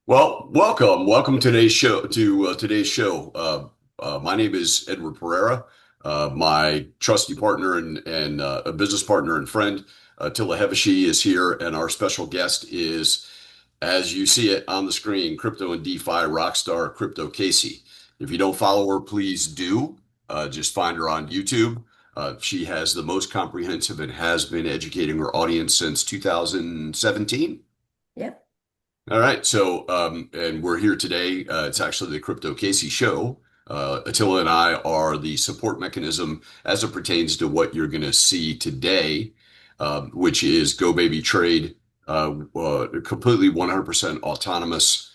Well, welcome to today's show. My name is Edward Pereira. My trusty partner and a business partner and friend, Tilla Heveshi, is here, and our special guest is, as you see it on the screen, crypto and DeFi rockstar Crypto Casey. If you don't follow her, please do. Just find her on YouTube. She has the most comprehensive and has been educating her audience since 2017. Yep. All right. And we're here today. It's actually the Crypto Casey show. Attila and I are the support mechanism as it pertains to what you're going to see today, which is GoBabyTrade, completely 100% autonomous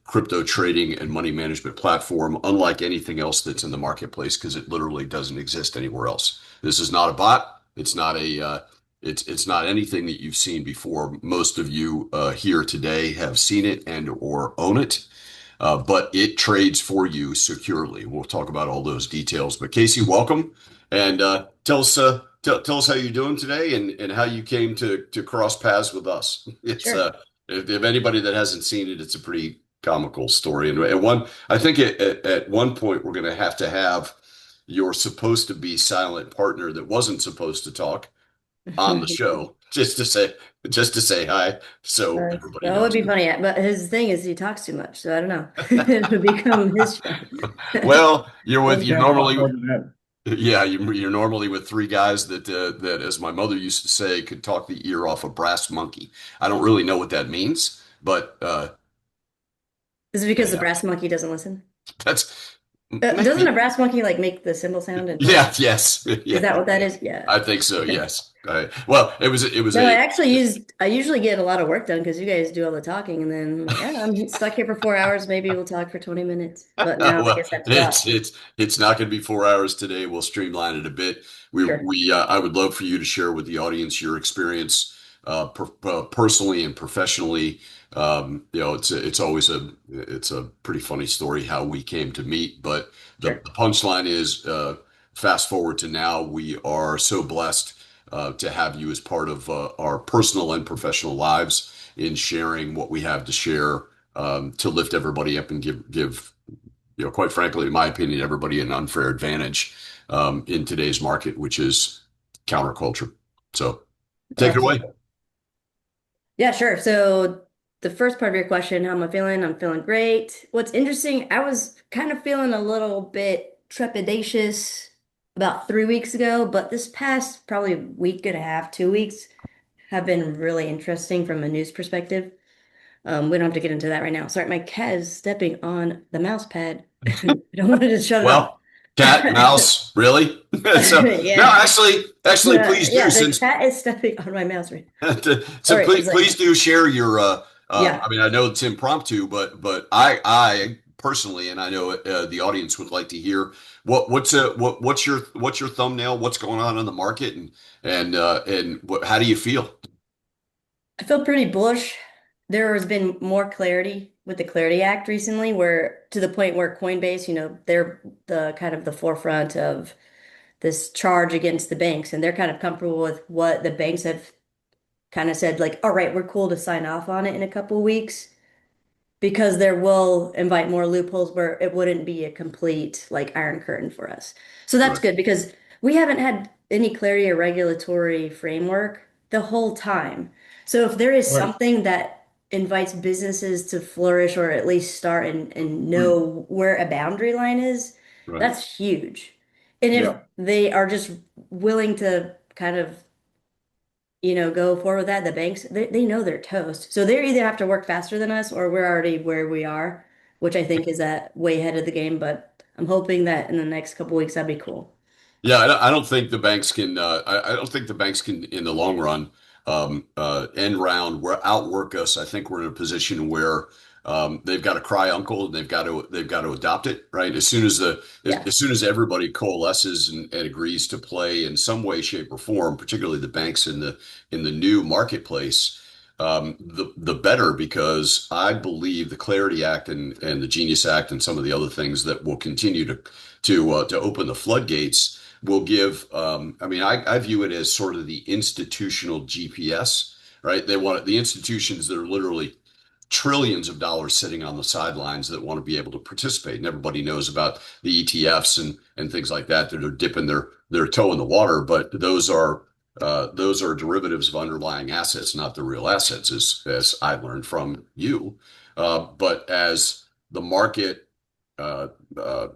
crypto trading and money management platform, unlike anything else that's in the marketplace, because it literally doesn't exist anywhere else. This is not a bot. It's not anything that you've seen before. Most of you here today have seen it and or own it, but it trades for you securely. We'll talk about all those details. But Casey, welcome, and tell us how you're doing today and how you came to cross paths with us. It's Sure. if anybody that hasn't seen it, it's a pretty comical story. And one, I think at one point we're going to have your supposed to be silent partner that wasn't supposed to talk on the show just to say hi so everybody That would knows. be funny, but his thing is he talks too much, so I don't know. It would become his show. Well, Don't you're care about normally more than that. yeah, you're normally with three guys that, as my mother used to say, could talk the ear off a brass monkey. I don't really know what that means, but Is it because the yeah, brass monkey doesn't listen? that's Doesn't a maybe. brass monkey like make the cymbal sound and talk? Yeah, yes, Is that yeah, what that is? Yeah. I think so. Yes. Well, it was No, a I usually get a lot of work done because you guys do all the talking, and then I'm like, yeah, I'm stuck here for 4 hours. Maybe we'll talk for 20 minutes. But now I Well, guess that's it's stopped. it's it's not going to be 4 hours today. We'll streamline it a bit. Sure. I would love for you to share with the audience your experience, personally and professionally. It's a pretty funny story how we came to meet, but Sure. the punchline is, fast forward to now, we are so blessed to have you as part of our personal and professional lives in sharing what we have to share, to lift everybody up and give, quite frankly, in my opinion, everybody an unfair advantage in today's market, which is counterculture. So take it away. Absolutely. Yeah, sure. So the first part of your question, how am I feeling? I'm feeling great. What's interesting, I was kind of feeling a little bit trepidatious about 3 weeks ago, but this past probably week and a half, 2 weeks have been really interesting from a news perspective. We don't have to get into that right now. Sorry, my cat is stepping on the mouse pad. I don't want to just shut it off. Well, cat, mouse, really? So no, Yeah. actually, please do Yeah, the since cat is stepping on my mouse right now. so All right, please she's like, please do share your. yeah. I mean, I know it's impromptu, but I personally, and I know the audience would like to hear what's your thumbnail? What's going on in the market, and how do you feel? I feel pretty bullish. There has been more clarity with the Clarity Act recently, where to the point where Coinbase, they're the kind of the forefront of this charge against the banks, and they're kind of comfortable with what the banks have kind of said, like, all right, we're cool to sign off on it in a couple of weeks because there will invite more loopholes where it wouldn't be a complete like iron curtain for us. So that's Right, good because we haven't had any clarity or regulatory framework the whole time. So if there is Right. something that invites businesses to flourish or at least start and mm, know where a boundary line is, right, that's huge. And if Yeah. they are just willing to kind of go forward with that. The banks, they know they're toast. So they either have to work faster than us or we're already where we are, which I think is that way ahead of the game. But I'm hoping that in the next couple weeks, that'd be cool. yeah. I don't think the banks can. I don't think the banks can, in the long run, end round where outwork us. I think we're in a position where they've got to cry uncle and they've got to adopt it, right? Yeah. As soon as everybody coalesces and agrees to play in some way, shape, or form, particularly the banks in the new marketplace, the better, because I believe the Clarity Act and the Genius Act and some of the other things that will continue to open the floodgates will give. I mean, I view it as sort of the institutional GPS, right? They want the institutions that are literally trillions of dollars sitting on the sidelines that want to be able to participate. And everybody knows about the ETFs and things like that that are dipping their toe in the water, but those are derivatives of underlying assets, not the real assets, as I learned from you. But as the market uh, uh,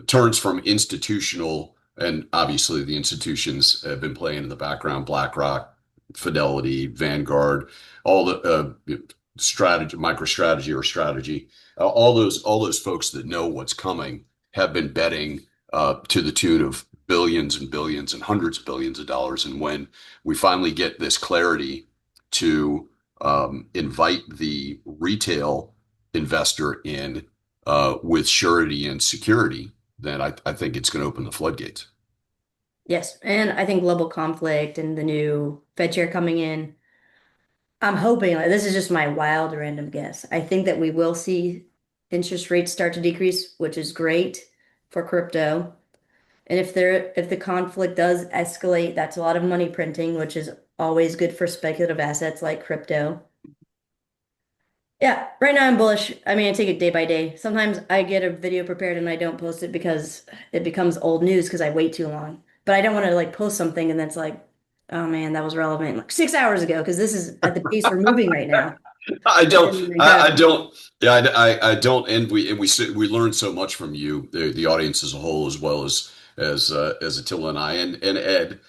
turns from institutional, and obviously the institutions have been playing in the background, BlackRock, Fidelity, Vanguard, all the strategy, MicroStrategy or strategy, all those folks that know what's coming have been betting to the tune of billions and billions and hundreds of billions of dollars. And when we finally get this clarity to invite the retail investor in with surety and security, then I think it's going to open the floodgates. Yes, and I think global conflict and the new Fed chair coming in, I'm hoping, like, this is just my wild random guess. I think that we will see interest rates start to decrease, which is great for crypto. And if the conflict does escalate, that's a lot of money printing, which is always good for speculative assets like crypto. Yeah, right now I'm bullish. I mean, I take it day by day. Sometimes I get a video prepared and I don't post it because it becomes old news because I wait too long. But I don't want to like post something and that's like, oh man, that was relevant like 6 hours ago because this is at the pace we're moving right now. And then I kind of, don't, yeah, I don't, and we learn so much from you, the audience as a whole, as well as Attila and I, and Ed.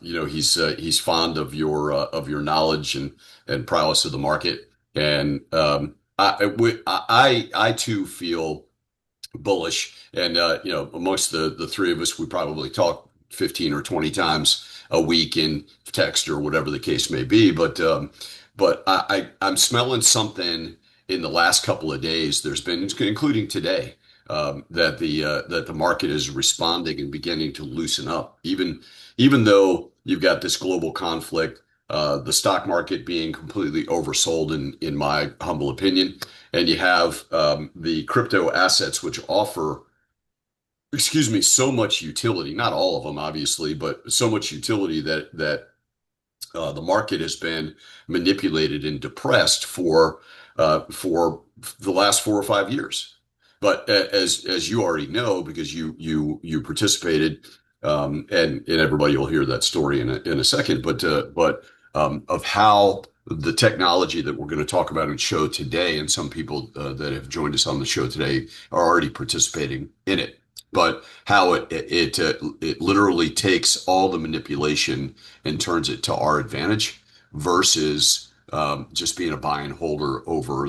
He's fond of your knowledge and prowess of the market, and I too feel bullish. And amongst the three of us, we probably talk 15 or 20 times a week in text or whatever the case may be. I'm smelling something in the last couple of days. There's been, including today, that the market is responding and beginning to loosen up. Even though you've got this global conflict, the stock market being completely oversold in my humble opinion, and you have the crypto assets which offer, excuse me, so much utility. Not all of them, obviously, but so much utility that the market has been manipulated and depressed for the last 4 or 5 years. But as you already know, because you participated, and everybody will hear that story in a second. But of how the technology that we're going to talk about and show today, and some people that have joined us on the show today are already participating in it. But how it literally takes all the manipulation and turns it to our advantage versus just being a buy and holder over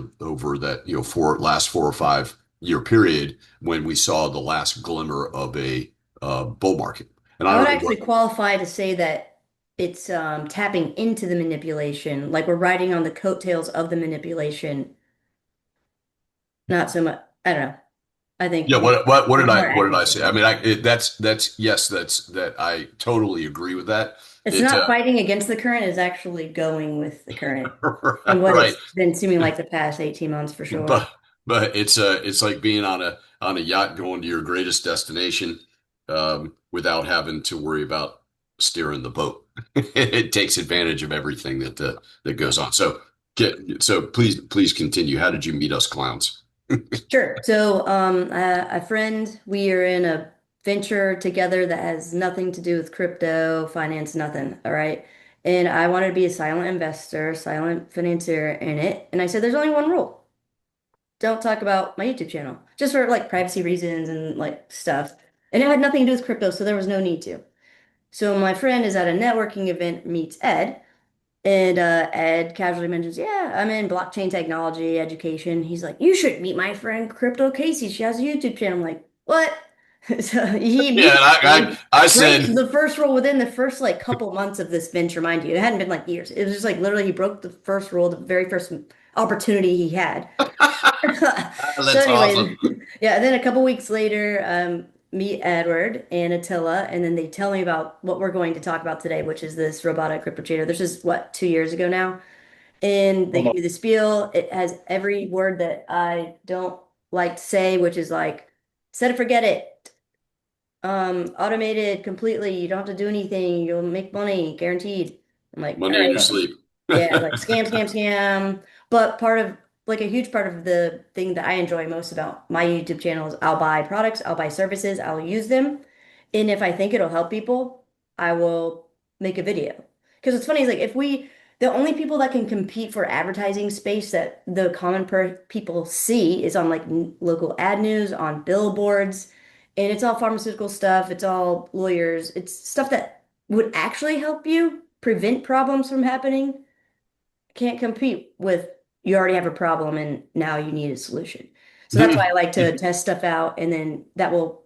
that last 4 or 5 year period when we saw the last glimmer of a bull market. And I I would don't know actually what. qualify to say that it's tapping into the manipulation, like we're riding on the coattails of the manipulation, not so much. I don't know. I Yeah, think what it's did more I what did accurate I to say? I say. mean, that's yes, that's that I totally agree with that. It's It not fighting against the current, it's actually going with the current and what right. it's been seeming like the past 18 months for sure. But it's like being on a yacht going to your greatest destination without having to worry about steering the boat. It takes advantage of everything that goes on. So please continue. How did you meet us clowns? Sure. So, a friend, we are in a venture together that has nothing to do with crypto, finance, nothing. All right. And I wanted to be a silent investor, silent financier in it. And I said, there's only one rule. Don't talk about my YouTube channel, just for like privacy reasons and like stuff. And it had nothing to do with crypto, so there was no need to. So my friend is at a networking event, meets Ed. And Ed casually mentions, yeah, I'm in blockchain technology education. He's like, you should meet my friend Crypto Casey. She has a YouTube channel. I'm like, what? So he Yeah, and immediately I breaks said, the first rule within the first like couple months of this venture, mind you. It hadn't been like years. It was just like literally he broke the first rule, the very first opportunity he had. So that's anyways, awesome. yeah, and then a couple weeks later, meet Edward and Attila, and then they tell me about what we're going to talk about today, which is this robotic crypto trader. This is what, 2 years ago now. And they give me the spiel. It has every word that I don't like to say, which is like, set it, forget it. Automated completely. You don't have to do anything. You'll make money, guaranteed. I'm like, all Money in right. your sleep. Yeah, it's like scam, scam, scam. But part of like a huge part of the thing that I enjoy most about my YouTube channel is I'll buy products, I'll buy services, I'll use them. And if I think it'll help people, I will make a video. Because what's funny is like if we the only people that can compete for advertising space that the common per people see is on like local ad news, on billboards, and it's all pharmaceutical stuff, it's all lawyers, it's stuff that would actually help you prevent problems from happening can't compete with you already have a problem and now you need a solution. So that's why I like to test stuff out and then that will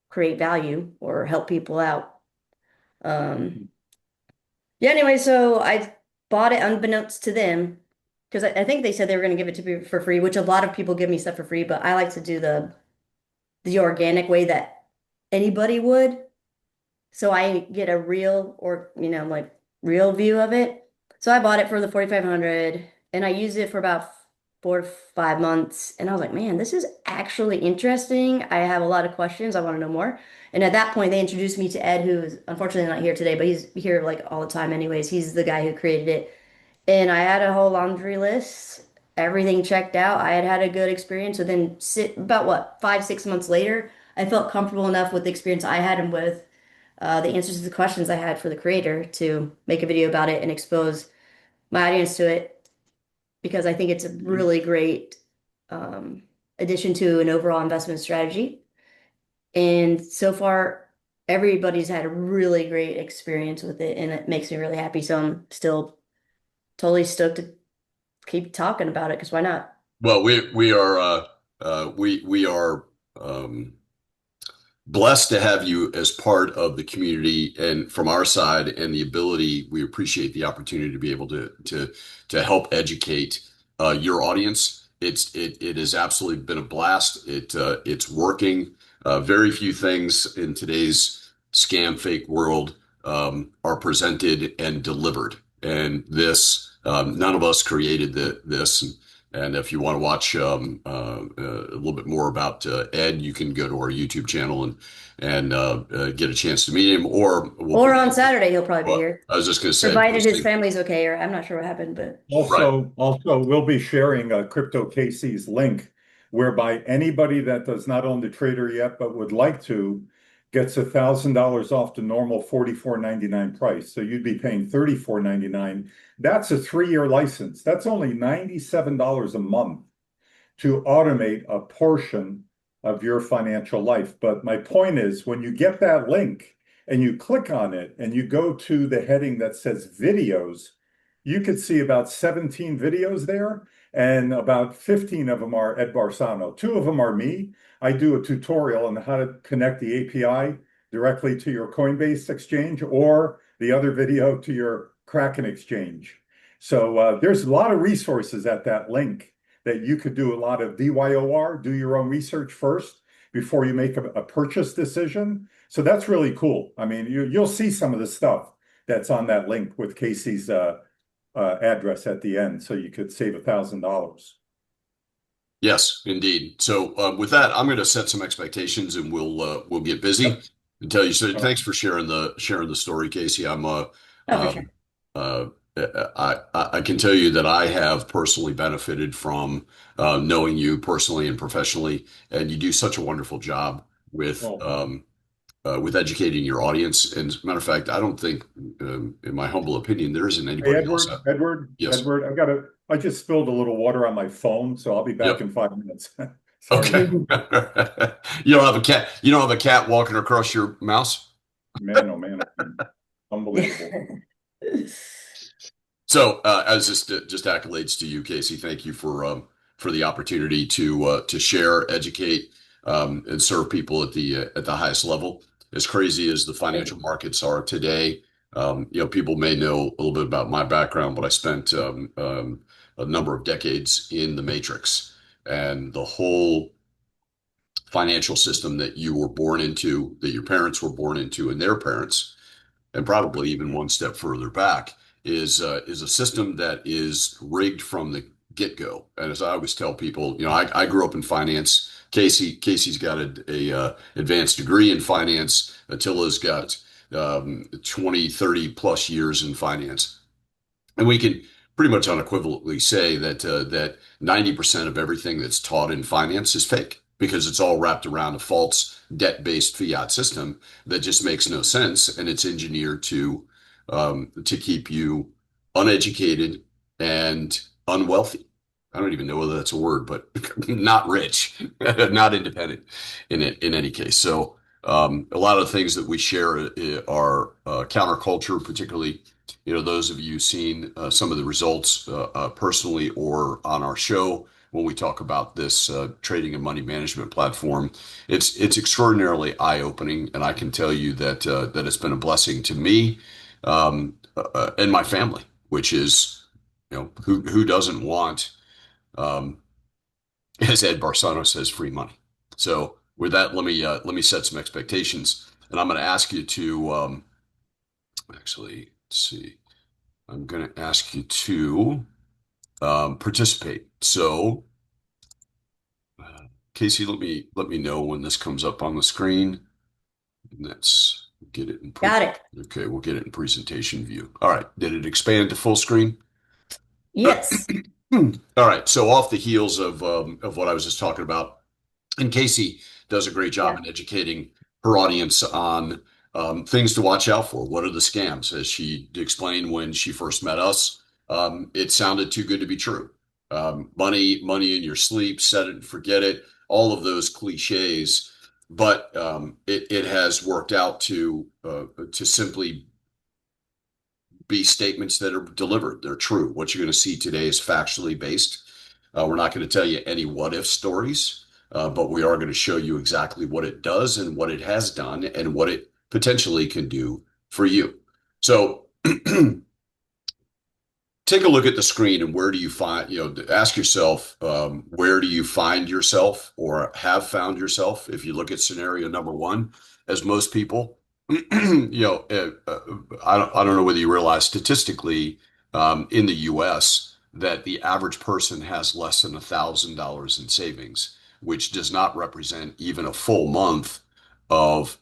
create value or help people out. Um, yeah, anyway, so I bought it unbeknownst to them because I think they said they were going to give it to me for free, which a lot of people give me stuff for free, but I like to do the organic way that anybody would. So I get a real or like real view of it. So I bought it for the 4,500 and I used it for about 4 to 5 months and I was like, man, this is actually interesting. I have a lot of questions. I want to know more. And at that point they introduced me to Ed, who's unfortunately not here today, but he's here like all the time anyways. He's the guy who created it. And I had a whole laundry list. Everything checked out. I had had a good experience. So then about what, 5, 6 months later, I felt comfortable enough with the experience I had and with the answers to the questions I had for the creator to make a video about it and expose my audience to it because I think it's a really great um, addition to an overall investment strategy. And so far, everybody's had a really great experience with it, and it makes me really happy. So I'm still totally stoked to keep talking about it because why not? Well, we are um, blessed to have you as part of the community and from our side and the ability, we appreciate the opportunity to be able to help educate your audience. It has absolutely been a blast. It's working. Very few things in today's scam fake world are presented and delivered. And this, none of us created this. And if you want to watch a little bit more about Ed, you can go to our YouTube channel and get a chance to meet him. Or we'll Or put. on Saturday, he'll probably be Well, here, I was just going to say, provided his posting. family's okay, or I'm not sure what happened, but Right. Also, we'll be sharing Crypto KC's link, whereby anybody that does not own the trader yet but would like to gets $1,000 off the normal $44.99 price. So you'd be paying $34.99. That's a 3-year license. That's only $97 a month to automate a portion of your financial life. But my point is, when you get that link and you click on it and you go to the heading that says videos, you could see about 17 videos there, and about 15 of them are Ed Barsano. 2 of them are me. I do a tutorial on how to connect the API directly to your Coinbase exchange or the other video to your Kraken exchange. So there's a lot of resources at that link that you could do a lot of DYOR, do your own research first before you make a purchase decision. So that's really cool. I mean, you'll see some of the stuff that's on that link with Casey's address at the end, so you could save $1,000. Yes, indeed. So with that, I'm going to set some expectations, and we'll get busy Yep. and tell you. So All right. thanks for sharing the story, Casey. oh, for sure. Um, uh, I can tell you that I have personally benefited from knowing you personally and professionally, and you do such a wonderful job Well, with educating your audience. And as a matter of fact, I don't think, in my humble opinion, there isn't hey, anybody else out. Yes. Edward, I just spilled a little water on my phone, so I'll be back Yep. in 5 minutes. Sorry, Okay. man. You don't have a cat. You don't have a cat walking across your mouse. Man, oh man, unbelievable. So, as just accolades to you, Casey. Thank you for the opportunity to share, educate, and serve people at the highest level. As crazy as the financial markets are today, people may know a little bit about my background, but I spent a number of decades in the matrix, and the whole financial system that you were born into, that your parents were born into, and their parents, and probably even one step further back, is a system that is rigged from the get-go. And as I always tell people, I grew up in finance. Casey's got a advanced degree in finance. Attila's got 20, 30 plus years in finance. And we can pretty much unequivocally say that that 90% of everything that's taught in finance is fake because it's all wrapped around a false debt-based fiat system that just makes no sense, and it's engineered to keep you uneducated and unwealthy. I don't even know whether that's a word, but not rich, not independent in any case. So a lot of things that we share are counterculture, particularly those of you seen some of the results personally or on our show when we talk about this trading and money management platform, it's extraordinarily eye-opening, and I can tell you that that it's been a blessing to me and my family, which is, who doesn't want, um, as Ed Barsano says, free money. So with that, let me set some expectations, and I'm going to ask you to actually let's see. I'm going to ask you to participate. So, Casey, let me know when this comes up on the screen. And let's get it in Got it. okay, we'll get it in presentation view. All right. Did it expand to full screen? Yes. All right. So off the heels of what I was just talking about, and Casey does a great job Yeah. in educating her audience on things to watch out for. What are the scams? As she explained when she first met us, it sounded too good to be true. Money in your sleep, set it and forget it, all of those cliches. But it has worked out to simply be statements that are delivered. They're true. What you're going to see today is factually based. We're not going to tell you any what if stories, but we are going to show you exactly what it does and what it has done and what it potentially can do for you. So take a look at the screen and where do you find, ask yourself, where do you find yourself or have found yourself? If you look at scenario number one, as most people, I don't know whether you realize statistically, in the US that the average person has less than $1,000 in savings, which does not represent even a full month of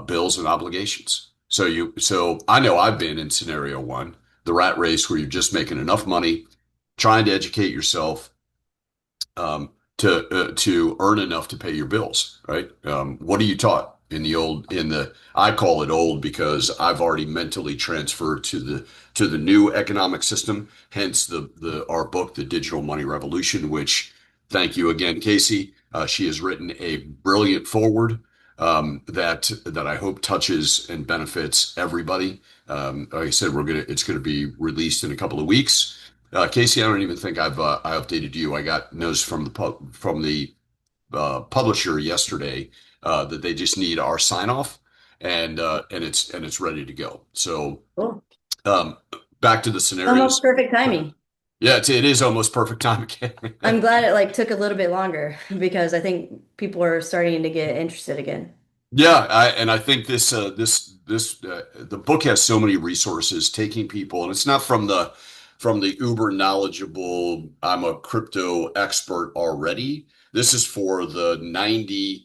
bills and obligations. So I know I've been in scenario one, the rat race where you're just making enough money, trying to educate yourself to earn enough to pay your bills, right? What are you taught I call it old because I've already mentally transferred to the new economic system, hence the our book, The Digital Money Revolution, which thank you again, Casey. She has written a brilliant foreword that I hope touches and benefits everybody. Like I said, it's gonna be released in a couple of weeks. Casey, I don't even think I updated you. I got notice from the publisher yesterday that they just need our sign off, and it's ready to go. So Cool. um, back to the Almost scenarios. perfect timing. Yeah, it is almost perfect time again. I'm glad it like took a little bit longer because I think people are starting to get interested again. Yeah, I think the book has so many resources taking people, and it's not from the uber knowledgeable, I'm a crypto expert already. This is for the 92%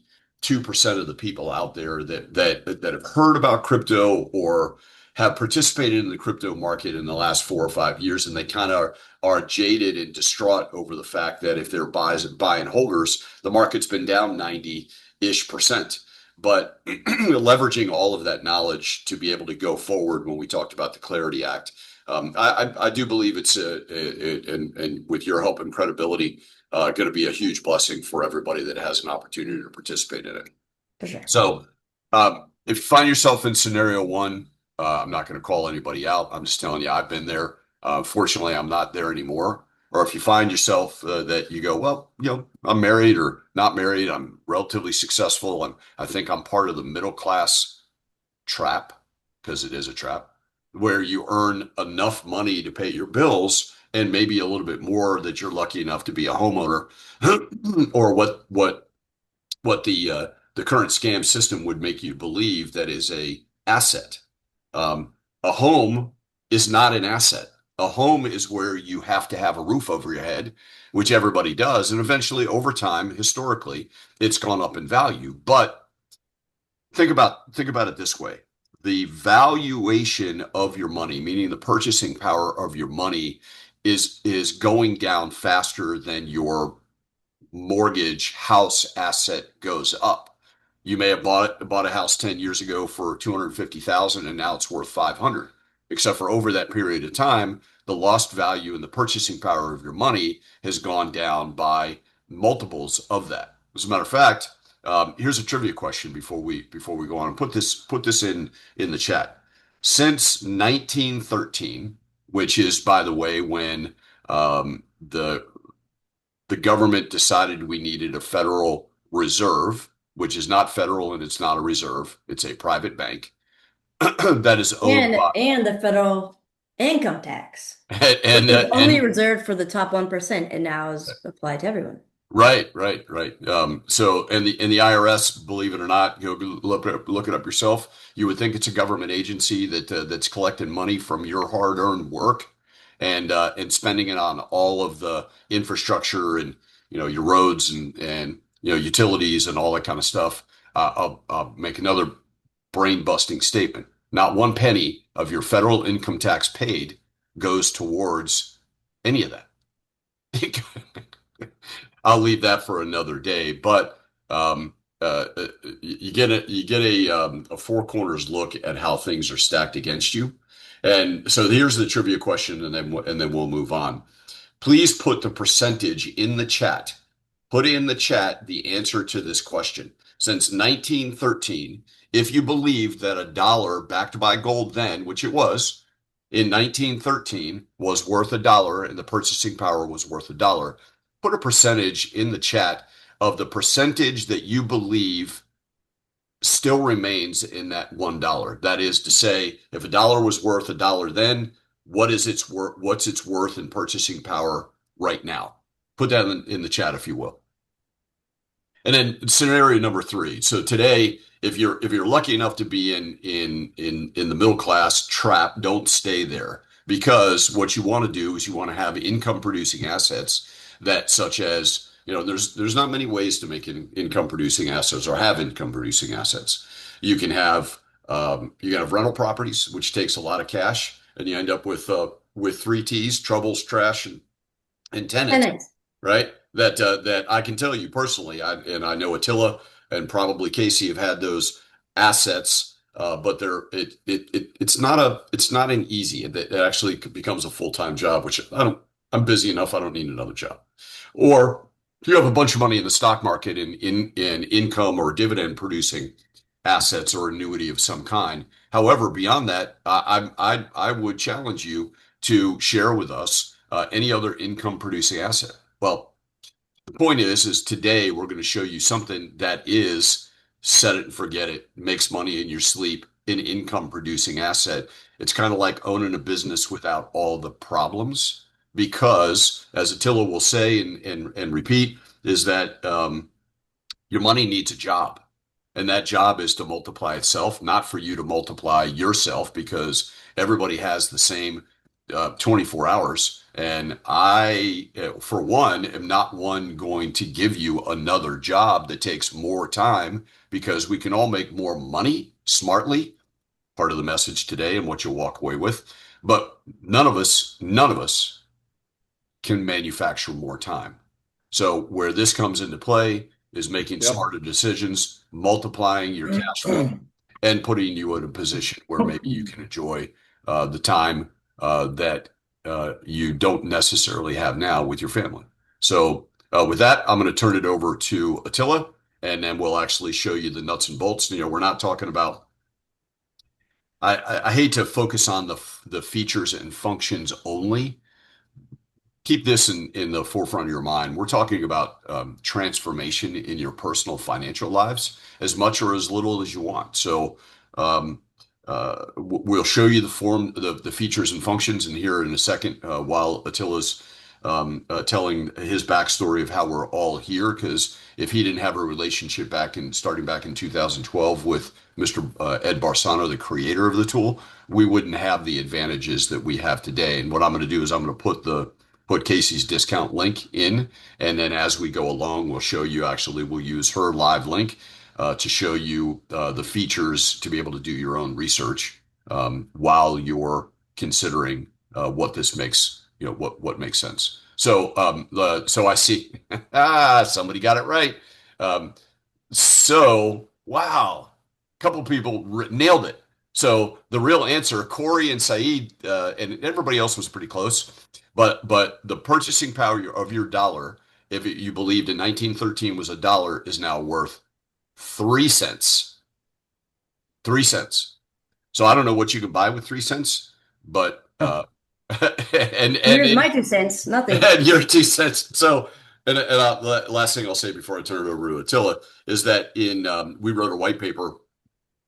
of the people out there that have heard about crypto or have participated in the crypto market in the last 4 or 5 years, and they kind of are jaded and distraught over the fact that if they're buy and holders, the market's been down 90-ish%. But leveraging all of that knowledge to be able to go forward when we talked about the Clarity Act, I do believe it's and with your help and credibility, going to be a huge blessing for everybody that has an opportunity to participate in it. For sure. So, if you find yourself in scenario one, I'm not going to call anybody out. I'm just telling you, I've been there. Fortunately, I'm not there anymore. Or if you find yourself that you go, well, I'm married or not married, I'm relatively successful, and I think I'm part of the middle class trap, because it is a trap, where you earn enough money to pay your bills and maybe a little bit more that you're lucky enough to be a homeowner, or what the current scam system would make you believe that is a asset. A home is not an asset. A home is where you have to have a roof over your head, which everybody does, and eventually, over time, historically, it's gone up in value. But think about it this way: the valuation of your money, meaning the purchasing power of your money, is going down faster than your mortgage house asset goes up. You may have bought a house 10 years ago for 250,000 and now it's worth 500. Except for over that period of time, the lost value and the purchasing power of your money has gone down by multiples of that. As a matter of fact, here's a trivia question before we go on and put this in the chat. Since 1913, which is by the way when the government decided we needed a Federal Reserve, which is not federal and it's not a reserve. It's a private bank that is owned And by and the federal income tax, which and was only and reserved for the top 1% and now is applied to everyone. right. So and the IRS, believe it or not, go look it up yourself. You would think it's a government agency that's collecting money from your hard-earned work and spending it on all of the infrastructure and your roads and utilities and all that kind of stuff. I'll make another brain-busting statement. Not one penny of your federal income tax paid goes towards any of that. I'll leave that for another day. But you get a four corners look at how things are stacked against you. And so here's the trivia question, and then we'll move on. Please put the percentage in the chat. Put in the chat the answer to this question. Since 1913, if you believe that a dollar backed by gold then, which it was in 1913, was worth a dollar and the purchasing power was worth a dollar, put a percentage in the chat of the percentage that you believe still remains in that $1. That is to say, if a dollar was worth a dollar then, what's its worth in purchasing power right now? Put that in the chat if you will. And then scenario number 3. So today, if you're lucky enough to be in the middle class trap, don't stay there, because what you want to do is you want to have income producing assets that, such as, there's not many ways to make income producing assets or have income producing assets. You can have rental properties, which takes a lot of cash, and you end up with three T's: troubles, trash, and tenants, Tenants. right? That I can tell you personally, I know Attila and probably Casey have had those assets, but it's not an easy. It actually becomes a full-time job, which I'm busy enough. I don't need another job. Or if you have a bunch of money in the stock market in income or dividend producing assets or annuity of some kind. However, beyond that, I would challenge you to share with us any other income producing asset. Well, the point is today we're going to show you something that is set it and forget it, makes money in your sleep, an income producing asset. It's kind of like owning a business without all the problems, because as Attila will say and repeat, is that your money needs a job. And that job is to multiply itself, not for you to multiply yourself, because everybody has the same 24 hours. And I, for one, am not one going to give you another job that takes more time, because we can all make more money smartly. Part of the message today and what you'll walk away with. But none of us can manufacture more time. So where this comes into play is making smarter decisions, multiplying your cash flow, and putting you in a position where maybe you can enjoy the time that you don't necessarily have now with your family. So with that, I'm going to turn it over to Attila, and then we'll actually show you the nuts and bolts. We're not talking about. I hate to focus on the features and functions only. Keep this in the forefront of your mind. We're talking about transformation in your personal financial lives, as much or as little as you want. So we'll show you the features and functions in here in a second, while Attila's telling his backstory of how we're all here. Because if he didn't have a relationship starting back in 2012 with Mr. Ed Barsano, the creator of the tool, we wouldn't have the advantages that we have today. And what I'm going to do is I'm going to put Casey's discount link in, and then as we go along, we'll show you. Actually, we'll use her live link to show you the features to be able to do your own research while you're considering what this makes, what makes sense. So I see, somebody got it right. Um, so, wow, a couple people nailed it. So the real answer, Corey and Saeed, and everybody else was pretty close, but the purchasing power of your dollar, if you believed in 1913 was a dollar, is now worth 3 cents. 3 cents. So I don't know what you can buy with 3 cents, but Here's my 2 cents, nothing. and your 2 cents. So, last thing I'll say before I turn it over to Attila is that we wrote a white paper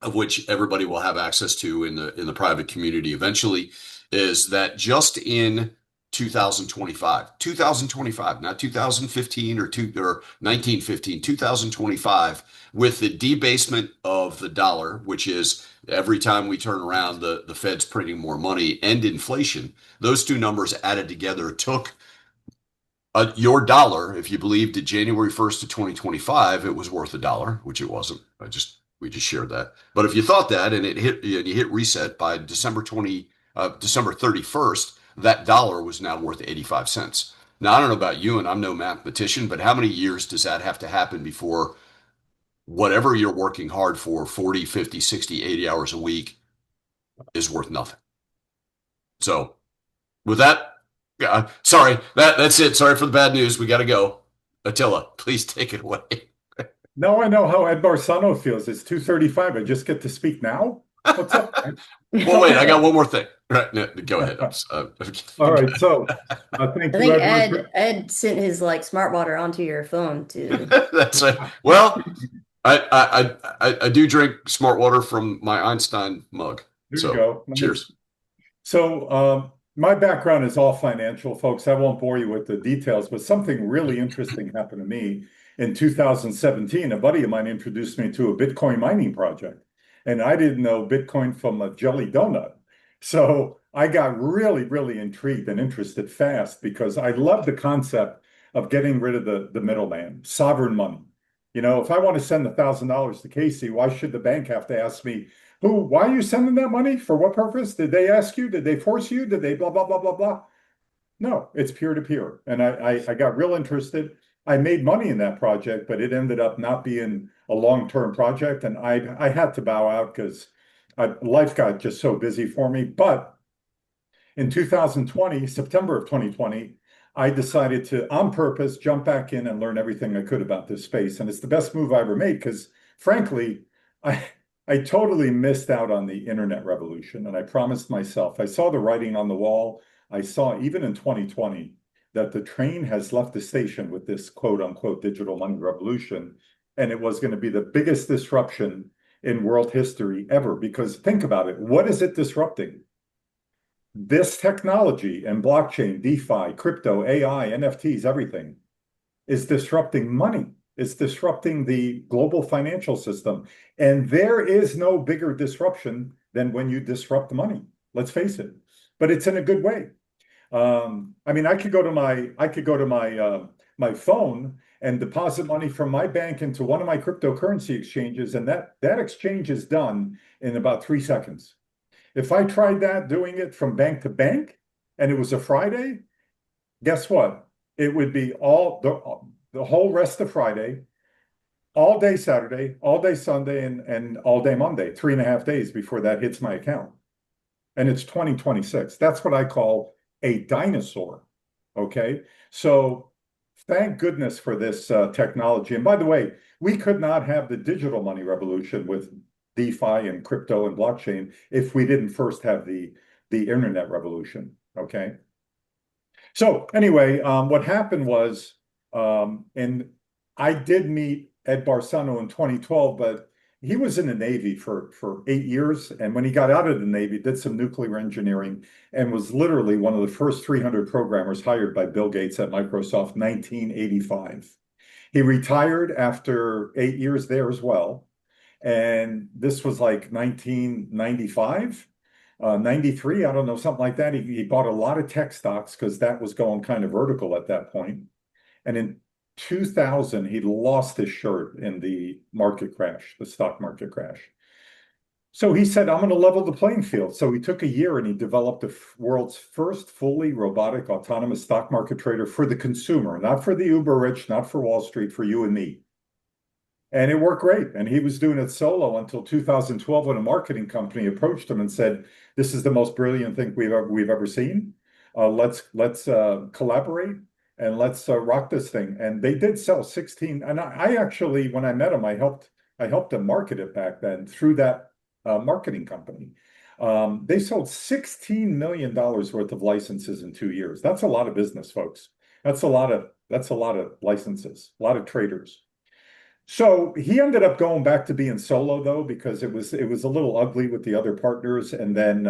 of which everybody will have access to in the private community eventually, is that just in 2025, not 2015 or 1915, 2025, with the debasement of the dollar, which is every time we turn around, the Fed's printing more money, and inflation, those two numbers added together took your dollar, if you believed at January 1st of 2025, it was worth a dollar, which it wasn't. We just shared that. But if you thought that and you hit reset by December 31st, that dollar was now worth 85 cents. Now, I don't know about you, and I'm no mathematician, but how many years does that have to happen before whatever you're working hard for, 40, 50, 60, 80 hours a week, is worth nothing? So with that, sorry, that's it. Sorry for the bad news. We got to go. Attila, please take it away. Now I know how Ed Barsano feels. It's 2:35. I just get to speak now? What's up? Well, wait, I got one more thing. Right, no, go ahead. All right, so thank I you, think Edward. Ed sent his like smart water onto your phone too. That's it. Well, I do drink smart water from my Einstein mug. There you So go. Nice. cheers. So my background is all financial, folks. I won't bore you with the details, but something really interesting happened to me in 2017. A buddy of mine introduced me to a Bitcoin mining project, and I didn't know Bitcoin from a jelly donut. So I got really, really intrigued and interested fast because I love the concept of getting rid of the middleman, sovereign money. If I want to send $1,000 to Casey, why should the bank have to ask me, why are you sending that money? For what purpose? Did they ask you? Did they force you? Did they blah, blah, blah, blah, blah? No, it's peer to peer. And I got real interested. I made money in that project, but it ended up not being a long-term project. And I had to bow out because life got just so busy for me. But in 2020, September of 2020, I decided to, on purpose, jump back in and learn everything I could about this space. And it's the best move I ever made because, frankly, I totally missed out on the internet revolution. And I promised myself, I saw the writing on the wall. I saw, even in 2020, that the train has left the station with this quote unquote digital money revolution. And it was going to be the biggest disruption in world history ever. Because think about it, what is it disrupting? This technology and blockchain, DeFi, crypto, AI, NFTs, everything is disrupting money. It's disrupting the global financial system. And there is no bigger disruption than when you disrupt money. Let's face it. But it's in a good way. I mean, I could go to my phone and deposit money from my bank into one of my cryptocurrency exchanges, and that exchange is done in about 3 seconds. If I tried doing it from bank to bank, and it was a Friday, guess what? It would be the whole rest of Friday, all day Saturday, all day Sunday, and all day Monday, 3.5 days before that hits my account. And it's 2026. That's what I call a dinosaur. Okay. So thank goodness for this technology. And by the way, we could not have the digital money revolution with DeFi and crypto and blockchain if we didn't first have the internet revolution. Okay. So anyway, what happened was, and I did meet Ed Barsano in 2012, but he was in the Navy for 8 years. And when he got out of the Navy, did some nuclear engineering and was literally one of the first 300 programmers hired by Bill Gates at Microsoft, 1985. He retired after 8 years there as well. And this was like 1995, 93, I don't know, something like that. He bought a lot of tech stocks because that was going kind of vertical at that point. And in 2000, he lost his shirt in the market crash, the stock market crash. So he said, I'm going to level the playing field. So he took a year and he developed the world's first fully robotic autonomous stock market trader for the consumer, not for the uber rich, not for Wall Street, for you and me. And it worked great. And he was doing it solo until 2012 when a marketing company approached him and said, this is the most brilliant thing we've ever seen. Let's collaborate and let's rock this thing. And they did sell 16. And I actually, when I met him, I helped them market it back then through that marketing company. They sold $16 million worth of licenses in 2 years. That's a lot of business, folks. That's a lot of licenses, a lot of traders. So he ended up going back to being solo though, because it was a little ugly with the other partners. And then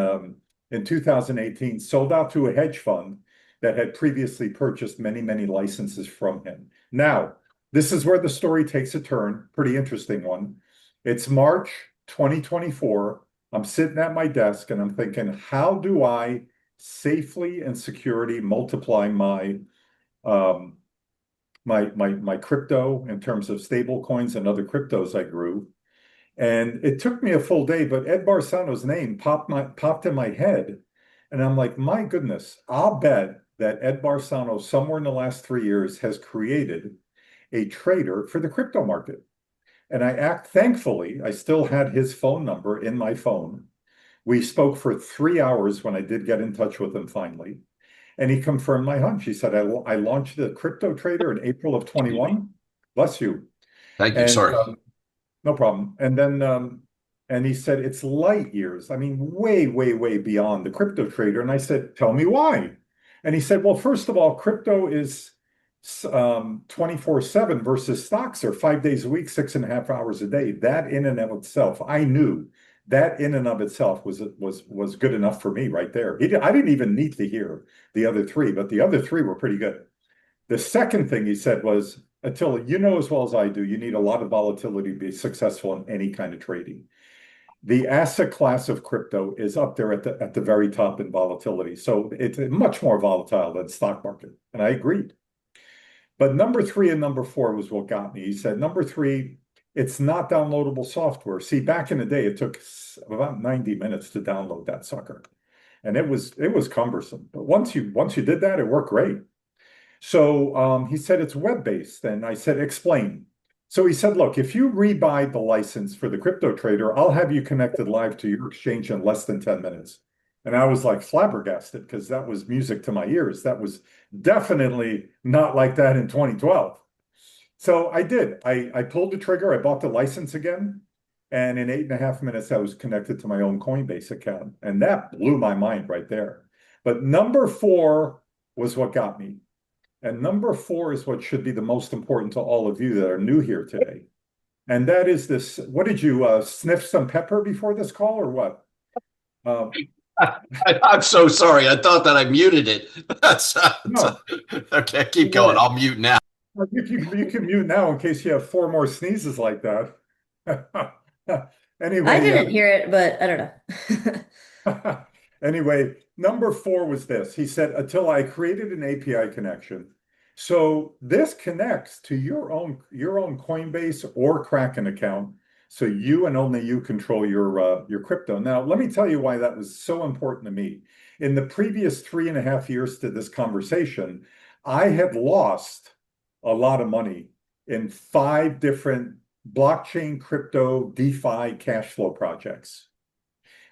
in 2018, sold out to a hedge fund that had previously purchased many, many licenses from him. Now, this is where the story takes a turn, pretty interesting one. It's March 2024. I'm sitting at my desk and I'm thinking, how do I safely and securely multiply my crypto in terms of stable coins and other cryptos I grew? And it took me a full day, but Ed Barsano's name popped in my head. And I'm like, my goodness, I'll bet that Ed Barsano, somewhere in the last 3 years, has created a trader for the crypto market. And thankfully, I still had his phone number in my phone. We spoke for 3 hours when I did get in touch with him finally. And he confirmed my hunch. He said, I launched the crypto trader in April of 21. Bless you. Thank you. And Sorry. no problem. And then, and he said, it's light years. I mean, way, way, way beyond the crypto trader. And I said, tell me why. And he said, well, first of all, crypto is 24/7 versus stocks are 5 days a week, 6.5 hours a day. That in and of itself, I knew that in and of itself was good enough for me right there. I didn't even need to hear the other three, but the other three were pretty good. The second thing he said was, Attila, you know as well as I do, you need a lot of volatility to be successful in any kind of trading. The asset class of crypto is up there at the very top in volatility. So it's much more volatile than stock market. And I agreed. But number 3 and number 4 was what got me. He said, number 3, it's not downloadable software. See, back in the day, it took about 90 minutes to download that sucker. And it was cumbersome. But once you did that, it worked great. So he said, it's web-based. And I said, explain. So he said, look, if you rebuy the license for the crypto trader, I'll have you connected live to your exchange in less than 10 minutes. And I was like flabbergasted because that was music to my ears. That was definitely not like that in 2012. So I did. I pulled the trigger. I bought the license again. And in 8.5 minutes, I was connected to my own Coinbase account. And that blew my mind right there. But number 4 was what got me. And number 4 is what should be the most important to all of you that are new here today. And that is this. What did you sniff some pepper before this call or what? I'm so sorry. I thought that I muted it. No. Okay, keep going. I'll mute now. You can mute now in case you have 4 more sneezes like that. Anyway, I didn't hear it, but I don't know. Anyway, number 4 was this. He said, Attila, I created an API connection. So this connects to your own Coinbase or Kraken account. So you and only you control your crypto. Now, let me tell you why that was so important to me. In the previous 3.5 years to this conversation, I had lost a lot of money in 5 different blockchain, crypto, DeFi cash flow projects.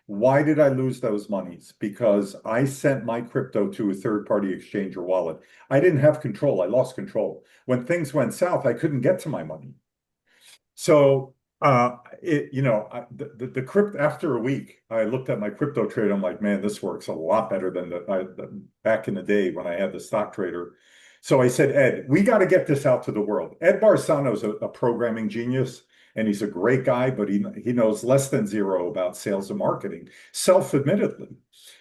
Why did I lose those monies? Because I sent my crypto to a third-party exchange or wallet. I didn't have control. I lost control. When things went south, I couldn't get to my money. So, the crypto, after a week, I looked at my crypto trade. I'm like, man, this works a lot better than back in the day when I had the stock trader. So I said, Ed, we got to get this out to the world. Ed Barsano's a programming genius. And he's a great guy, but he knows less than zero about sales and marketing, self-admittedly.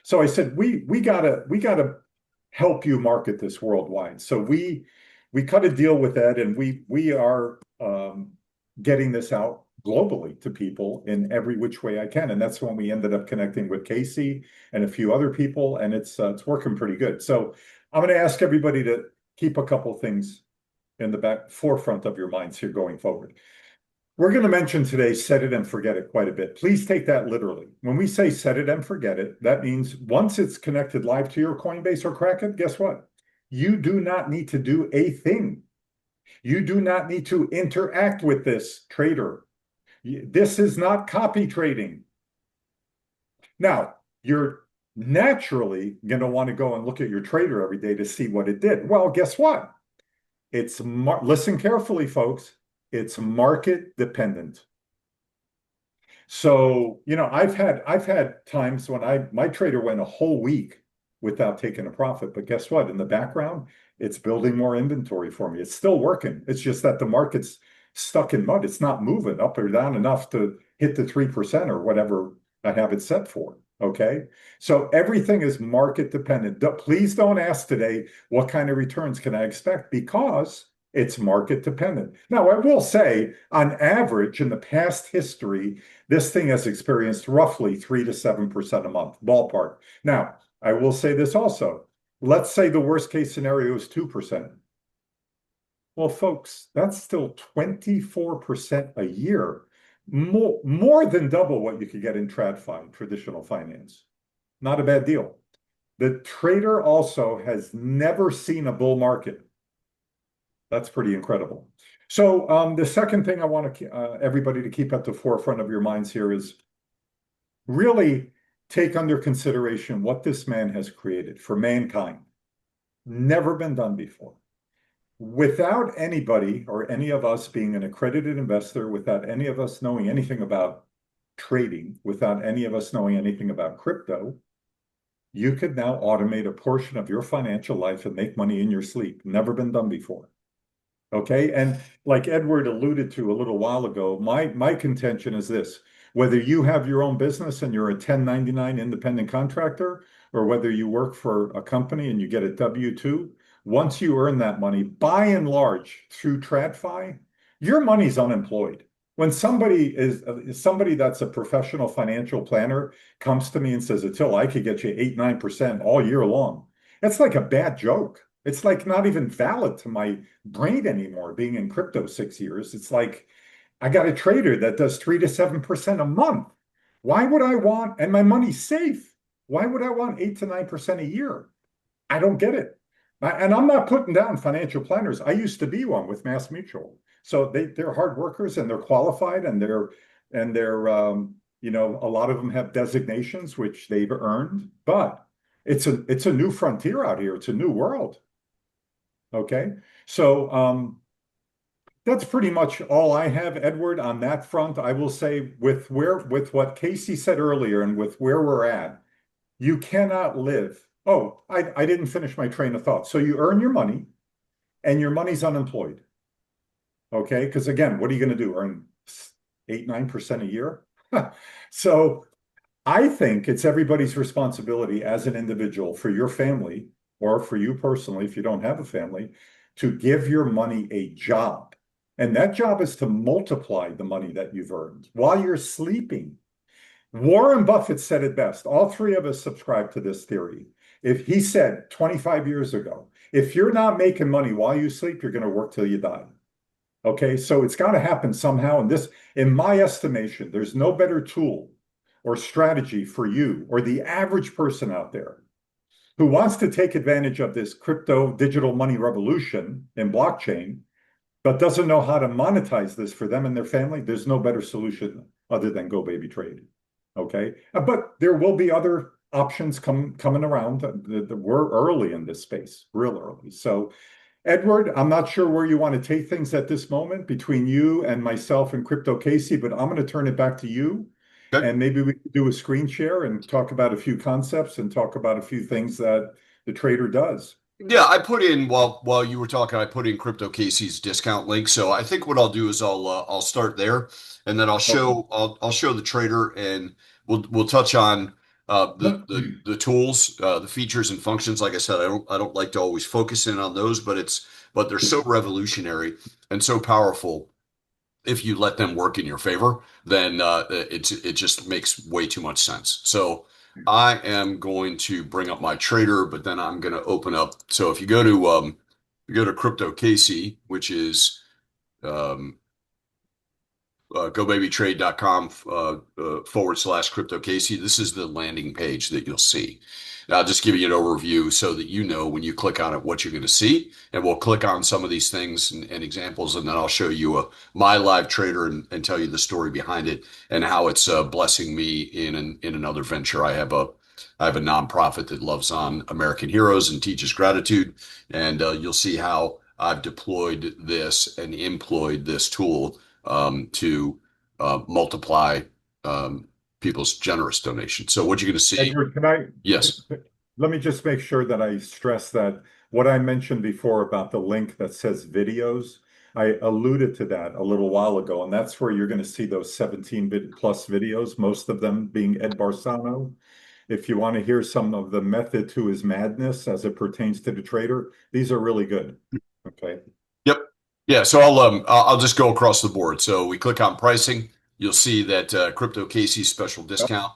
So I said, we gotta help you market this worldwide. So we cut a deal with Ed, and we are getting this out globally to people in every which way I can. And that's when we ended up connecting with Casey and a few other people, and it's working pretty good. So I'm going to ask everybody to keep a couple things in the back forefront of your minds here going forward. We're going to mention today set it and forget it quite a bit. Please take that literally. When we say set it and forget it, that means once it's connected live to your Coinbase or Kraken, guess what? You do not need to do a thing. You do not need to interact with this trader. This is not copy trading. Now, you're naturally going to want to go and look at your trader every day to see what it did. Well, guess what? Listen carefully, folks. It's market dependent. So, I've had times when my trader went a whole week without taking a profit. But guess what? In the background, it's building more inventory for me. It's still working. It's just that the market's stuck in mud. It's not moving up or down enough to hit the 3% or whatever I have it set for. Okay. So everything is market dependent. Please don't ask today, what kind of returns can I expect? Because it's market dependent. Now, I will say, on average, in the past history, this thing has experienced roughly 3 to 7% a month, ballpark. Now, I will say this also. Let's say the worst case scenario is 2%. Well, folks, that's still 24% a year, more than double what you could get in TradFi, traditional finance. Not a bad deal. The trader also has never seen a bull market. That's pretty incredible. So the second thing I want everybody to keep at the forefront of your minds here is really take under consideration what this man has created for mankind. Never been done before. Without anybody or any of us being an accredited investor, without any of us knowing anything about trading, without any of us knowing anything about crypto, you could now automate a portion of your financial life and make money in your sleep. Never been done before. Okay. And like Edward alluded to a little while ago, my contention is this: whether you have your own business and you're a 1099 independent contractor, or whether you work for a company and you get a W-2, once you earn that money, by and large, through TradFi, your money's unemployed. When somebody that's a professional financial planner comes to me and says, Attila, I could get you 8, 9% all year long, it's like a bad joke. It's like not even valid to my brain anymore, being in crypto 6 years. It's like I got a trader that does 3 to 7% a month. Why would I want, and my money's safe, why would I want 8 to 9% a year? I don't get it. And I'm not putting down financial planners. I used to be one with Mass Mutual. So they're hard workers and they're qualified and they're a lot of them have designations which they've earned, but it's a new frontier out here. It's a new world. Okay. So that's pretty much all I have, Edward, on that front. I will say with what Casey said earlier and with where we're at, you cannot live. Oh, I didn't finish my train of thought. So you earn your money and your money's unemployed. Okay. Because again, what are you going to do? Earn 8, 9% a year? So I think it's everybody's responsibility as an individual for your family or for you personally, if you don't have a family, to give your money a job. And that job is to multiply the money that you've earned while you're sleeping. Warren Buffett said it best. All three of us subscribe to this theory. If he said 25 years ago, if you're not making money while you sleep, you're going to work till you die. Okay, so it's got to happen somehow. And this, in my estimation, there's no better tool or strategy for you or the average person out there who wants to take advantage of this crypto digital money revolution in blockchain, but doesn't know how to monetize this for them and their family. There's no better solution other than GoBabyTrade. Okay, but there will be other options coming around. We're early in this space, real early. So Edward, I'm not sure where you want to take things at this moment between you and myself and Crypto Casey, but I'm going to turn it back to you. Okay. And maybe we could do a screen share and talk about a few concepts and talk about a few things that the trader does. Yeah, I put in while you were talking, I put in Crypto Casey's discount link. So I think what I'll do is I'll start there, and then Okay. I'll show the trader, and we'll touch on the tools, the features and functions. Like I said, I don't like to always focus in on those, but they're so revolutionary and so powerful. If you let them work in your favor, then it just makes way too much sense. So I am going to bring up my trader, but then I'm going to open up. So if you go to you go to Crypto Casey, which is um, GoBabyTrade.com / Crypto Casey. This is the landing page that you'll see. Now, I'll just give you an overview so that you know when you click on it what you're going to see. And we'll click on some of these things and examples, and then I'll show you my live trader and tell you the story behind it and how it's blessing me in another venture. I have a nonprofit that loves on American heroes and teaches gratitude, and you'll see how I've deployed this and employed this tool to multiply um, people's generous donations. So what you're going to see, Edward, can I yes, let me just make sure that I stress that what I mentioned before about the link that says videos, I alluded to that a little while ago, and that's where you're going to see those 17 plus videos, most of them being Ed Barsano. If you want to hear some of the method to his madness as it pertains to the trader, these are really good. Okay. yep, yeah. So I'll just go across the board. So we click on pricing, you'll see that Crypto Casey's special Yep. discount.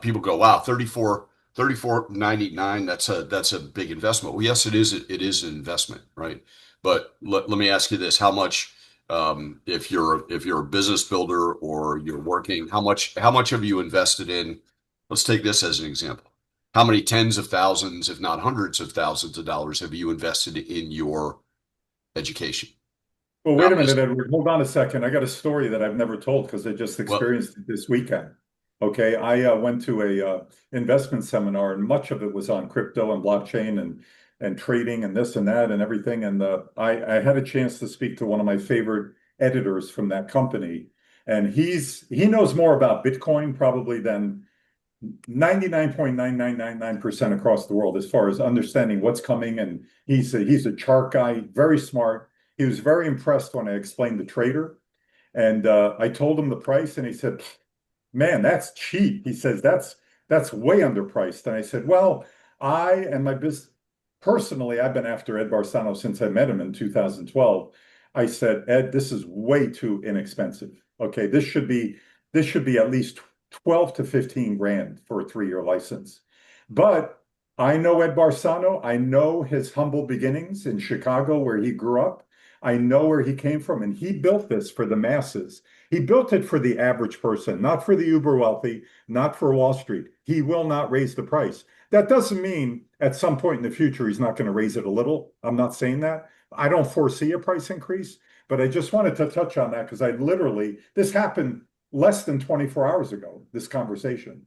People go, wow, 34.99. That's a big investment. Well, yes, it is. It is an investment, right? But let me ask you this: how much, if you're a business builder or you're working, how much have you invested in? Let's take this as an example. How many tens of thousands, if not hundreds of thousands of dollars have you invested in your education? Well, Now, wait a minute, Edward. Hold on a second. I got a story that I've never told because I just well, experienced it this weekend. Okay, I went to a investment seminar, and much of it was on crypto and blockchain and trading and this and that and everything. And I had a chance to speak to one of my favorite editors from that company, and he knows more about Bitcoin probably than 99.9999% across the world as far as understanding what's coming. And he's a chart guy, very smart. He was very impressed when I explained the trader. And I told him the price, and he said, "Man, that's cheap." He says, that's way underpriced. And I said, "Well, I and my business personally, I've been after Ed Barsano since I met him in 2012. I said, Ed, this is way too inexpensive. Okay, this should be at least 12 to 15 grand for a 3-year license. But I know Ed Barsano. I know his humble beginnings in Chicago where he grew up. I know where he came from, and he built this for the masses. He built it for the average person, not for the uber wealthy, not for Wall Street. He will not raise the price. That doesn't mean at some point in the future he's not going to raise it a little. I'm not saying that. I don't foresee a price increase, but I just wanted to touch on that because this happened less than 24 hours ago, this conversation.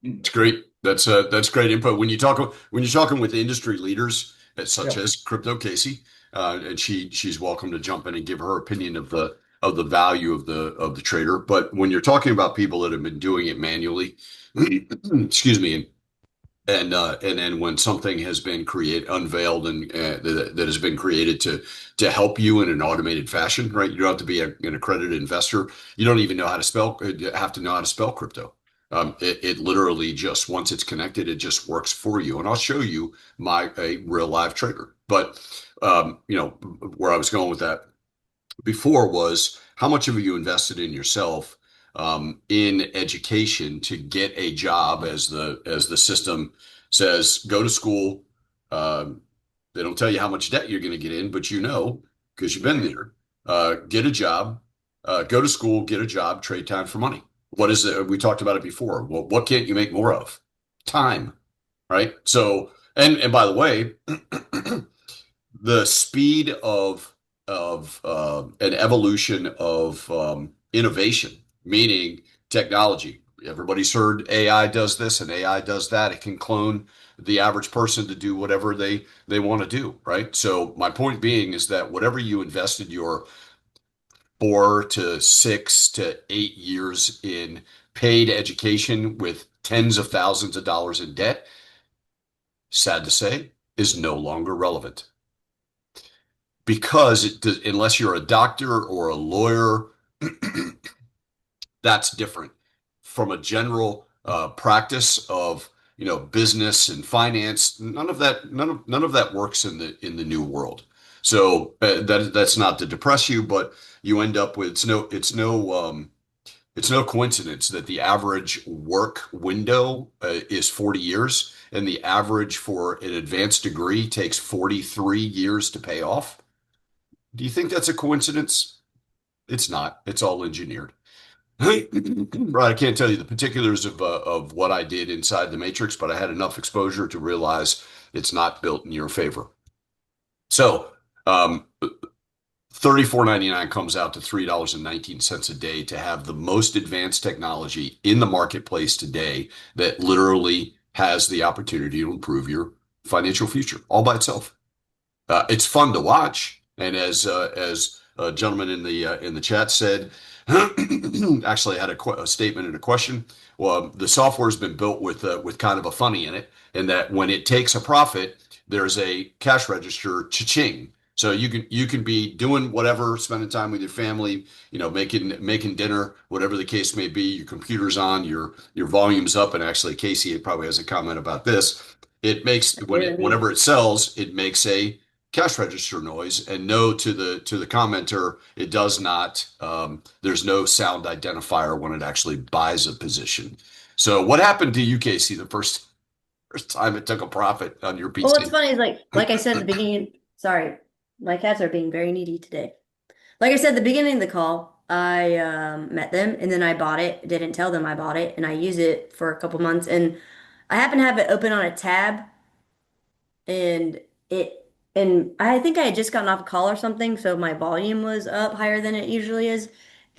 it's great. That's great input. When you're talking with industry leaders, such Yeah. as Crypto Casey, and she's welcome to jump in and give her opinion of the value of the trader. But when you're talking about people that have been doing it manually, excuse me, and then when something has been unveiled, and that has been created to help you in an automated fashion, right? You don't have to be an accredited investor. You don't even know how to spell. You have to know how to spell crypto. It literally just once it's connected, it just works for you. And I'll show you a real live trader. But where I was going with that before was how much have you invested in yourself in education to get a job as the system says go to school. They don't tell you how much debt you're going to get in, but you know because you've been there. Get a job, go to school, get a job, trade time for money. What is it? We talked about it before. Well, what can't you make more of? Time, right? So, and by the way, the speed of an evolution of innovation, meaning technology. Everybody's heard AI does this and AI does that. It can clone the average person to do whatever they want to do, right? So my point being is that whatever you invested your 4 to 6 to 8 years in paid education with tens of thousands of dollars in debt, sad to say, is no longer relevant because unless you're a doctor or a lawyer, that's different from a general practice of business and finance. None of that works in the new world. So that's not to depress you, but you end up with it's no coincidence that the average work window is 40 years and the average for an advanced degree takes 43 years to pay off. Do you think that's a coincidence? It's not. It's all engineered. Right. I can't tell you the particulars of what I did inside the matrix, but I had enough exposure to realize it's not built in your favor. So, 34.99 comes out to $3.19 a day to have the most advanced technology in the marketplace today that literally has the opportunity to improve your financial future all by itself. It's fun to watch, and as a gentleman in the chat said, actually I had a statement and a question. Well, the software has been built with kind of a funny in it, in that when it takes a profit, there's a cash register cha-ching. So you can be doing whatever, spending time with your family, making dinner, whatever the case may be. Your computer's on, your volume's up, and actually Casey probably has a comment about this. It makes whenever it sells, it makes a cash register noise, and no, to the commenter, it does not. There's no sound identifier when it actually buys a position. So what happened to you, Casey, the first time it took a profit on your Well, what's PC? funny is like I said at the beginning, sorry, my cats are being very needy today. Like I said at the beginning of the call, I met them and then I bought it, didn't tell them I bought it, and I used it for a couple months and I happen to have it open on a tab and I think I had just gotten off a call or something, so my volume was up higher than it usually is.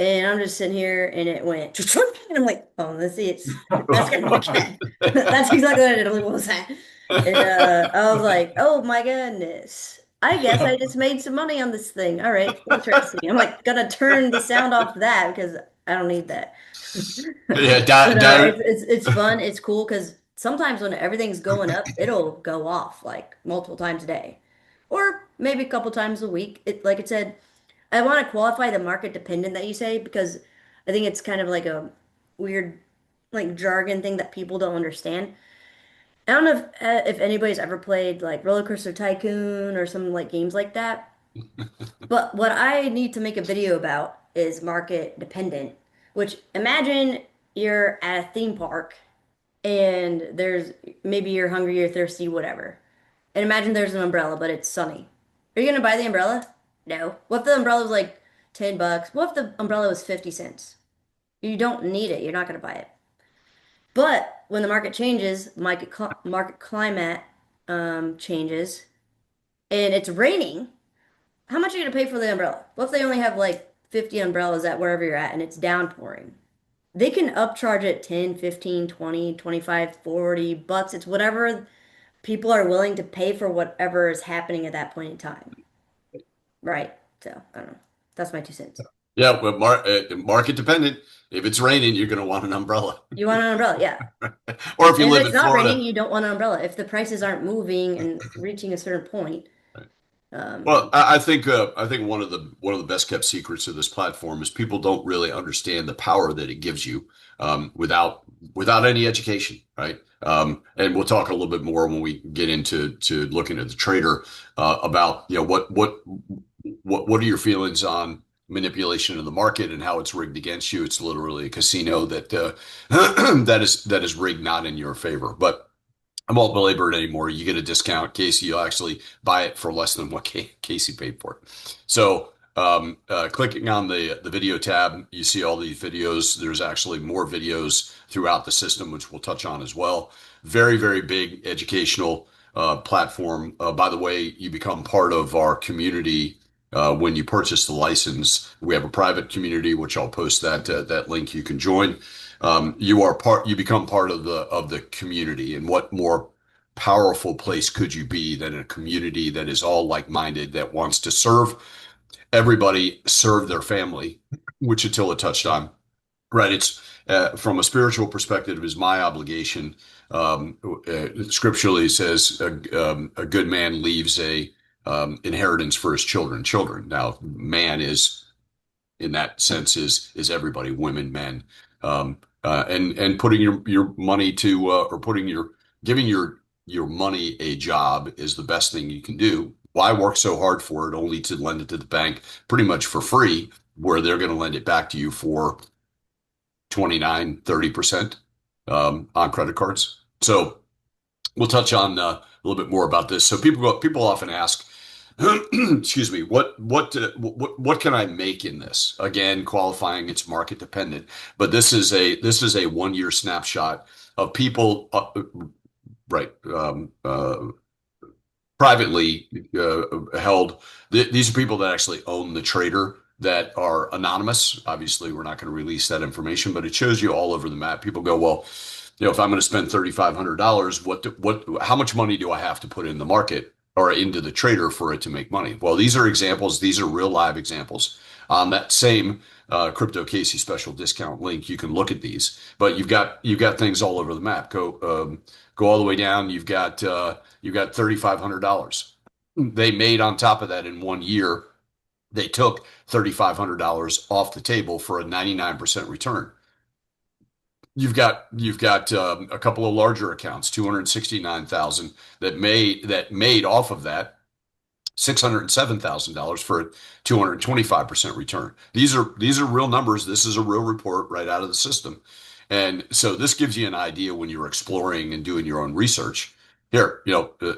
And I'm just sitting here and it went and I'm like, oh, let's see, that's gonna be cat. That's exactly what it did. What was that? And I was like, oh my goodness. I guess I just made some money on this thing. All right, interesting. I'm like gonna turn the sound off that because I don't need that. Yeah, But it's fun. It's cool because sometimes when everything's going up, it'll go off like multiple times a day, or maybe a couple times a week. It like it said, I want to qualify the market dependent that you say because I think it's kind of like a weird like jargon thing that people don't understand. I don't know if anybody's ever played like Roller Coaster Tycoon or some like games like that. But what I need to make a video about is market dependent, which imagine you're at a theme park and there's maybe you're hungry, you're thirsty, whatever. And imagine there's an umbrella, but it's sunny. Are you gonna buy the umbrella? No. What if the umbrella was like 10 bucks? What if the umbrella was 50 cents? You don't need it. You're not gonna buy it. But when the market changes, market climate changes, and it's raining, how much are you gonna pay for the umbrella? What if they only have like 50 umbrellas at wherever you're at and it's downpouring? They can upcharge it 10, 15, 20, 25, 40 bucks. It's whatever people are willing to pay for whatever is happening at that point in time. Right. So, I don't know. That's my 2 cents. yeah, but market dependent. If it's raining, you're going to want an umbrella. You want an umbrella, yeah. Or if you And if live it's in not raining, Florida. you don't want an umbrella. If the prices aren't moving and reaching a certain point, Well, I think one of the best kept secrets of this platform is people don't really understand the power that it gives you without any education, right? And we'll talk a little bit more when we get into looking at the trader about what are your feelings on manipulation of the market and how it's rigged against you. It's literally a casino that that is rigged not in your favor, but. I won't belabor it anymore. You get a discount, Casey. You'll actually buy it for less than what Casey paid for it. So, clicking on the video tab, you see all these videos. There's actually more videos throughout the system, which we'll touch on as well. Very, very big educational platform. By the way, you become part of our community when you purchase the license. We have a private community, which I'll post that link. You can join. You become part of the community, and what more powerful place could you be than a community that is all like-minded, that wants to serve everybody, serve their family, which Attila touched on. Right. It's from a spiritual perspective, is my obligation. Scripturally, it says a good man leaves a inheritance for his children. Children. Now, man is in that sense is everybody, women, men, and putting your money to or putting your giving your money a job is the best thing you can do. Why work so hard for it only to lend it to the bank pretty much for free, where they're going to lend it back to you for 29, 30% on credit cards? So we'll touch on a little bit more about this. So people often ask, excuse me, what can I make in this? Again, qualifying it's market dependent, but this is a 1 year snapshot of people, right? Privately held. These are people that actually own the trader that are anonymous. Obviously, we're not going to release that information, but it shows you all over the map. People go, well, if I'm going to spend $3,500, how much money do I have to put in the market or into the trader for it to make money? Well, these are examples. These are real live examples. On that same Crypto Casey special discount link, you can look at these. But you've got things all over the map. Go all the way down. You've got $3,500 they made on top of that in 1 year. They took $3,500 off the table for a 99% return. You've got a couple of larger accounts, 269,000 that made off of that $607,000 for a 225% return. These are real numbers. This is a real report right out of the system. And so this gives you an idea when you're exploring and doing your own research. Here,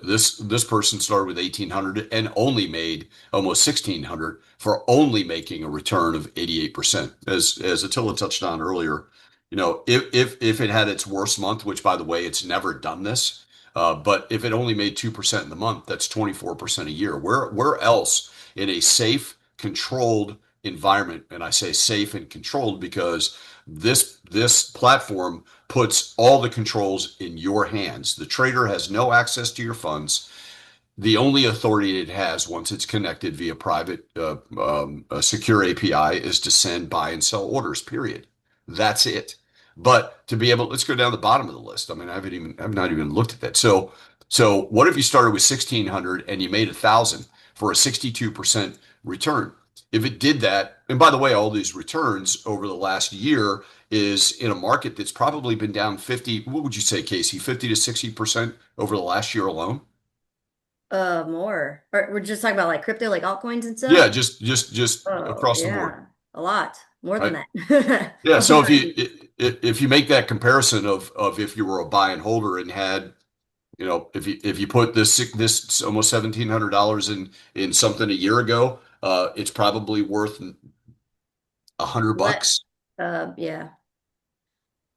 this person started with 1,800 and only made almost 1,600 for only making a return of 88%. As Attila touched on earlier, if it had its worst month, which by the way, it's never done this, but if it only made 2% in the month, that's 24% a year. Where else in a safe, controlled environment, and I say safe and controlled because this platform puts all the controls in your hands. The trader has no access to your funds. The only authority it has once it's connected via private a secure API is to send, buy, and sell orders, period. That's it. But to be able, let's go down the bottom of the list. I mean, I've not even looked at that. So what if you started with 1,600 and you made 1,000 for a 62% return? If it did that, and by the way, all these returns over the last year is in a market that's probably been down 50, what would you say, Casey, 50 to 60% over the last year alone? More. Or we're just talking about like crypto, like altcoins and stuff. Yeah, just Oh, across the board, yeah. A lot. More than right? that. Yeah, A so if lot. you make that comparison of if you were a buy and holder and had, if you put this almost $1,700 in something a year ago, it's probably worth Let, $100, yeah.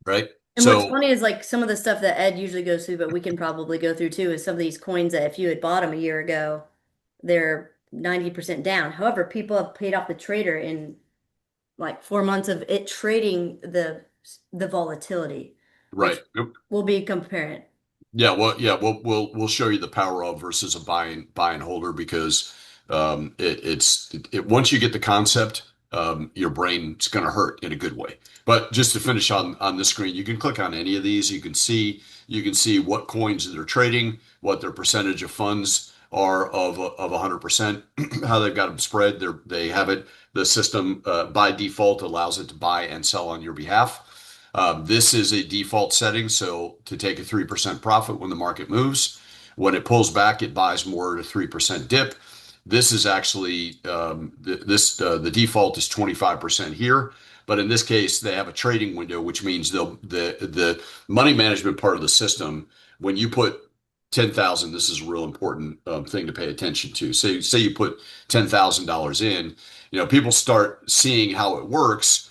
right? And what's So funny is like some of the stuff that Ed usually goes through, but we can probably go through too, is some of these coins that if you had bought them a year ago, they're 90% down. However, people have paid off the trader in like 4 months of it trading the volatility, right. which we'll be comparing. Yeah, we'll show you the power of versus a buy and holder because once you get the concept, your brain's going to hurt in a good way. But just to finish on this screen, you can click on any of these. You can see what coins they're trading, what their percentage of funds are of 100%, how they've got them spread. They have it. The system by default allows it to buy and sell on your behalf. This is a default setting, so to take a 3% profit when the market moves. When it pulls back, it buys more at a 3% dip. This is actually the default is 25% here, but in this case, they have a trading window, which means the money management part of the system. When you put 10,000, this is a real important thing to pay attention to. Say you put $10,000 in, people start seeing how it works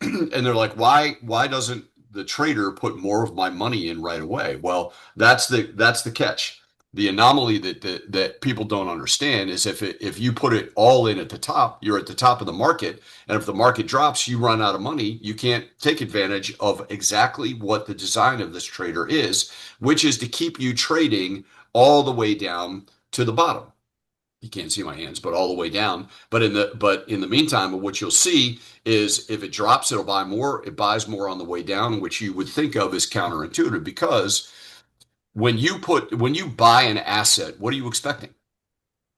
and they're like, why doesn't the trader put more of my money in right away? Well, that's the catch. The anomaly that people don't understand is if you put it all in at the top, you're at the top of the market, and if the market drops, you run out of money. You can't take advantage of exactly what the design of this trader is, which is to keep you trading all the way down to the bottom. You can't see my hands, but all the way down. But in the meantime, what you'll see is if it drops, it'll buy more. It buys more on the way down, which you would think of as counterintuitive because when you buy an asset, what are you expecting?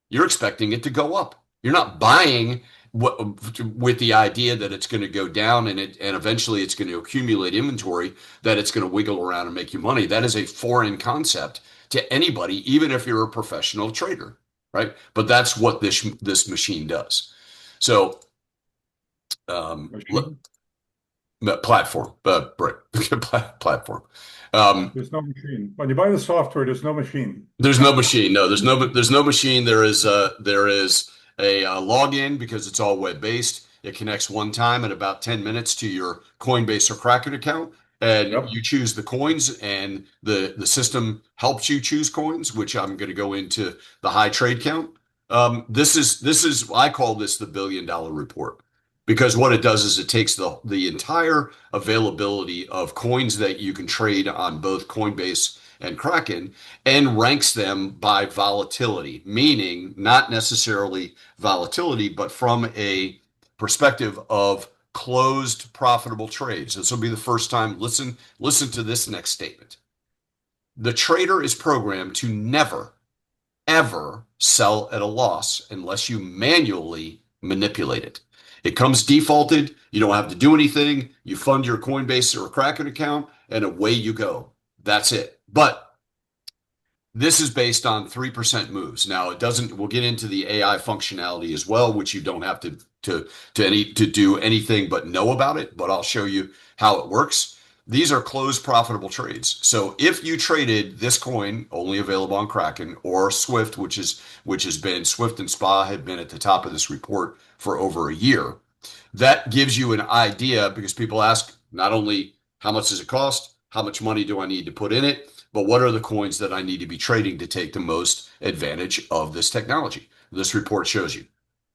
You're expecting it to go up. You're not buying with the idea that it's going to go down and eventually it's going to accumulate inventory that it's going to wiggle around and make you money. That is a foreign concept to anybody, even if you're a professional trader, right? But that's what this machine does. So um, Machine. Platform, right. Platform. Um, There's no machine. When you buy the software, there's no machine. there's no machine. No, there's no machine. There is a login because it's all web based. It connects one time in about 10 minutes to your Coinbase or Kraken account, and Yep. you choose the coins, and the system helps you choose coins, which I'm going to go into the high trade count. This is I call this the $1 billion report because what it does is it takes the entire availability of coins that you can trade on both Coinbase and Kraken and ranks them by volatility, meaning not necessarily volatility, but from a perspective of closed profitable trades. This will be the first time. Listen to this next statement. The trader is programmed to never, ever sell at a loss unless you manually manipulate it. It comes defaulted. You don't have to do anything. You fund your Coinbase or Kraken account, and away you go. That's it. But this is based on 3% moves. Now it doesn't, we'll get into the AI functionality as well, which you don't have to do anything but know about it, but I'll show you how it works. These are closed profitable trades. So if you traded this coin only available on Kraken or Swift, which has been Swift and SPA have been at the top of this report for over a year, that gives you an idea because people ask not only how much does it cost, how much money do I need to put in it, but what are the coins that I need to be trading to take the most advantage of this technology? This report shows you.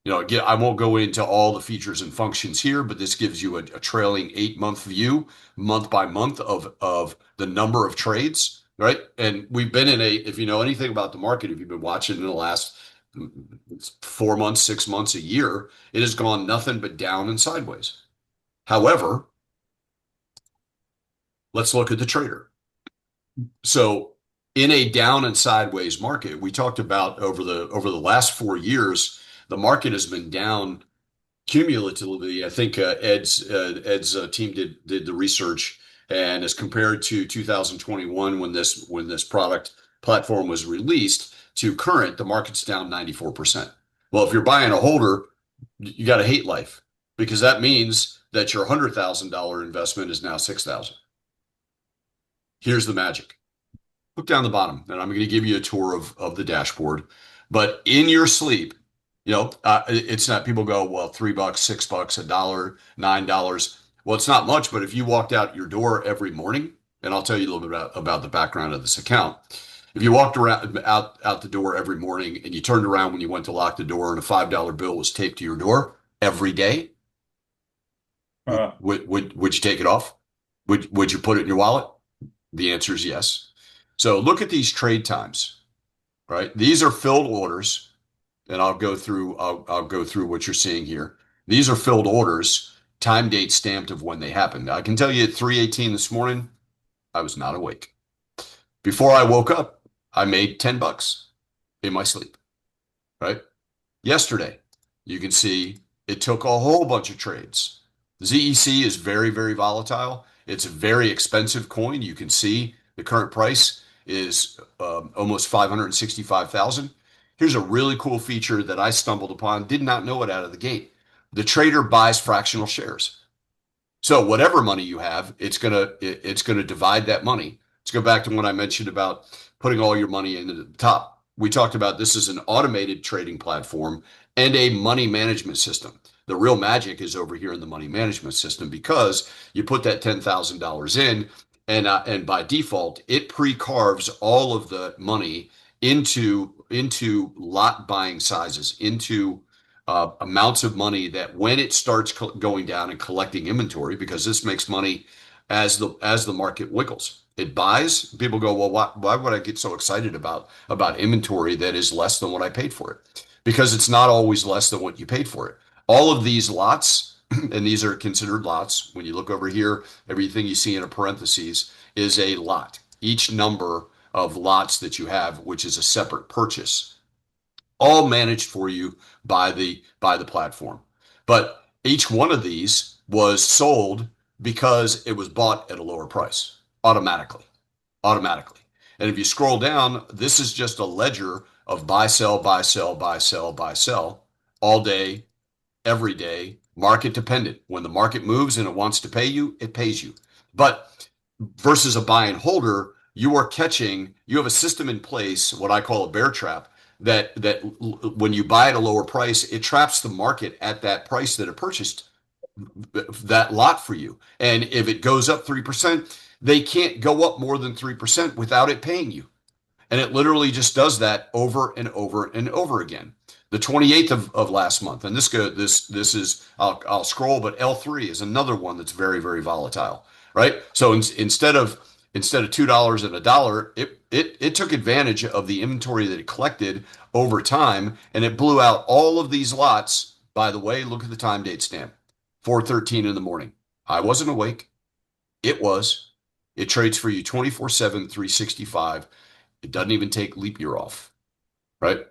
You know, again, I won't go into all the features and functions here, but this gives you a trailing 8 month view, month by month of the number of trades, right? And we've been in if you know anything about the market, if you've been watching in the last 4 months, 6 months, a year, it has gone nothing but down and sideways. However, let's look at the trader. So in a down and sideways market, we talked about over the last 4 years, the market has been down cumulatively. I think Ed's team did the research, and as compared to 2021 when this product platform was released to current, the market's down 94%. Well, if you're buying a holder, you got to hate life because that means that your $100,000 investment is now 6,000. Here's the magic. Look down the bottom, and I'm going to give you a tour of the dashboard. But in your sleep, it's not, people go, well, $3, $6, $1, $9. Well, it's not much, but if you walked out your door every morning, and I'll tell you a little bit about the background of this account. If you walked around out the door every morning and you turned around when you went to lock the door and a $5 bill was taped to your door every day, Uh, would you take it off? Would you put it in your wallet? The answer is yes. So look at these trade times, right? These are filled orders, and I'll go through what you're seeing here. These are filled orders, time date stamped of when they happened. I can tell you at 3:18 this morning, I was not awake. Before I woke up, I made $10 in my sleep, right? Yesterday, you can see it took a whole bunch of trades. ZEC is very, very volatile. It's a very expensive coin. You can see the current price is almost 565,000. Here's a really cool feature that I stumbled upon, did not know it out of the gate. The trader buys fractional shares. So whatever money you have, it's gonna divide that money. Let's go back to what I mentioned about putting all your money into the top. We talked about this is an automated trading platform and a money management system. The real magic is over here in the money management system because you put that $10,000 in, and by default, it pre-carves all of the money into lot buying sizes, into amounts of money that when it starts going down and collecting inventory, because this makes money as the market wiggles. It buys. People go, well, why would I get so excited about inventory that is less than what I paid for it? Because it's not always less than what you paid for it. All of these lots, and these are considered lots. When you look over here, everything you see in a parentheses is a lot. Each number of lots that you have, which is a separate purchase, all managed for you by the platform. But each one of these was sold because it was bought at a lower price automatically. Automatically. And if you scroll down, this is just a ledger of buy, sell, buy, sell, buy, sell, buy, sell all day, every day, market dependent. When the market moves and it wants to pay you, it pays you. But versus a buy and holder, you have a system in place, what I call a bear trap, that when you buy at a lower price, it traps the market at that price that it purchased that lot for you. And if it goes up 3%, they can't go up more than 3% without it paying you. And it literally just does that over and over and over again. The 28th of last month, and this is I'll scroll, but L3 is another one that's very, very volatile, right? So instead of $2 and a dollar, it took advantage of the inventory that it collected over time, and it blew out all of these lots. By the way, look at the time date stamp, 4:13 in the morning. I wasn't awake. It was. It trades for you 24/7, 365. It doesn't even take leap year off, right?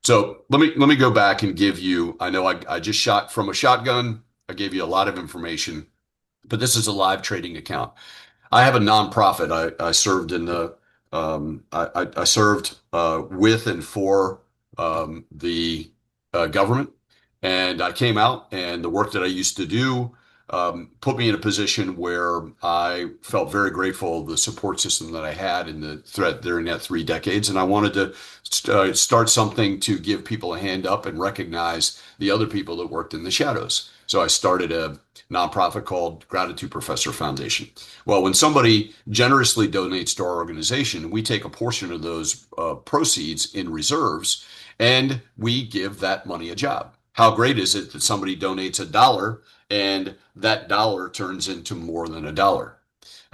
So let me go back and give you. I know I just shot from a shotgun. I gave you a lot of information, but this is a live trading account. I have a nonprofit. I served in the I served with and for the government, and I came out, and the work that I used to do put me in a position where I felt very grateful of the support system that I had in the threat during that 3 decades, and I wanted to start something to give people a hand up and recognize the other people that worked in the shadows. So I started a nonprofit called Gratitude Professor Foundation. Well, when somebody generously donates to our organization, we take a portion of those proceeds in reserves and we give that money a job. How great is it that somebody donates a dollar and that dollar turns into more than a dollar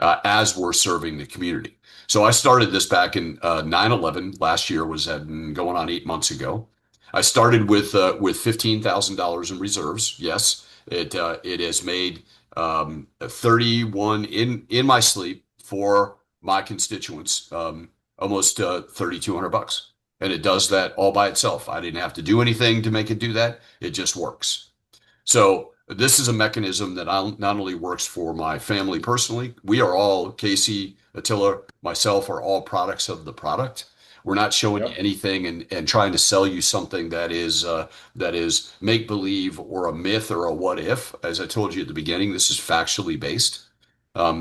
as we're serving the community? So I started this back in 9/11 last year, was going on 8 months ago. I started with $15,000 in reserves. Yes, it has made 31 in my sleep for my constituents, almost $3,200, and it does that all by itself. I didn't have to do anything to make it do that. It just works. So this is a mechanism that not only works for my family personally. We are all, Casey, Attila, myself, are all products of the product. We're not showing you Yep. anything and trying to sell you something that is make believe or a myth or a what if. As I told you at the beginning, this is factually based.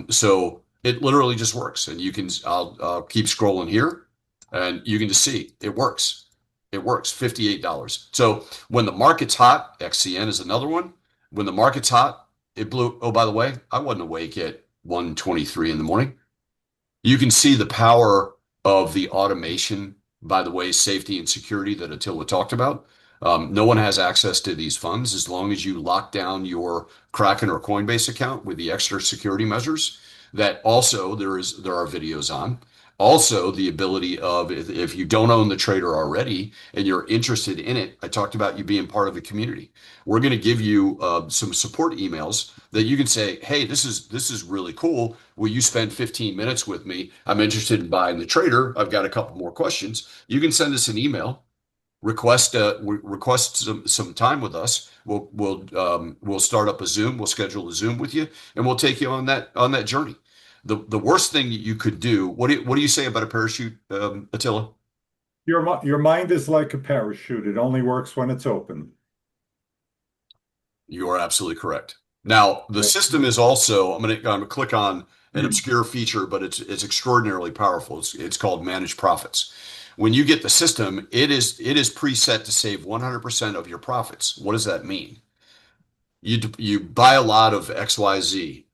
So it literally just works, and I'll keep scrolling here, and you can just see it works. It works. $58. So when the market's hot, XCN is another one. When the market's hot, it blew. Oh, by the way, I wasn't awake at 1:23 in the morning. You can see the power of the automation, by the way, safety and security that Attila talked about. No one has access to these funds as long as you lock down your Kraken or Coinbase account with the extra security measures that also there are videos on. Also, the ability of if you don't own the trader already and you're interested in it, I talked about you being part of the community. We're going to give you some support emails that you can say, "Hey, this is really cool. Will you spend 15 minutes with me? I'm interested in buying the trader. I've got a couple more questions." You can send us an email, request some time with us. We'll start up a Zoom. We'll schedule a Zoom with you, and we'll take you on that journey. The worst thing you could do. What do you say about a parachute, Attila? Your mind is like a parachute. It only works when it's open. You are absolutely correct. Now, the Yeah. system is also, I'm gonna click on an obscure feature, but it's extraordinarily powerful. It's called Manage Profits. When you get the system, it is preset to save 100% of your profits. What does that mean? You buy a lot of XYZ.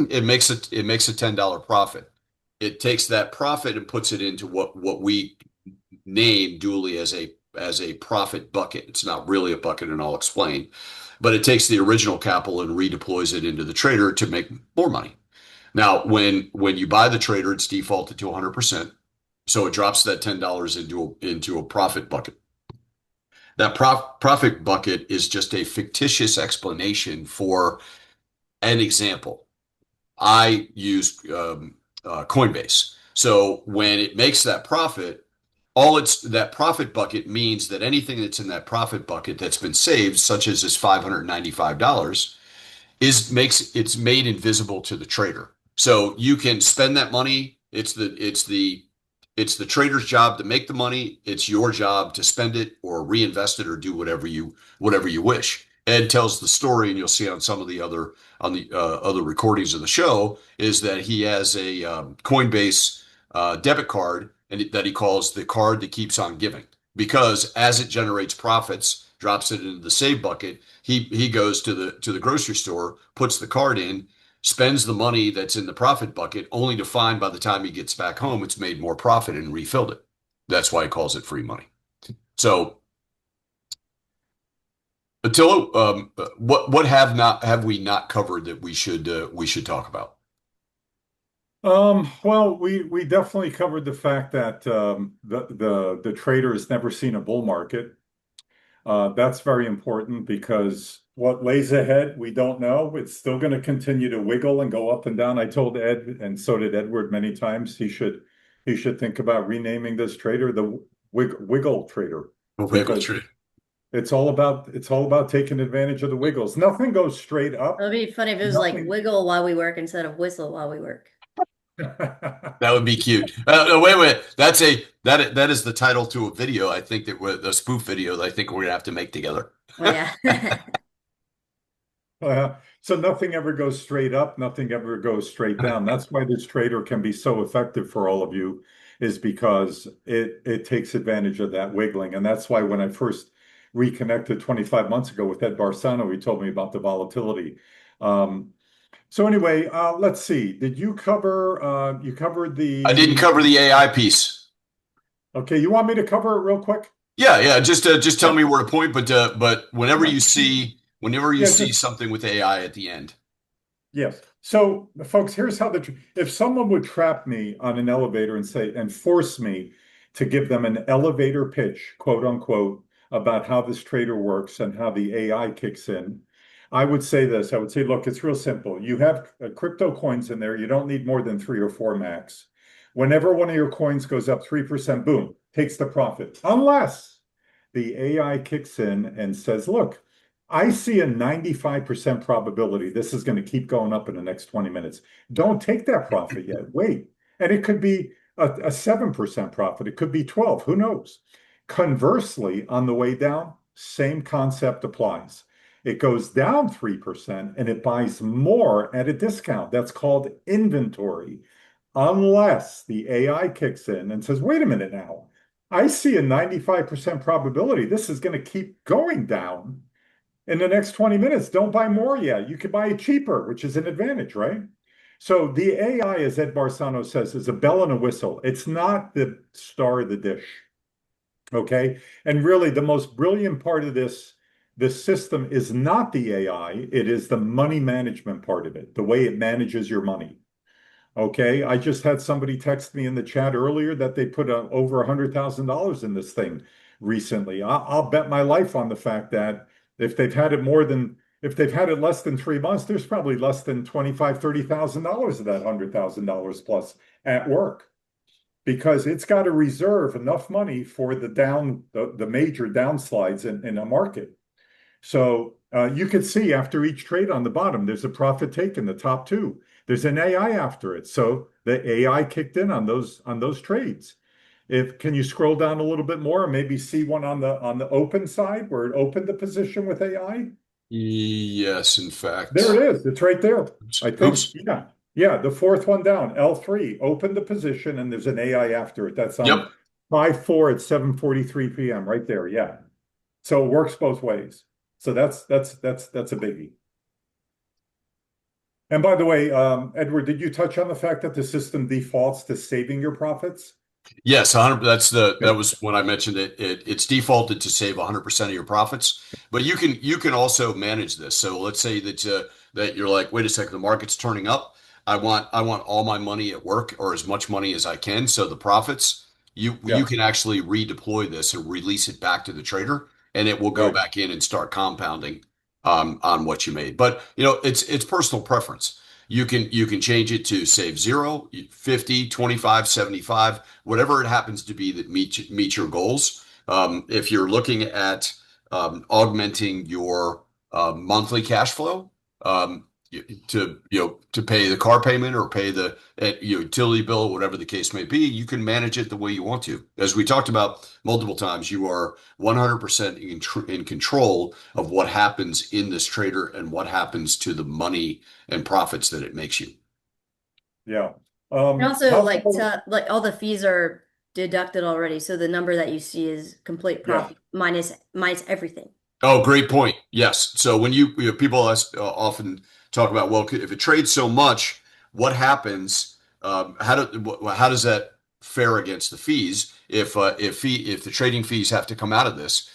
It makes a $10 profit. It takes that profit and puts it into what we name duly as a profit bucket. It's not really a bucket, and I'll explain. But it takes the original capital and redeploys it into the trader to make more money. Now, when you buy the trader, it's defaulted to 100%. So it drops that $10 into a profit bucket. That profit bucket is just a fictitious explanation for an example. I use Coinbase. So when it makes that profit, that profit bucket means that anything that's in that profit bucket that's been saved, such as this $595, it's made invisible to the trader. So you can spend that money. It's the trader's job to make the money. It's your job to spend it or reinvest it or do whatever you wish. Ed tells the story, and you'll see on some of the other recordings of the show, is that he has a Coinbase debit card, and that he calls the card that keeps on giving, because as it generates profits, drops it into the save bucket. He goes to the grocery store, puts the card in, spends the money that's in the profit bucket, only to find by the time he gets back home, it's made more profit and refilled it. That's why he calls it free money. So, Attila, what have we not covered that we should talk about? Well, we definitely covered the fact that the trader has never seen a bull market. That's very important because what lays ahead, we don't know. It's still going to continue to wiggle and go up and down. I told Ed, and so did Edward many times, he should think about renaming this trader the wiggle trader Wiggle because trade. it's all about taking advantage of the wiggles. Nothing goes straight up. It'd be funny if it was like Nothing. wiggle while we work instead of whistle while we work. That would be cute. No, wait, wait. That is the title to a video. I think that a spoof video that I think we're gonna have to make together. Oh yeah. So nothing ever goes straight up, nothing ever goes straight down. That's why this trader can be so effective for all of you, is because it takes advantage of that wiggling. And that's why when I first reconnected 25 months ago with Ed Barsano, he told me about the volatility. So anyway, let's see. Did you cover you covered I didn't the cover the AI piece. okay, you want me to cover it real quick? Yeah, yeah. Just tell Yeah. me where to point. But whenever you Yeah, see just something with AI at the end. yes. So, folks, here's how if someone would trap me on an elevator and say and force me to give them an elevator pitch, quote unquote, about how this trader works and how the AI kicks in, I would say this. I would say, look, it's real simple. You have crypto coins in there. You don't need more than 3 or 4 max. Whenever one of your coins goes up 3%, boom, takes the profit. Unless the AI kicks in and says, look, I see a 95% probability this is going to keep going up in the next 20 minutes. Don't take that profit yet. Wait. And it could be a 7% profit. It could be 12. Who knows? Conversely, on the way down, same concept applies. It goes down 3% and it buys more at a discount. That's called inventory. Unless the AI kicks in and says, wait a minute now, I see a 95% probability this is going to keep going down in the next 20 minutes. Don't buy more yet. You could buy it cheaper, which is an advantage, right? So the AI, as Ed Barsano says, is a bell and a whistle. It's not the star of the dish. Okay. And really, the most brilliant part of this system is not the AI, it is the money management part of it, the way it manages your money. Okay. I just had somebody text me in the chat earlier that they put over $100,000 in this thing recently. I'll bet my life on the fact that if they've had it less than 3 months, there's probably less than $25,000, $30,000 of that $100,000 plus at work because it's got to reserve enough money for the major downslides in a market. So you could see after each trade on the bottom, there's a profit taken, the top two. There's an AI after it. So the AI kicked in on those trades. Can you scroll down a little bit more and maybe see one on the open side where it opened the position with AI? Yes, in There fact. it is. It's right there. Oops. I think, Oops. yeah. Yeah, the fourth one down, L3, opened the position and there's an AI after it. That's on Yep. 5/4 at 7:43 p.m. right there. Yeah. So it works both ways. So that's a biggie. And by the way, Edward, did you touch on the fact that the system defaults to saving your profits? Yes, 100. That Okay. was when I mentioned it. It's defaulted to save 100% of your profits, but you can also manage this. So let's say that you're like, wait a second, the market's turning up. I want all my money at work or as much money as I can. So the profits, you Yeah, can actually redeploy this and release it back to the trader, and it will go right. back in and start compounding on what you made. But it's personal preference. You can change it to save 0, 50, 25, 75, whatever it happens to be that meet your goals. If you're looking at augmenting your monthly cash flow, to pay the car payment or pay the utility bill, whatever the case may be. You can manage it the way you want to. As we talked about multiple times, you are 100% in control of what happens in this trader and what happens to the money and profits that it makes you. Yeah. And also, How like far- like all the fees are deducted already, so the number that you see is complete yeah. profit minus everything. Oh, great point. Yes. So when people often talk about, well, if it trades so much, what happens? How does that fare against the fees if the trading fees have to come out of this?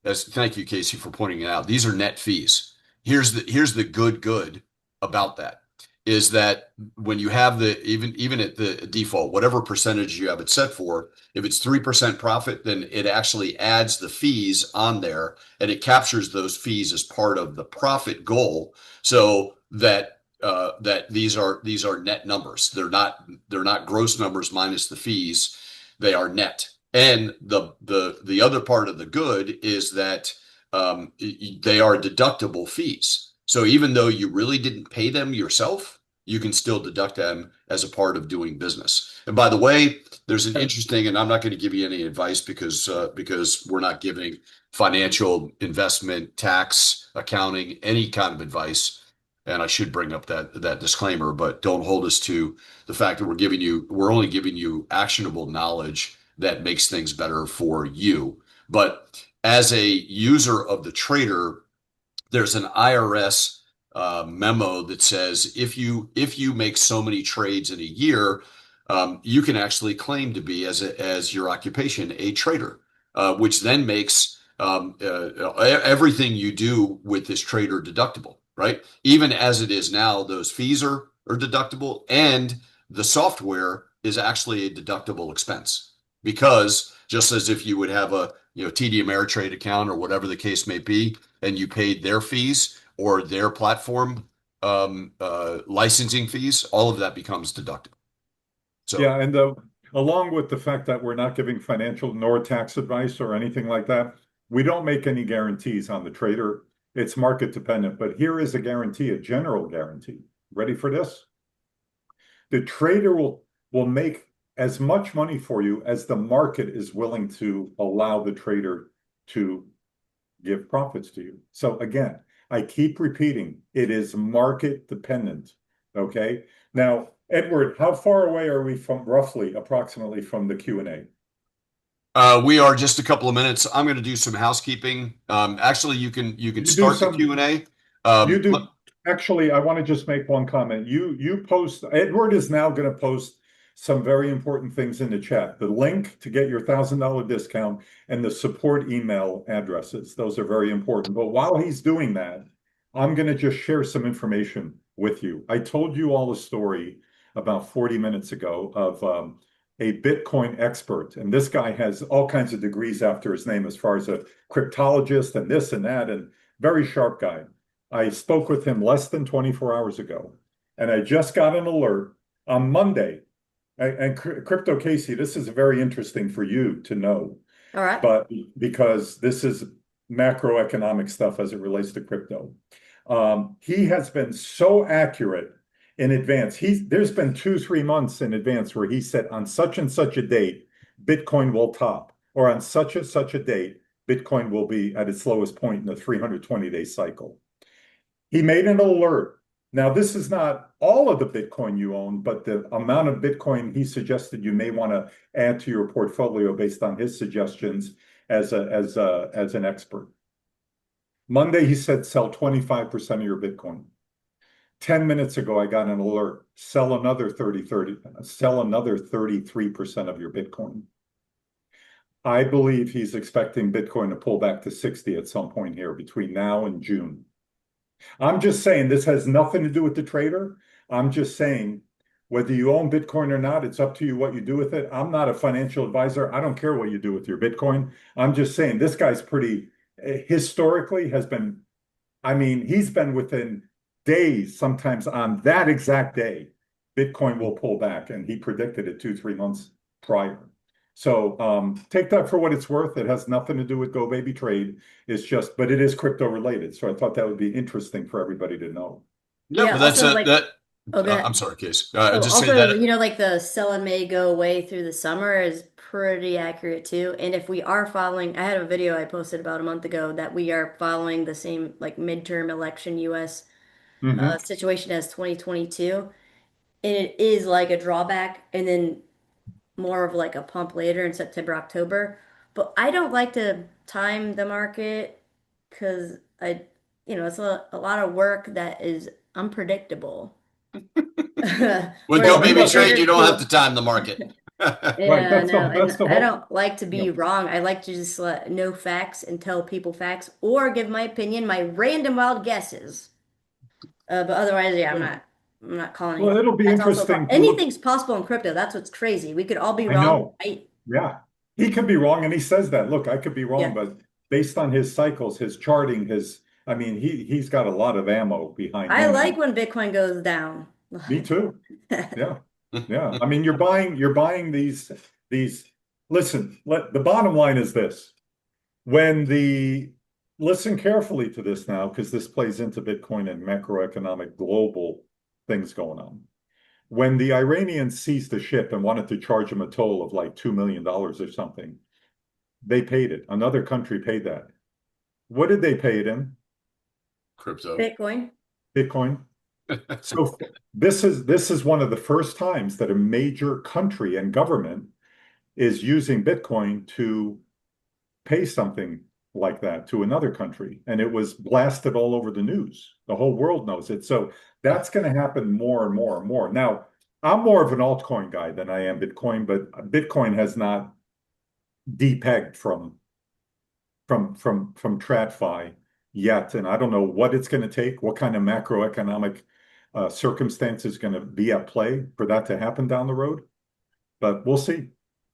Thank you, Casey, for pointing it out. These are net fees. Here's the good about that is that when you have even at the default, whatever percentage you have it set for, if it's 3% profit, then it actually adds the fees on there and it captures those fees as part of the profit goal so that these are net numbers. They're not gross numbers minus the fees. They are net. And the other part of the good is that they are deductible fees. So even though you really didn't pay them yourself, you can still deduct them as a part of doing business. And by the way, there's an interesting, and I'm not going to give you any advice because we're not giving financial investment, tax, accounting, any kind of advice. And I should bring up that disclaimer, but don't hold us to the fact that we're only giving you actionable knowledge that makes things better for you. But as a user of the trader, there's an IRS memo that says if you make so many trades in a year, you can actually claim to be as your occupation a trader, which then makes everything you do with this trader deductible, right? Even as it is now, those fees are deductible, and the software is actually a deductible expense because just as if you would have a TD Ameritrade account or whatever the case may be, and you paid their fees or their platform licensing fees, all of that becomes deductible. So, Yeah, and along with the fact that we're not giving financial nor tax advice or anything like that, we don't make any guarantees on the trader. It's market dependent, but here is a guarantee, a general guarantee. Ready for this? The trader will make as much money for you as the market is willing to allow the trader to give profits to you. So again, I keep repeating, it is market dependent. Okay. Now, Edward, how far away are we from approximately from the Q&A? we are just a couple of minutes. I'm going to do some housekeeping. Actually, you can You do start the some, Q&A. you do. Actually, I want to just make one comment. You post, Edward is now going to post some very important things in the chat. The link to get your $1,000 discount and the support email addresses. Those are very important. But while he's doing that, I'm going to just share some information with you. I told you all a story about 40 minutes ago of a Bitcoin expert. And this guy has all kinds of degrees after his name as far as a cryptologist and this and that, and very sharp guy. I spoke with him less than 24 hours ago, and I just got an alert on Monday. And Crypto Casey, this is very interesting for you to know, All right. but because this is macroeconomic stuff as it relates to crypto. He has been so accurate in advance. There's been 2-3 months in advance where he said on such and such a date, Bitcoin will top, or on such and such a date, Bitcoin will be at its lowest point in the 320-day cycle. He made an alert. Now, this is not all of the Bitcoin you own, but the amount of Bitcoin he suggested you may want to add to your portfolio based on his suggestions as an expert. Monday, he said sell 25% of your Bitcoin. 10 minutes ago, I got an alert. Sell another 33% of your Bitcoin. I believe he's expecting Bitcoin to pull back to 60 at some point here between now and June. I'm just saying this has nothing to do with the trader. I'm just saying whether you own Bitcoin or not, it's up to you what you do with it. I'm not a financial advisor. I don't care what you do with your Bitcoin. I'm just saying this guy's pretty historically has been, I mean, he's been within days, sometimes on that exact day, Bitcoin will pull back, and he predicted it 2-3 months prior. So take that for what it's worth. It has nothing to do with GoBabyTrade. It's just, but it is crypto related. So I thought that would be interesting for everybody to know. Yeah, Yeah, but that's also a like, that. oh, go I'm ahead. sorry, Case. I Oh, just say also, that. like the sell in May, go away through the summer is pretty accurate too. And if we are following, I had a video I posted about a month ago that we are following the same like midterm election US Hmm. situation as 2022. And it is like a drawback and then more of like a pump later in September, October. But I don't like to time the market because it's a lot of work that is unpredictable. With Whereas Go And like the Baby look, Trade, you traders don't have to who, time the market. right, yeah, no, that's and the I whole, don't like to you be know, wrong. I like to just know facts and tell people facts or give my opinion, my random wild guesses. But otherwise, yeah, I'm not calling well, anything. it'll be That's also interesting to look. anything's possible in crypto. That's what's crazy. We could all be I wrong, know. right? Yeah. He could be wrong, and he says that. Look, I could be wrong, Yeah. but based on his cycles, his charting, I mean, he's got a lot of ammo behind I him, like and when Bitcoin goes down. me too. Like, Yeah. Yeah. I mean, you're buying these. Listen, the bottom line is this. When the Listen carefully to this now, because this plays into Bitcoin and macroeconomic global things going on. When the Iranians seized the ship and wanted to charge him a toll of like $2 million or something, they paid it. Another country paid that. What did they pay it in? Crypto. Bitcoin. Bitcoin. So this is one of the first times that a major country and government is using Bitcoin to pay something like that to another country. And it was blasted all over the news. The whole world knows it. So that's going to happen more and more and more. Now, I'm more of an altcoin guy than I am Bitcoin, but Bitcoin has not depegged from TradFi yet. And I don't know what it's going to take, what kind of macroeconomic circumstances going to be at play for that to happen down the road. But we'll see.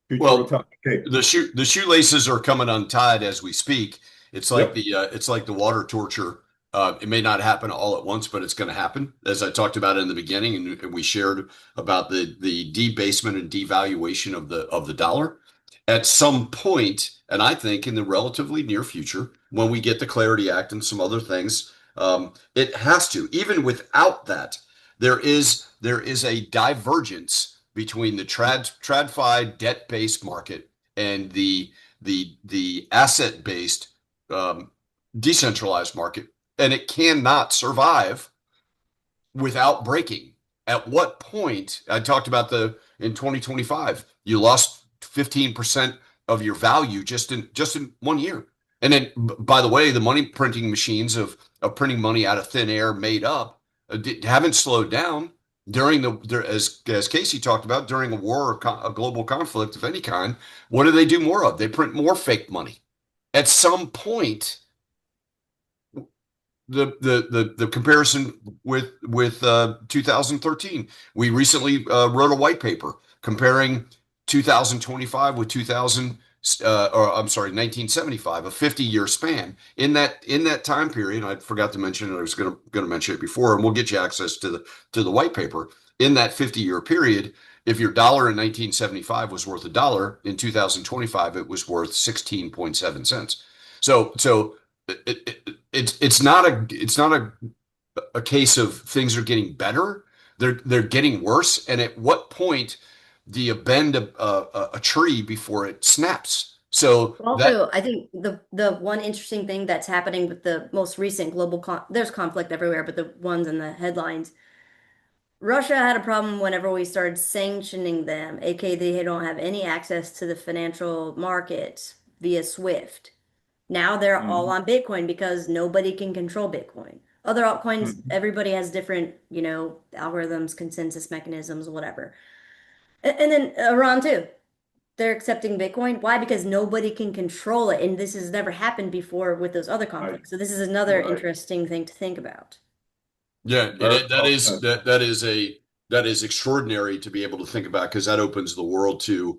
Future will Well, tell. Okay. the shoelaces are coming untied as we speak. Yep. It's like the water torture. It may not happen all at once, but it's going to happen, as I talked about in the beginning, and we shared about the debasement and devaluation of the dollar. At some point, and I think in the relatively near future, when we get the Clarity Act and some other things, it has to. Even without that, there is a divergence between the tradfi debt-based market and the asset-based um, decentralized market, and it cannot survive without breaking. At what point? I talked about the in 2025, you lost 15% of your value just in 1 year. And then, by the way, the money printing machines of printing money out of thin air made up haven't slowed down during as Casey talked about during a war or a global conflict of any kind. What do they do more of? They print more fake money. At some point, the comparison with 2013. We recently wrote a white paper comparing 2025 with 2000 or I'm sorry 1975, a 50-year span. In that time period, I forgot to mention it. I was going to mention it before, and we'll get you access to the white paper. In that 50-year period, if your dollar in 1975 was worth $1, in 2025 it was worth 16.7 cents. So it's not a case of things are getting better. They're getting worse. And at what point do you bend a tree before it snaps? So that Also, I think the one interesting thing that's happening with the most recent there's conflict everywhere, but the ones in the headlines, Russia had a problem whenever we started sanctioning them, aka they don't have any access to the financial markets via SWIFT. Now they're all Mhm. on Bitcoin because nobody can control Bitcoin. Other altcoins, Mhm. everybody has different, algorithms, consensus mechanisms, whatever. And then Iran too. They're accepting Bitcoin. Why? Because nobody can control it. And this has never happened before with those other Right. conflicts. So this is another Right. interesting thing to think about. Yeah, and Very well said. that is extraordinary to be able to think about because that opens the world to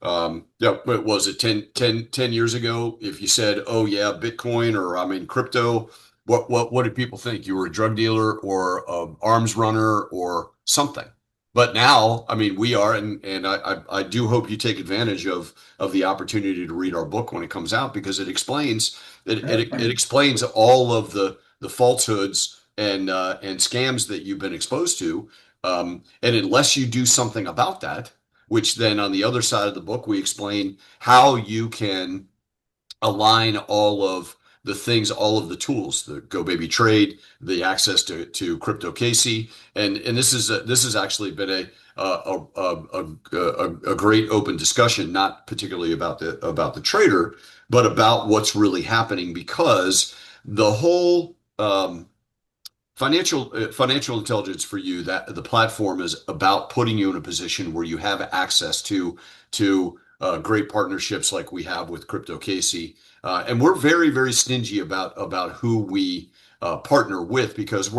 yeah, what was it 10 years ago? If you said, "Oh yeah, Bitcoin," or I mean crypto, what did people think? You were a drug dealer or a arms runner or something. But now, I mean, we are, and I do hope you take advantage of the opportunity to read our book when it comes out because it explains it Yeah. explains all of the falsehoods and scams that you've been exposed to. And unless you do something about that, which then on the other side of the book, we explain how you can align all of the things, all of the tools, the GoBabyTrade, the access to crypto Casey, and this has actually been a great open discussion, not particularly about the trader, but about what's really happening because the whole financial intelligence for you, that the platform is about putting you in a position where you have access to great partnerships like we have with Crypto Casey. And we're very, very stingy about who we partner with because Yep.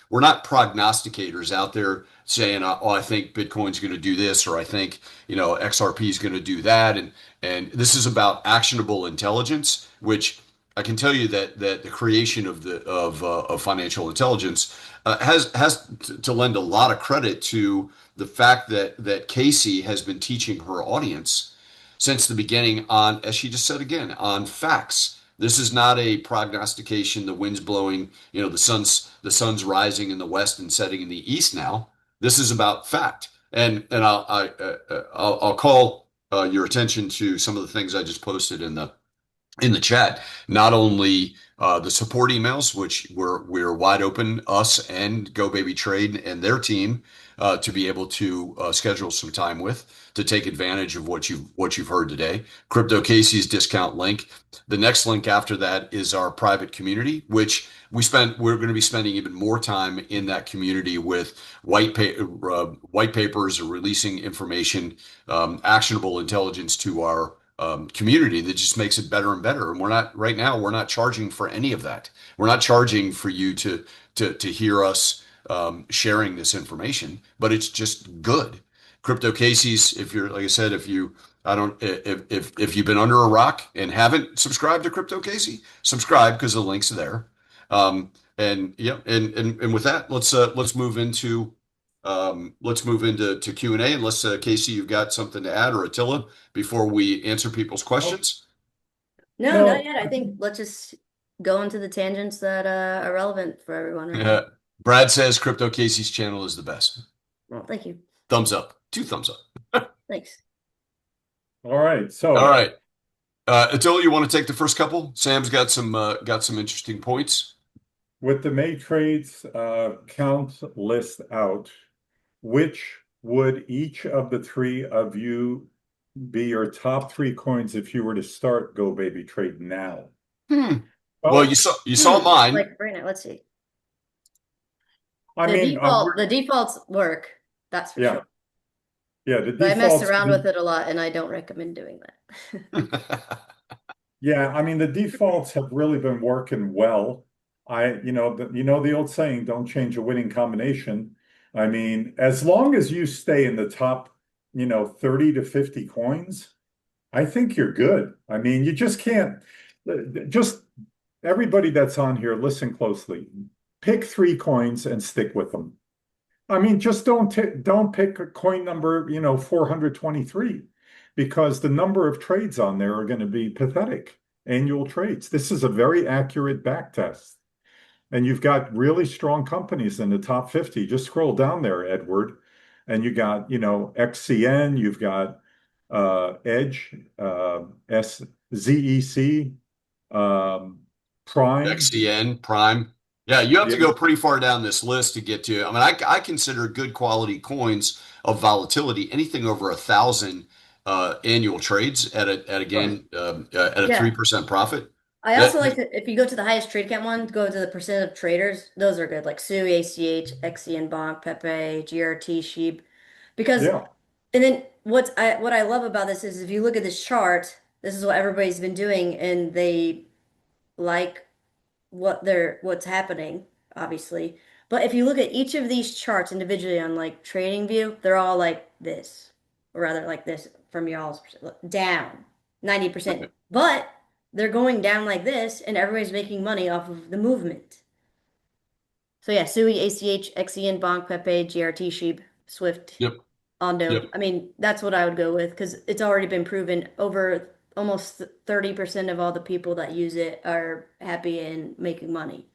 we're not prognosticators out there saying, oh, I think Bitcoin's going to do this, or I think, XRP is going to do that. And this is about actionable intelligence, which I can tell you that the creation of financial intelligence has to lend a lot of credit to the fact that Casey has been teaching her audience since the beginning on, as she just said again, on facts. This is not a prognostication. The wind's blowing, the sun's rising in the west and setting in the east now. This is about fact. And I'll call your attention to some of the things I just posted in the chat. Not only the support emails, which we're wide open, us and GoBabyTrade and their team, to be able to schedule some time with to take advantage of what you've heard today. Crypto Casey's discount link. The next link after that is our private community, which we're going to be spending even more time in that community with white papers or releasing information, actionable intelligence to our community that just makes it better and better. And right now, we're not charging for any of that. We're not charging for you to hear us sharing this information, but it's just good. Crypto Casey's, if you're, like I said, if you, I don't, if you've been under a rock and haven't subscribed to Crypto Casey, subscribe because the link's there. And yeah, and with that, let's move into Q&A. Unless Casey, you've got something to add, or Attila, before we answer people's Oh, questions. No, not no, yet. I think let's just go into the tangents that are relevant for everyone right now. Brad says Crypto Casey's channel is the best. Well, thank you. Thumbs up, two thumbs up. Thanks. all right. All So right, Attila, you want to take the first couple? Sam's got some interesting points. with the May trades count list out, which would each of the three of you be your top three coins if you were to start GoBabyTrade now? Hmm. Well, you Well, saw mine. Like right now, let's see. I The mean, the defaults work, that's for yeah, sure. yeah, the But I messed defaults. around with it a lot, and I don't recommend doing that. Yeah, I mean the defaults have really been working well. The old saying, don't change a winning combination. I mean, as long as you stay in the top, 30 to 50 coins, I think you're good. I mean, you just can't just everybody that's on here, listen closely. Pick three coins and stick with them. I mean, just don't pick a coin number, 423, because the number of trades on there are going to be pathetic. Annual trades. This is a very accurate back test. And you've got really strong companies in the top 50. Just scroll down there, Edward, and you got, XCN, you've got Edge, SZEC, Prime. XCN, Prime. Yeah, you have to Yeah. go pretty far down this list to get to. I mean, I consider good quality coins of volatility anything over 1,000 annual trades at Right. again at a Yeah. 3% profit. I That, also like to, if you go to the highest trade count one, go to the percent of traders. Those are good, like SUI, ACH, XCN, Bonk, Pepe, GRT, Sheep. Because, Yeah. and then what I love about this is if you look at this chart, this is what everybody's been doing, and they like what's happening, obviously. But if you look at each of these charts individually on like Trading View, they're all like this, or rather like this from y'all's down 90%. But they're going down like this, and everybody's making money off of the movement. So yeah, SUI, ACH, XEN, Bonk, Pepe, GRT, Sheep, Swift, yep, Ondo. yep. I mean, that's what I would go with because it's already been proven over almost 30% of all the people that use it are happy and making money.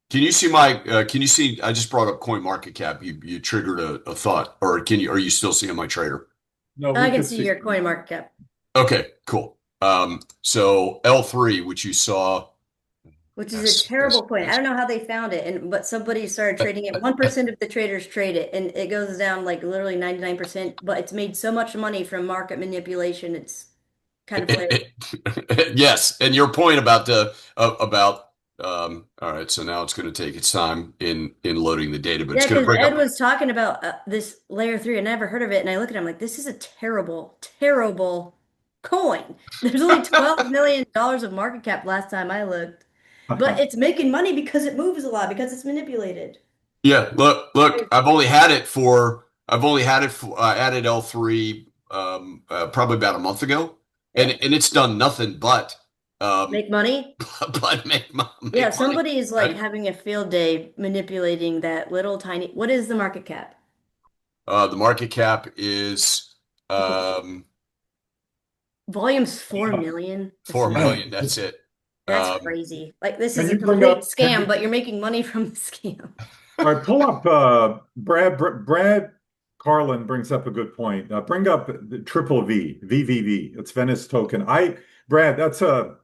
Can you see my can you see I just brought up coin market cap. You triggered a thought, or can you are you still seeing my trader? No, we I can could see see. your coin market cap, Okay, cool. So L3, which you saw, which is a yes, yes, terrible coin. I yes. don't know how they found it, and but somebody started trading it. 1% of the traders trade it, and it goes down like literally 99%. But it's made so much money from market manipulation. It's kind of hilarious. Yes, and your point about the about all right, so now it's going to take its time in loading the data, but it's Yeah, going to because bring Ed up was talking about this layer three. I never heard of it, and I look at him like, this is a terrible, terrible coin. There's only $12 million of market cap last time I looked, but it's making money because it moves a lot because it's manipulated. yeah, look, I've only had it for added L3 probably about a month ago, Yeah, and it's done nothing but um make money. but Yeah, make money, somebody is like right? having a field day manipulating that little tiny. What is the market cap? The market cap is um Volume's 4 million. That's 4 nuts. million. That's it. That's Um, crazy. Like this Can is a you bring complete up? Can scam, you? but you're making money from the scam. All right, pull up. Brad Carlin brings up a good point. Bring up the triple V, VVV. It's Venice token. Brad, that's a.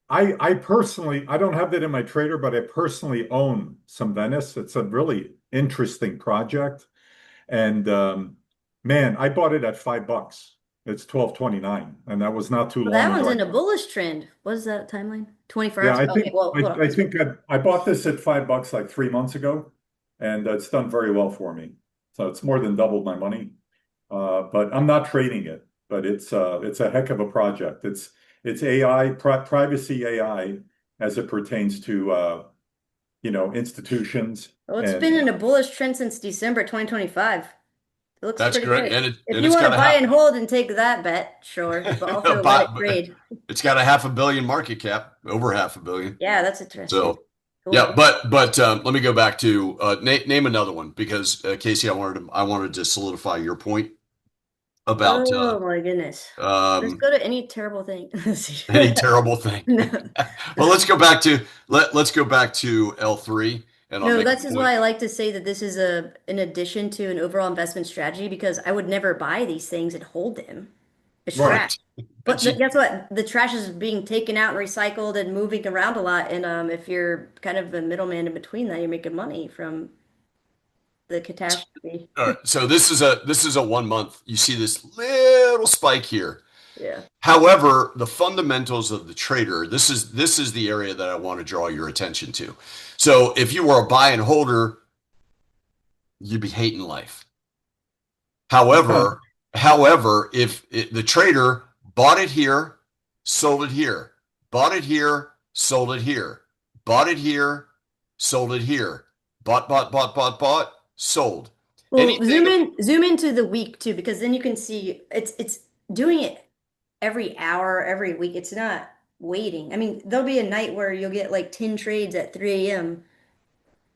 I personally, I don't have that in my trader, but I personally own some Venice. It's a really interesting project. And man, I bought it at $5. It's 12.29, and that was not too Well, long that one's ago. in a bullish trend. What is that timeline? 24 Yeah, hours? I Okay, think well, hold on. I think I bought this at $5 like 3 months ago, and it's done very well for me. So it's more than doubled my money. But I'm not trading it. But it's a heck of a project. It's AI privacy AI as it pertains to institutions Well, it's been and in a bullish trend since December 2025. It looks that's pretty correct, good. If and you it's want got to a buy half, and hold and take that bet, sure, but also let it but trade. it's got a half a billion market cap, over half a billion. Yeah, that's interesting. So yeah, Cool. but let me go back to name another one because Casey, I wanted to solidify your point about Oh my goodness. Let's um, go to any terrible thing. Let's see. any terrible thing. No. Well, let's go back to L3, and I'll No, make a that's is point. why I like to say that this is a an addition to an overall investment strategy because I would never buy these things and hold them. It's right. trash. Right, But but you guess what? The trash is being taken out and recycled and moving around a lot. And if you're kind of a middleman in between that, you're making money from the catastrophe. all right. So this is a 1 month. You see this little spike here. Yeah. However, the fundamentals of the trader, this is the area that I want to draw your attention to. So if you were a buy and holder, you'd be hating life. However, if the trader bought it here, sold it here, bought it here, sold it here, bought it here, sold it here, bought, sold. Well, Anything, zoom into the week too, because then you can see it's doing it every hour, every week. It's not waiting. I mean, there'll be a night where you'll get like 10 trades at 3 a.m.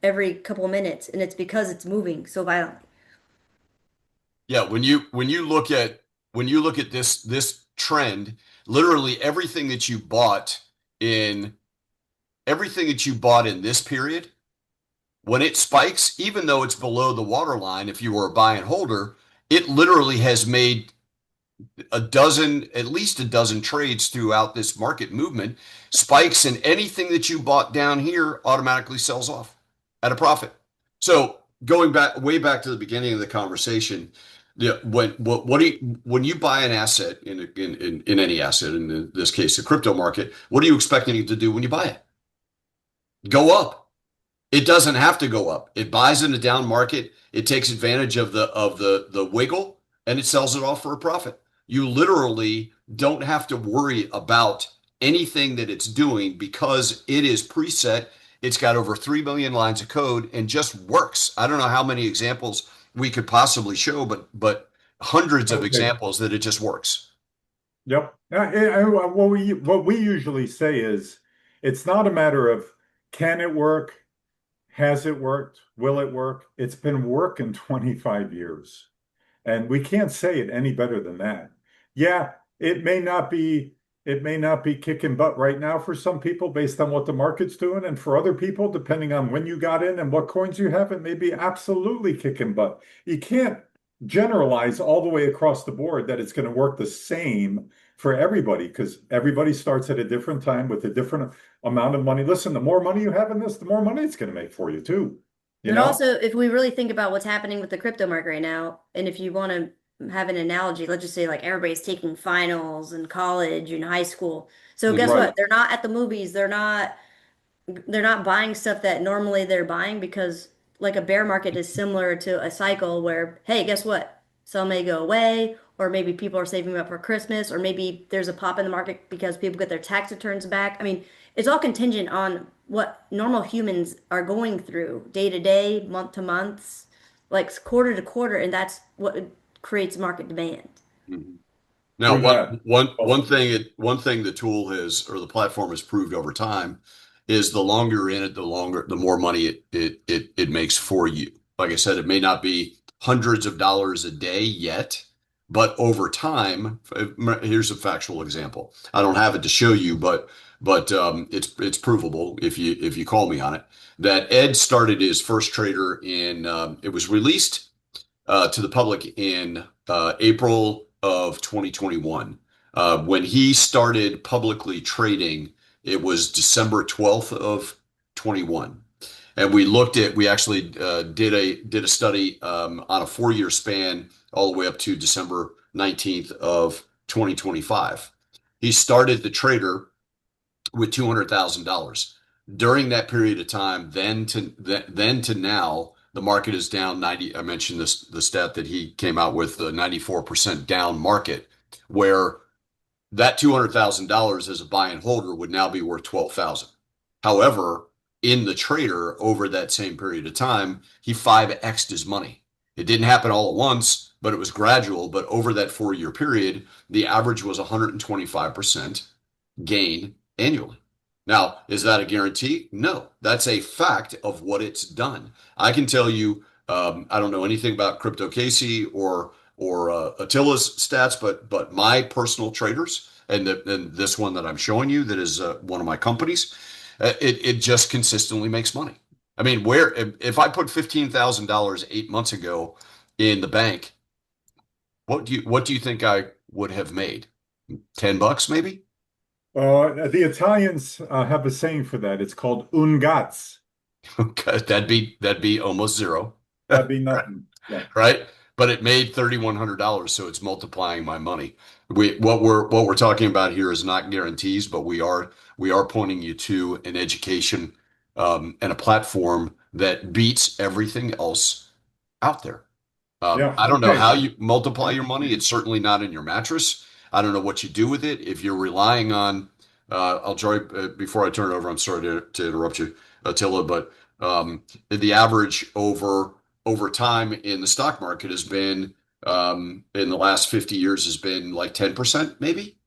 every couple minutes, and it's because it's moving so violently. yeah, when you look at this trend, literally in everything that you bought in this period, when it spikes, even though it's below the waterline, if you were a buy and holder, it literally has made at least a dozen trades throughout this market movement, spikes, and anything that you bought down here automatically sells off at a profit. So going back way back to the beginning of the conversation, yeah, when you buy an asset in any asset, in this case, the crypto market, what are you expecting it to do when you buy it? Go up. It doesn't have to go up. It buys in a down market. It takes advantage of the wiggle and it sells it off for a profit. You literally don't have to worry about anything that it's doing because it is preset. It's got over 3 million lines of code and just works. I don't know how many examples we could possibly show, but hundreds of Okay. examples that it just works. Yep. What we usually say is it's not a matter of can it work, has it worked, will it work? It's been working 25 years. And we can't say it any better than that. Yeah, it may not be It may not be kicking butt right now for some people based on what the market's doing. And for other people, depending on when you got in and what coins you have, it may be absolutely kicking butt. You can't generalize all the way across the board that it's going to work the same for everybody because everybody starts at a different time with a different amount of money. Listen, the more money you have in this, the more money it's going to make for you too. You And know? also, if we really think about what's happening with the crypto market right now, and if you want to have an analogy, let's just say like everybody's taking finals in college and high school. So guess Right. what? They're not at the movies. They're not buying stuff that normally they're buying because like a bear market is similar to a cycle where, hey, guess what? Some may go away, or maybe people are saving up for Christmas, or maybe there's a pop in the market because people get their tax returns back. I mean, it's all contingent on what normal humans are going through day to day, month to month, like quarter to quarter, and that's what creates market demand. Mhm. Now, True that. one thing the tool has or the platform has proved over time is the longer you're in it, the more money it makes for you. Like I said, it may not be hundreds of dollars a day yet, but over time, here's a factual example. I don't have it to show you, but it's provable if you call me on it. That Ed started his first trader in it was released to the public in April of 2021. When he started publicly trading, it was December 12th of 21. And we actually did a study on a 4 year span all the way up to December 19th of 2025. He started the trader with $200,000. During that period of time, then to now, the market is down 90. I mentioned the stat that he came out with, the 94% down market, where that $200,000 as a buy and holder would now be worth 12,000. However, in the trader over that same period of time, he 5x'd his money. It didn't happen all at once, but it was gradual. But over that 4 year period, the average was 125% gain annually. Now, is that a guarantee? No, that's a fact of what it's done. I can tell you, I don't know anything about Crypto Casey or Attila's stats, but my personal traders and this one that I'm showing you that is one of my companies, it just consistently makes money. I mean, where if I put $15,000 8 months ago in the bank, what do you think I would have made? $10 maybe? The Italians have a saying for that. It's called un gaz. Okay, that'd be almost zero, That'd be right? nothing. Yeah. Right? But it made $3,100, so it's multiplying my money. What we're talking about here is not guarantees, but we are pointing you to an education and a platform that beats everything else out there. Yeah. I don't know Okay. how you multiply your money. It's certainly not in your mattress. I don't know what you do with it. If you're relying on, I'll try before I turn it over. I'm sorry to interrupt you, Attila, but the average over time in the stock market has been in the last 50 years has been like 10%, maybe,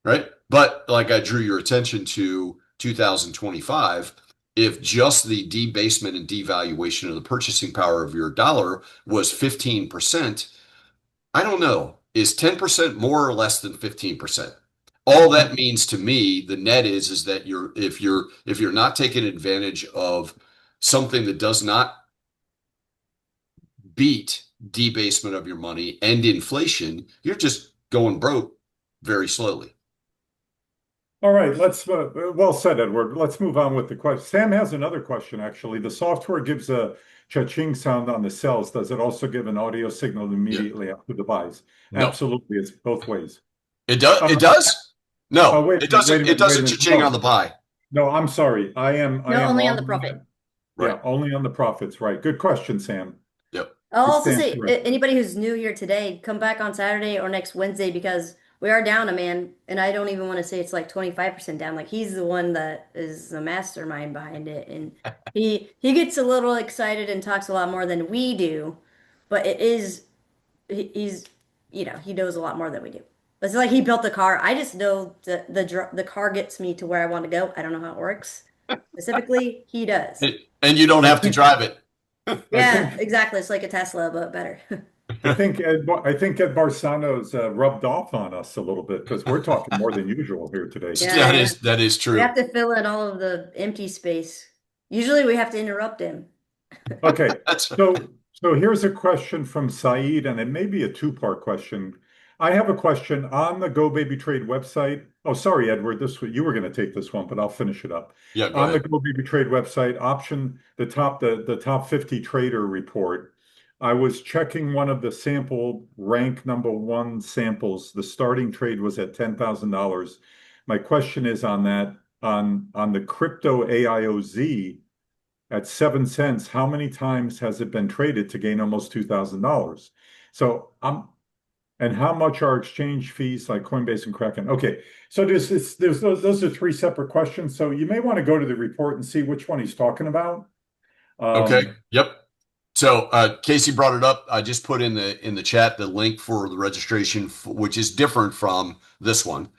right? But like I drew your attention to 2025, if just the debasement and devaluation of the purchasing power of your dollar was 15%, I don't know, is 10% more or less than 15%? All that means to me, the net is that if you're not taking advantage of something that does not beat debasement of your money and inflation, you're just going broke very slowly. All right. Well said, Edward. Let's move on with the question. Sam has another question, actually. The software gives a cha-ching sound on the cells. Does it also give an audio signal Yeah. immediately after the buys? No. Absolutely. It's both ways. It does. Uh, It does. oh, No, wait it a minute, wait a doesn't. It minute, wait a doesn't minute. cha-ching on the No, buy. no, I'm sorry. I No, am only on the wrong. profit. Right. Yeah, only on the profits. Right. Good question, Sam. Yep. I'll You also stand say, corrected. anybody who's new here today, come back on Saturday or next Wednesday because we are down a man, and I don't even want to say it's like 25% down. Like he's the one that is the mastermind behind it, and he gets a little excited and talks a lot more than we do, but it is he's he knows a lot more than we do. It's like he built the car. I just know the car gets me to where I want to go. I don't know how it works specifically. He does. And you don't I have to think drive it. I Yeah, think exactly. It's like a Tesla, but better. I think Ed Barsano's rubbed off on us a little bit because we're talking more than usual here today. Yeah, yeah. That is We have true. to fill in all of the empty space. Usually we have to interrupt him. Okay, That's so here's a question from Saeed, and it may be a two-part question. I have a question on the GoBabyTrade website. Oh, sorry, Edward, you were going to take this one, but I'll finish it up. yeah. Go On the ahead. GoBabyTrade website, option the top 50 trader report. I was checking one of the sample rank number one samples. The starting trade was at $10,000. My question is on that on the crypto AIOZ at 7 cents, how many times has it been traded to gain almost $2,000? So and how much are exchange fees like Coinbase and Kraken? Okay, so there's those are three separate questions. So you may want to go to the report and see which one he's talking about. Okay. Um, Yep. So Casey brought it up. I just put in the chat the link for the registration, which is different from this one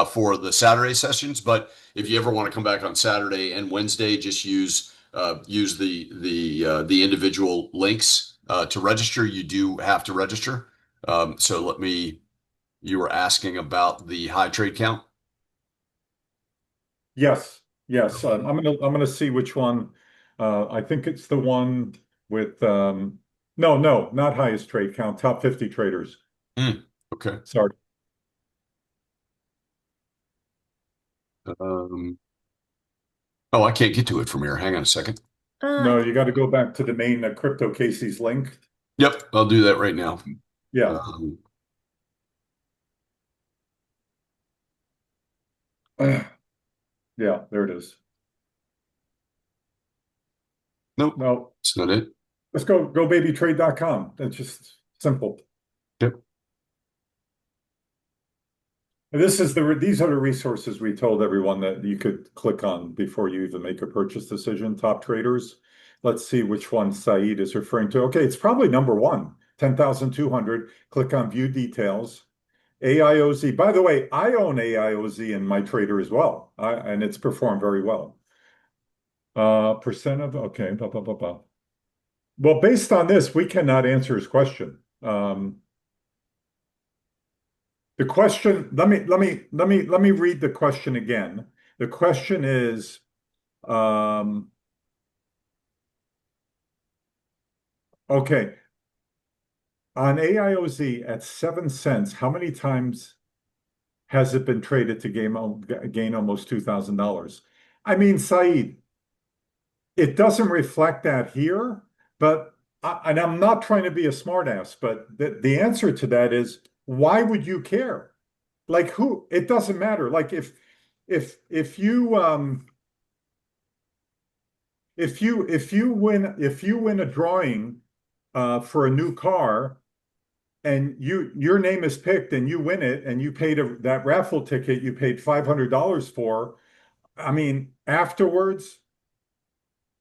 for the Saturday sessions. But if you ever want to come back on Saturday and Wednesday, just use the individual links to register. You do have to register. So let me. You were asking about the high trade count. yes, yes. I'm gonna see which one. I think it's the one with no, not highest trade count, top 50 traders. Mm, okay. Sorry. Um, oh, I can't get to it from here. Hang on a second. I No, you got to go back to the main Crypto Casey's link. Yep, I'll do that right now. Yeah. Um, Yeah, there it is. nope, No, that's not it. let's go babytrade.com. That's just simple. Yep. And these are the resources we told everyone that you could click on before you even make a purchase decision. Top traders. Let's see which one Saeed is referring to. Okay, it's probably number one, 10,200. Click on view details. AIOZ. By the way, I own AIOZ in my trader as well, and it's performed very well. Percent of okay, blah blah blah blah. Well, based on this, we cannot answer his question. The question, let me read the question again. The question is, um, okay, on AIOZ at 7 cents, how many times has it been traded to gain almost $2,000? I mean, Saeed, it doesn't reflect that here, but and I'm not trying to be a smartass, but the answer to that is why would you care? Like who? It doesn't matter. Like if you if you win a drawing for a new car and your name is picked and you win it and you paid that raffle ticket you paid $500 for, I mean, afterwards,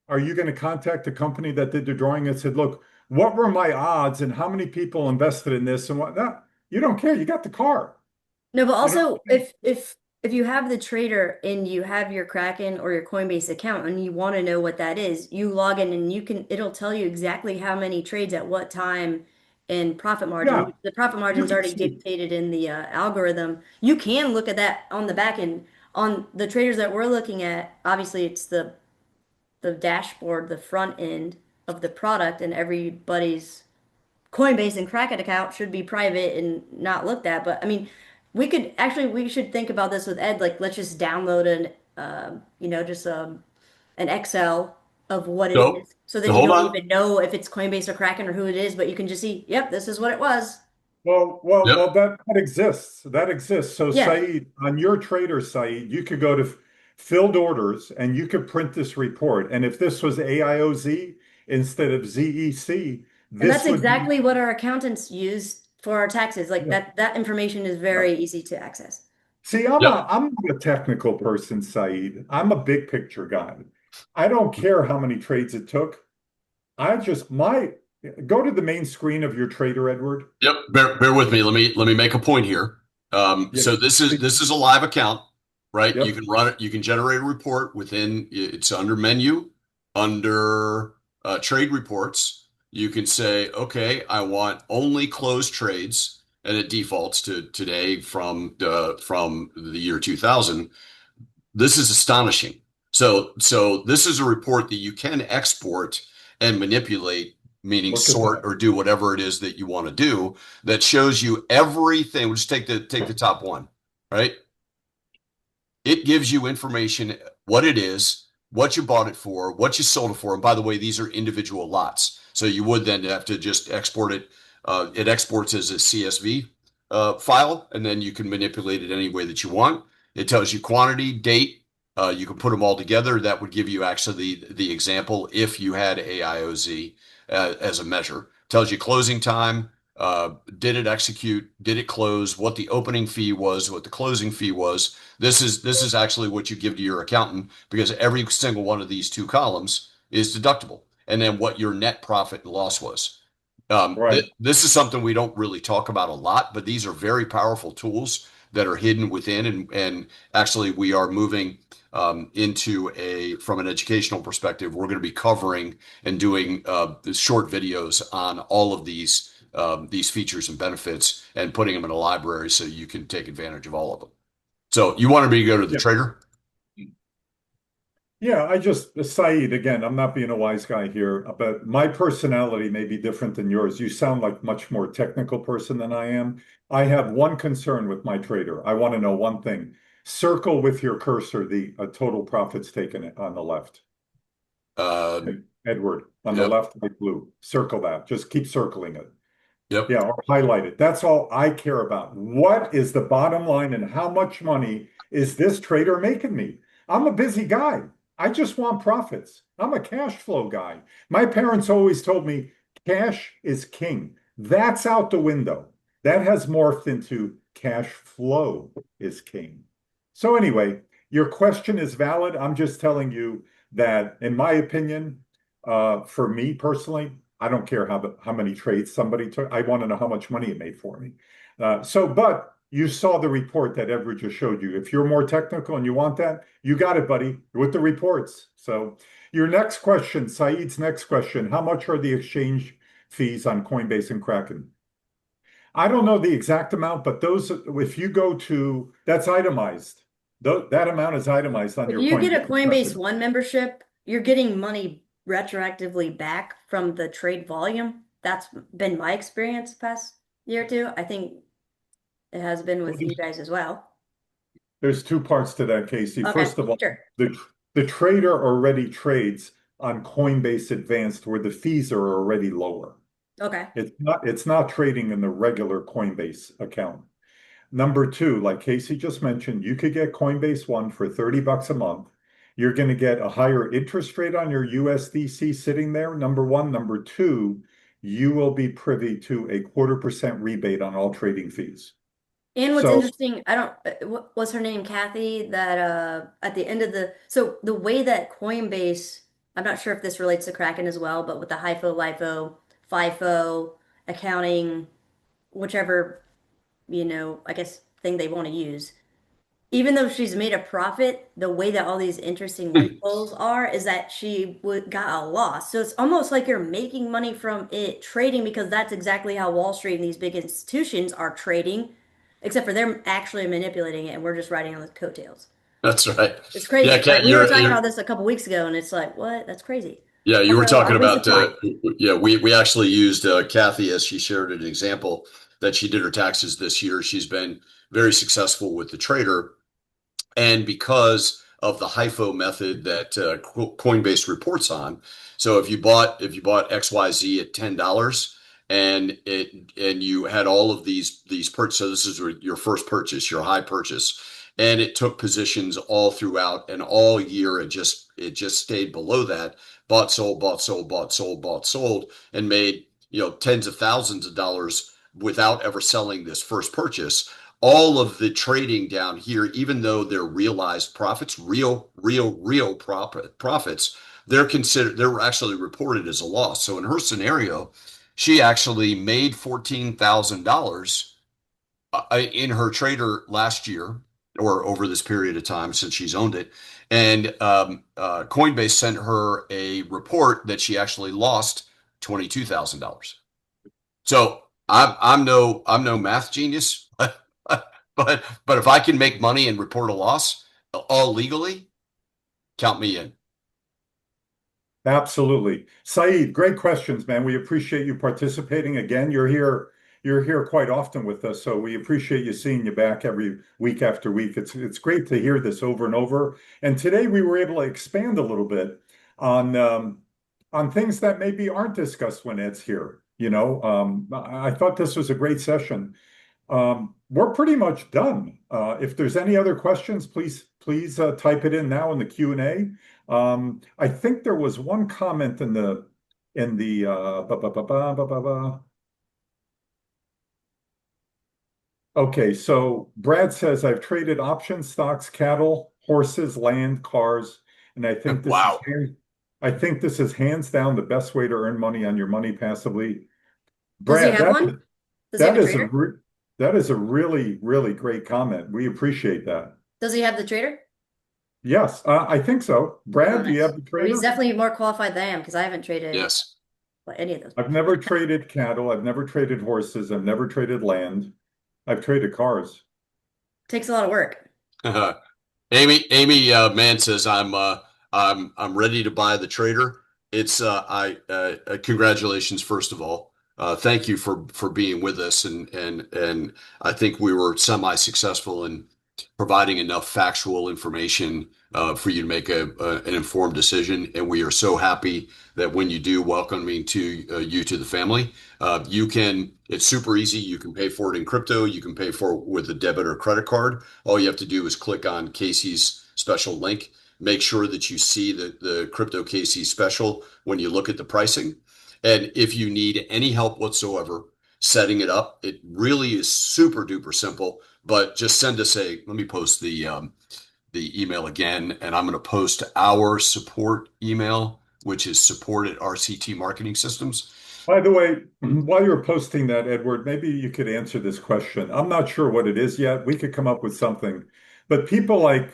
are you going to contact the company that did the drawing and said, look, what were my odds and how many people invested in this and whatnot? You don't care. You got the car. No, but You know, also if you have the trader and you have your Kraken or your Coinbase account and you want to know what that is, you log in and it'll tell you exactly how many trades at what time and profit margin. yeah, The profit you margin's can already see. dictated in the algorithm. You can look at that on the back end. On the traders that we're looking at, obviously it's the dashboard, the front end of the product, and everybody's Coinbase and Kraken account should be private and not looked at. But I mean, we should think about this with Ed. Like, let's just download just an Excel of what it So, is, so so then you hold don't on. even know if it's Coinbase or Kraken or who it is, but you can just see, yep, this is what it was. Yep. That exists. That exists. So, Yeah, Saeed, on your trader, Saeed, you could go to filled orders and you could print this report. And if this was AIOZ instead of ZEC, and that's this would be, exactly what our accountants use for our taxes. Like yeah, that information is yeah. very easy to access. See, Yep. I'm not a technical person, Saeed. I'm a big picture guy. I don't care how many trades it took. I just my go to the main screen of your trader, Edward. Yep. Bear with me. Let me make a point here. Yeah. So this is a live account, right? You Yep. can run it. You can generate a report within. It's under menu, under trade reports. You can say, okay, I want only closed trades, and it defaults to today from the year 2000. This is astonishing. So this is a report that you can export and manipulate, meaning Look at sort that. or do whatever it is that you want to do, that shows you everything. We'll just take the top one, right? It gives you information, what it is, what you bought it for, what you sold it for. And by the way, these are individual lots. So you would then have to just export it. It exports as a CSV file, and then you can manipulate it any way that you want. It tells you quantity, date. You can put them all together. That would give you actually the example if you had AIOZ as a measure. Tells you closing time, did it execute, did it close, what the opening fee was, what the closing fee was. This is actually what you give to your accountant because every single one of these two columns is deductible, and then what your net profit and loss was. Right. This is something we don't really talk about a lot, but these are very powerful tools that are hidden within, and actually we are moving into from an educational perspective. We're going to be covering and doing short videos on all of these features and benefits and putting them in a library so you can take advantage of all of them. So you wanted me to go to the Yeah. trader? Yeah, Saeed, again, I'm not being a wise guy here, but my personality may be different than yours. You sound like much more technical person than I am. I have one concern with my trader. I want to know one thing. Circle with your cursor the total profits taken on the left. Edward, on the Yep, left, light blue. Circle that. Just keep circling it. yep. Yeah, or highlight it. That's all I care about. What is the bottom line and how much money is this trader making me? I'm a busy guy. I just want profits. I'm a cash flow guy. My parents always told me cash is king. That's out the window. That has morphed into cash flow is king. So anyway, your question is valid. I'm just telling you that, in my opinion, for me personally, I don't care how many trades somebody took. I want to know how much money it made for me. But you saw the report that Everett just showed you. If you're more technical and you want that, you got it, buddy, with the reports. So your next question, Saeed's next question, how much are the exchange fees on Coinbase and Kraken? I don't know the exact amount, but if you go to, that's itemized. That amount is itemized on If your you get Coinbase a and Coinbase Kraken. One membership, you're getting money retroactively back from the trade volume. That's been my experience the past year or two. I think it has been with you guys as well. There's two parts to that, Casey. Okay, First of all, sure. the trader already trades on Coinbase Advanced where the fees are already lower. Okay. It's not trading in the regular Coinbase account. Number two, like Casey just mentioned, you could get Coinbase One for 30 bucks a month. You're going to get a higher interest rate on your USDC sitting there, number one. Number two, you will be privy to a 0.25% rebate on all trading fees. And what's So interesting, I don't, what was her name, Kathy, that at the end of so the way that Coinbase, I'm not sure if this relates to Kraken as well, but with the HIFO, LIFO, FIFO, accounting, whichever, I guess thing they want to use. Even though she's made a profit, the way that all these interesting loopholes are is that she got a loss. So it's almost like you're making money from it trading because that's exactly how Wall Street and these big institutions are trading, except for they're actually manipulating it and we're just riding on the coattails. That's right. It's Yeah, crazy. Like Kat, we were talking about this a couple weeks ago and it's like, what? That's crazy. yeah, you were So talking I'll be about surprised. yeah, we actually used Kathy as she shared an example that she did her taxes this year. She's been very successful with the trader. And because of the HIFO method that Coinbase reports on, so if you bought XYZ at $10 and you had all of these purchases, so this is your first purchase, your high purchase, and it took positions all throughout and all year it just stayed below that, bought, sold, bought, sold, bought, sold, bought, sold, and made tens of thousands of dollars without ever selling this first purchase. All of the trading down here, even though they're realized profits, real profits, they're actually reported as a loss. So in her scenario, she actually made $14,000 in her trader last year or over this period of time since she's owned it. And Coinbase sent her a report that she actually lost $22,000. So I'm no math genius, but if I can make money and report a loss all legally, count me in. Absolutely. Saeed, great questions, man. We appreciate you participating again. You're here quite often with us, so we appreciate you seeing you back every week after week. It's great to hear this over and over. And today we were able to expand a little bit on things that maybe aren't discussed when Ed's here. I thought this was a great session. We're pretty much done. If there's any other questions, please type it in now in the Q&A. I think there was one comment Okay, so Brad says I've traded options, stocks, cattle, horses, land, cars, and Wow. I think this is hands down the best way to earn money on your money passively. Does he Brad, have one? Does he have that a is trader? that is a really, really great comment. We appreciate that. Does he have the trader? Yes, I think so. Oh, Brad, do you nice. have the Well, he's trader? definitely more qualified than I am because I haven't traded Yes. any of those I've before. never traded cattle. I've never traded horses. I've never traded land. I've traded cars. Takes a lot of work. Amy Mann says I'm ready to buy the trader. It's I congratulations first of all. Thank you for being with us and I think we were semi-successful in providing enough factual information for you to make an informed decision. And we are so happy that when you do, welcoming to you to the family. It's super easy. You can pay for it in crypto. You can pay for it with a debit or credit card. All you have to do is click on Casey's special link. Make sure that you see the crypto Casey special when you look at the pricing. And if you need any help whatsoever setting it up, it really is super duper simple. But just send us let me post the email again, and I'm going to post our support email, which is support at RCT Marketing Systems. By the way, while you're posting that, Edward, maybe you could answer this question. I'm not sure what it is yet. We could come up with something. But people like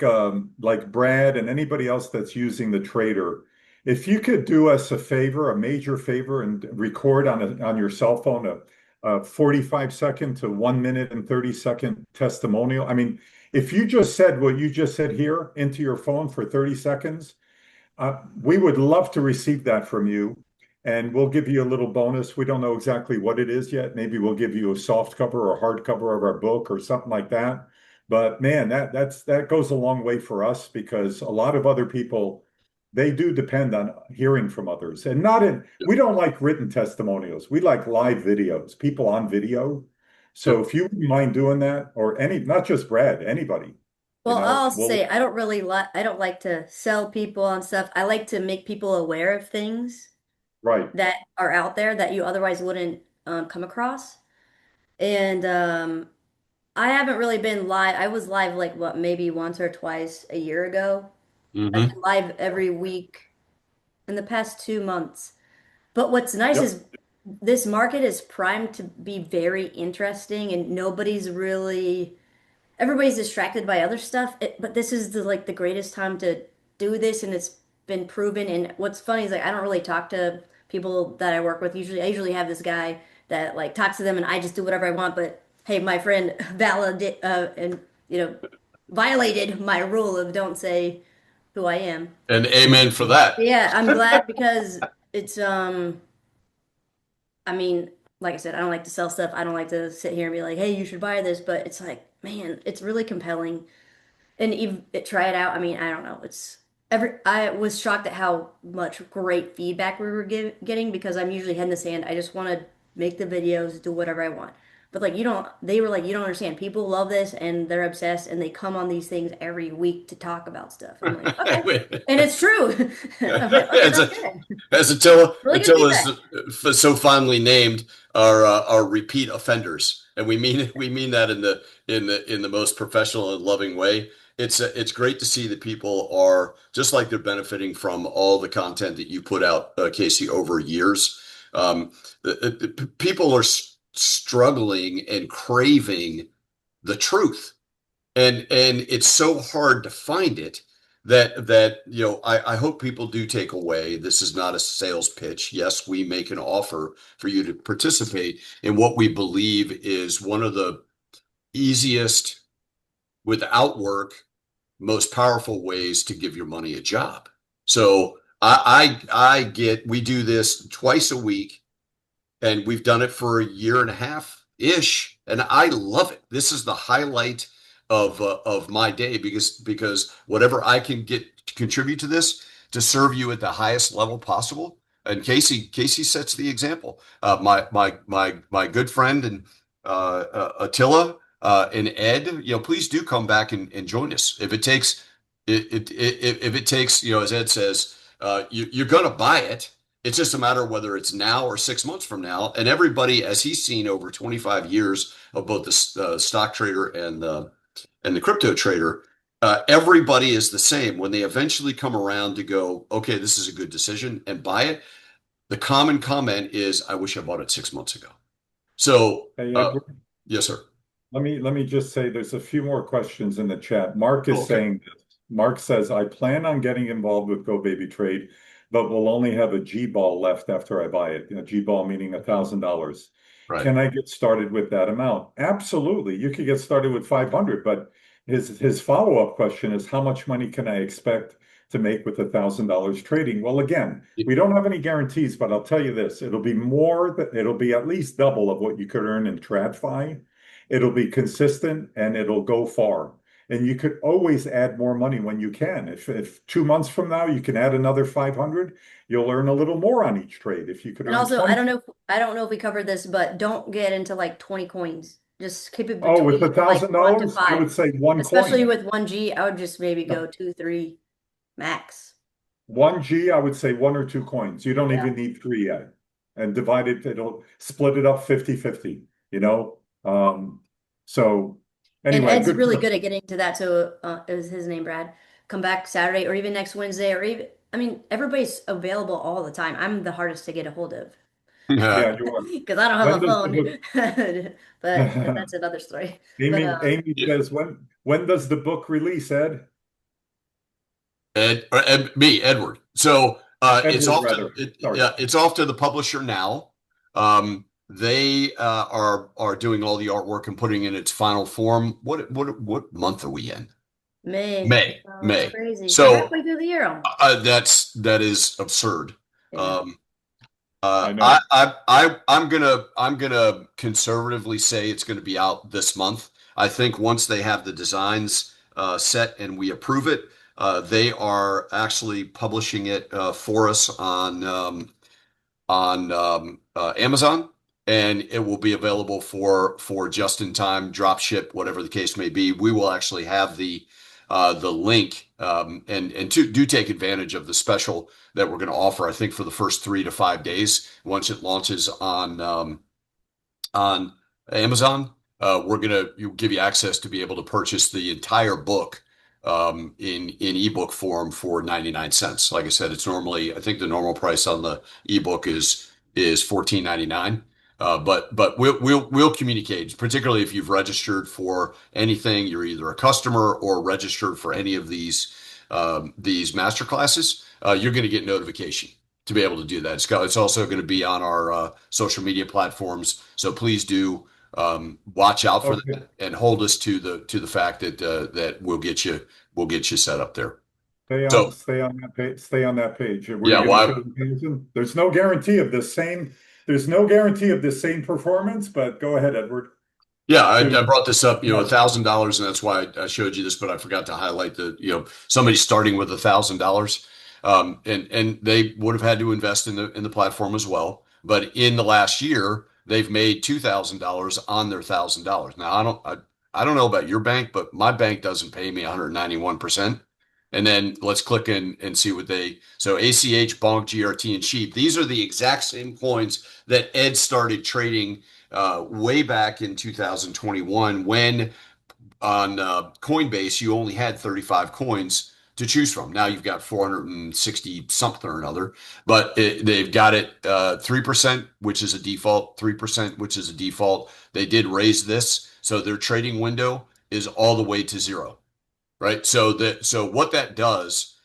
Brad and anybody else that's using the trader, if you could do us a favor, a major favor, and record on your cell phone a 45-second to 1 minute and 30-second testimonial. I mean, if you just said what you just said here into your phone for 30 seconds, we would love to receive that from you, and we'll give you a little bonus. We don't know exactly what it is yet. Maybe we'll give you a soft cover or hard cover of our book or something like that. But man, that goes a long way for us because a lot of other people, they do depend on hearing from others. And we don't like written testimonials. We like live videos, people on video. So Yep. if you wouldn't mind doing that, or not just Brad, anybody, Well, I'll we'll say I don't like to sell people on stuff. I like to make people aware of things right. that are out there that you otherwise wouldn't come across. And I haven't really been live. I was live like what, maybe once or twice a year ago. I've Mm-hmm. been live every week in the past 2 months. But what's nice Yep. is this market is primed to be very interesting and everybody's distracted by other stuff. But this is the greatest time to do this, and it's been proven. And what's funny is like I don't really talk to people that I work with. I usually have this guy that like talks to them, and I just do whatever I want. But hey, my friend valid and you know violated my rule of don't say who I am. And amen for that. Yeah, I'm glad because it's I mean, like I said, I don't like to sell stuff. I don't like to sit here and be like, "Hey, you should buy this," but it's like, man, it's really compelling. And even try it out. I mean, I don't know. I was shocked at how much great feedback we were getting because I'm usually head in the sand. I just want to make the videos, do whatever I want. But like they were like, you don't understand. People love this and they're obsessed and they come on these things every week to talk about stuff. I'm like, okay. And it's true. I'm like, okay, as, that's a, good. as Attila, Really good Attila is feedback. so fondly named, are repeat offenders, and we mean that in the most professional and loving way. It's great to see that people are just like they're benefiting from all the content that you put out, Casey, over years. People are struggling and craving the truth, and it's so hard to find it that I hope people do take away. This is not a sales pitch. Yes, we make an offer for you to participate in what we believe is one of the easiest, without work, most powerful ways to give your money a job. So we do this twice a week, and we've done it for a year and a half ish, and I love it. This is the highlight of my day because whatever I can get to contribute to this to serve you at the highest level possible. And Casey sets the example. My good friend and Attila and Ed, please do come back and join us. If it takes if it takes, as Ed says, you're going to buy it. It's just a matter of whether it's now or 6 months from now. And everybody, as he's seen over 25 years of both the stock trader and the crypto trader, everybody is the same. When they eventually come around to go, okay, this is a good decision and buy it, the common comment is, I wish I bought it 6 months ago. So, Hey, Edward, yes, sir. let me just say there's a few more questions in the chat. Mark Oh, is okay. saying this. Mark says, I plan on getting involved with GoBabyTrade, but will only have a G ball left after I buy it. G ball meaning $1,000. Right. Can I get started with that amount? Absolutely. You could get started with 500, but his follow-up question is how much money can I expect to make with $1,000 trading? Well, again, we don't have any guarantees, but I'll tell you this, it'll be at least double of what you could earn in TradFi. It'll be consistent and it'll go far. And you could always add more money when you can. If 2 months from now you can add another 500, you'll earn a little more on each trade. If you could And earn also, I 20. don't know, I don't know if we covered this, but don't get into like 20 coins. Just keep it Oh, with between a like thousand one to dollars, I five. would say one Especially coin. with 1G, I would just maybe go No. 2, 3 max. 1G, I would say 1 or 2 coins. You don't Yeah. even need three yet. And divide it, it'll split it up 50-50, you know? So And anyway, Ed's good really good question. at getting to that. So it was his name, Brad. Come back Saturday or even next Wednesday or even, I mean, everybody's available all the time. I'm the hardest to get a hold of Yeah, you are. because I don't have When a does the phone. book But that's another story. But Amy says, when does the book release, Ed? Edward. So it's Edward, off to rather. Sorry. yeah, it's off to the publisher now. They are doing all the artwork and putting in its final form. What month are we in? May. May. Oh, that's May. crazy. We're So halfway through the year almost. that is absurd. Yeah. Um, I know. I'm gonna conservatively say it's gonna be out this month. I think once they have the designs set and we approve it, they are actually publishing it for us on Amazon, and it will be available for just in time drop ship, whatever the case may be. We will actually have the link and do take advantage of the special that we're going to offer. I think for the first 3 to 5 days once it launches on Amazon. We're gonna give you access to be able to purchase the entire book in ebook form for 99 cents. Like I said, it's normally I think the normal price on the ebook is 14.99. But we'll communicate, particularly if you've registered for anything. You're either a customer or registered for any of these master classes. You're going to get notification to be able to do that. It's also going to be on our social media platforms. So please do watch out for Okay. that and hold us to the fact that we'll get you set up there. So Stay on that page. Were you yeah, going to well, show the comparison? There's no guarantee of the same performance, but go ahead, Edward. yeah, To I brought this up, Mark. $1,000, and that's why I showed you this, but I forgot to highlight somebody starting with $1,000, and they would have had to invest in the platform as well. But in the last year, they've made $2,000 on their $1,000. Now, I don't know about your bank, but my bank doesn't pay me 191%. And then let's click in and see so ACH, Bonk, GRT, and Sheep. These are the exact same coins that Ed started trading way back in 2021 when on Coinbase you only had 35 coins to choose from. Now you've got 460 something or another, but they've got it 3%, which is a default, 3%, which is a default. They did raise this, so their trading window is all the way to zero. right? So what that does,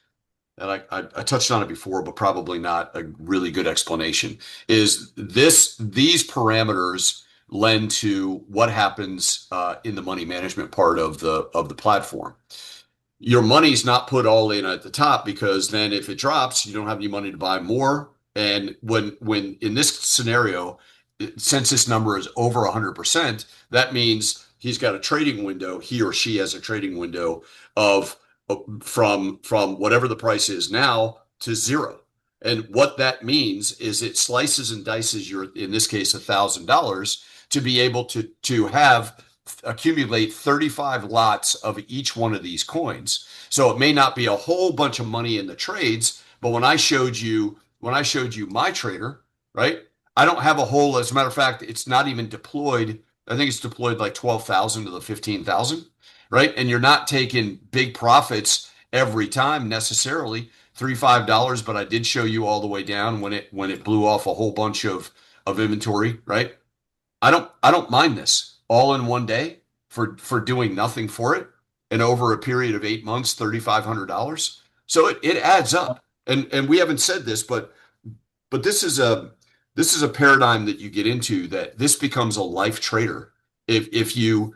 and I touched on it before, but probably not a really good explanation, is these parameters lend to what happens in the money management part of the platform. Your money's not put all in at the top because then if it drops, you don't have any money to buy more. And when in this scenario, since this number is over 100%, that means he's got a trading window, he or she has a trading window of from whatever the price is now to zero. And what that means is it slices and dices your, in this case, $1,000 to be able to have accumulate 35 lots of each one of these coins. So it may not be a whole bunch of money in the trades, but when I showed you my trader, right? I don't have a whole, as a matter of fact, it's not even deployed. I think it's deployed like 12,000 to the 15,000, right? And you're not taking big profits every time necessarily, $3, $5, but I did show you all the way down when it blew off a whole bunch of inventory, right? I don't mind this all in one day for doing nothing for it and over a period of 8 months, $3,500. So it adds up. And we haven't said this, but this is a paradigm that you get into that this becomes a life trader. If you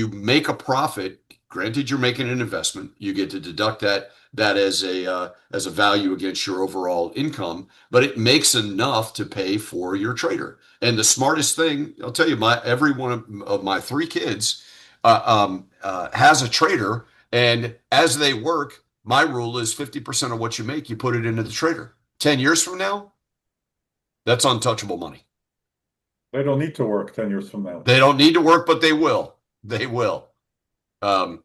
make a profit, granted you're making an investment, you get to deduct that as a value against your overall income, but it makes enough to pay for your trader. And the smartest thing, I'll tell you, every one of my three kids has a trader, and as they work, my rule is 50% of what you make, you put it into the trader. 10 years from now, that's untouchable money. They don't need to work 10 years from now. They don't need to work, but they will. They will. Um,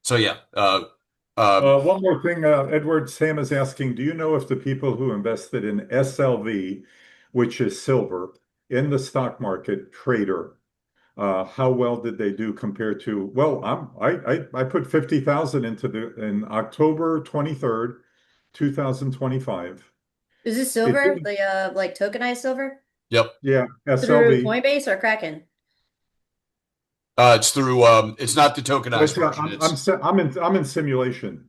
so yeah. One more thing, Edward Sam is asking, do you know if the people who invested in SLV, which is silver, in the stock market trader, how well did they do compared to, well, I put 50,000 in October 23rd, 2025. Is this It silver? didn't, The like tokenized silver Yep. yeah, through SLV. Coinbase or Kraken? It's through it's not the tokenized But version. It's I'm in simulation.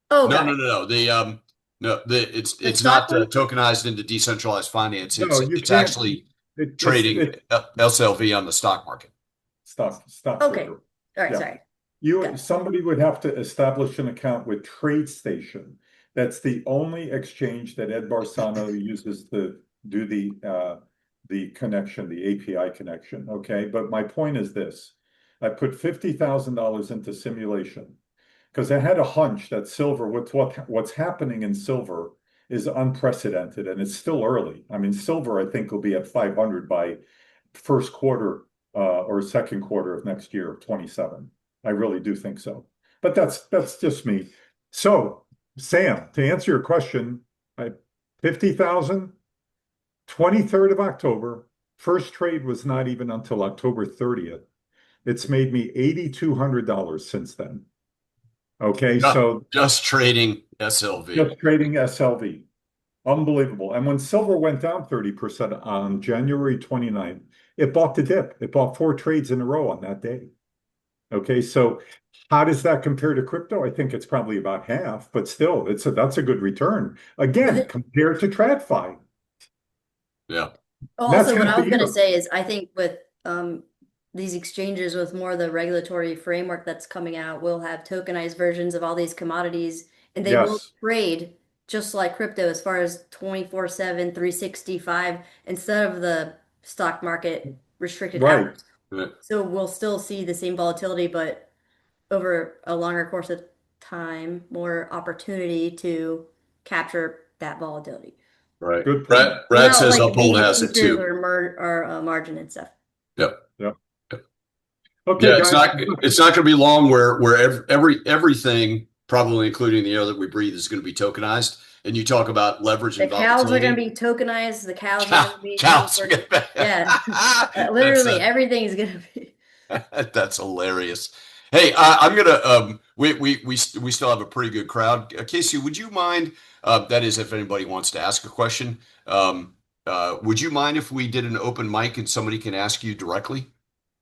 Oh, no, got no, it. no, no. The It's stock not one? tokenized into decentralized finance. No, you It's can't. actually trading It's SLV on the stock market. stock Okay. trader. All right, Yeah. sorry. You Got it. somebody would have to establish an account with TradeStation. That's the only exchange that Ed Barsano uses to do the connection, the API connection. Okay, but my point is this: I put $50,000 into simulation because I had a hunch that silver, what's happening in silver is unprecedented, and it's still early. I mean, silver I think will be at 500 by first quarter or second quarter of next year, 27. I really do think so. But that's just me. So, Sam, to answer your question, I 50,000, 23rd of October. First trade was not even until October 30th. It's made me $8,200 since then. Okay, Yeah, so just trading SLV. just trading SLV. Unbelievable. And when silver went down 30% on January 29th, it bought the dip. It bought four trades in a row on that day. Okay, so how does that compare to crypto? I think it's probably about half, but still, that's a good return. But Again, compared to TradFi. Yeah, That's also, what half I the was going to year. say is I think with these exchanges with more of the regulatory framework that's coming out, we'll have tokenized versions of all these commodities and they will Yes, trade just like crypto as far as 24/7, 365 instead of the stock market restricted right. hours. So we'll still see the same volatility, but over a longer course of time, more opportunity to capture that volatility right. Good point. Brad without says like Uphold being has it exclusive too. or mer or margin and stuff. Yep. Yep. Yep. Okay, Yeah, guys. it's not going to be long where everything, probably including the air that we breathe, is going to be tokenized. And you talk about leverage The and cows are going to volatility. be tokenized. The cows are going to be Cows are going 24. to Yeah, that's literally everything is going to be. that's hilarious. Hey, I'm gonna we still have a pretty good crowd. Casey, would you mind? That is, if anybody wants to ask a question, would you mind if we did an open mic and somebody can ask you directly?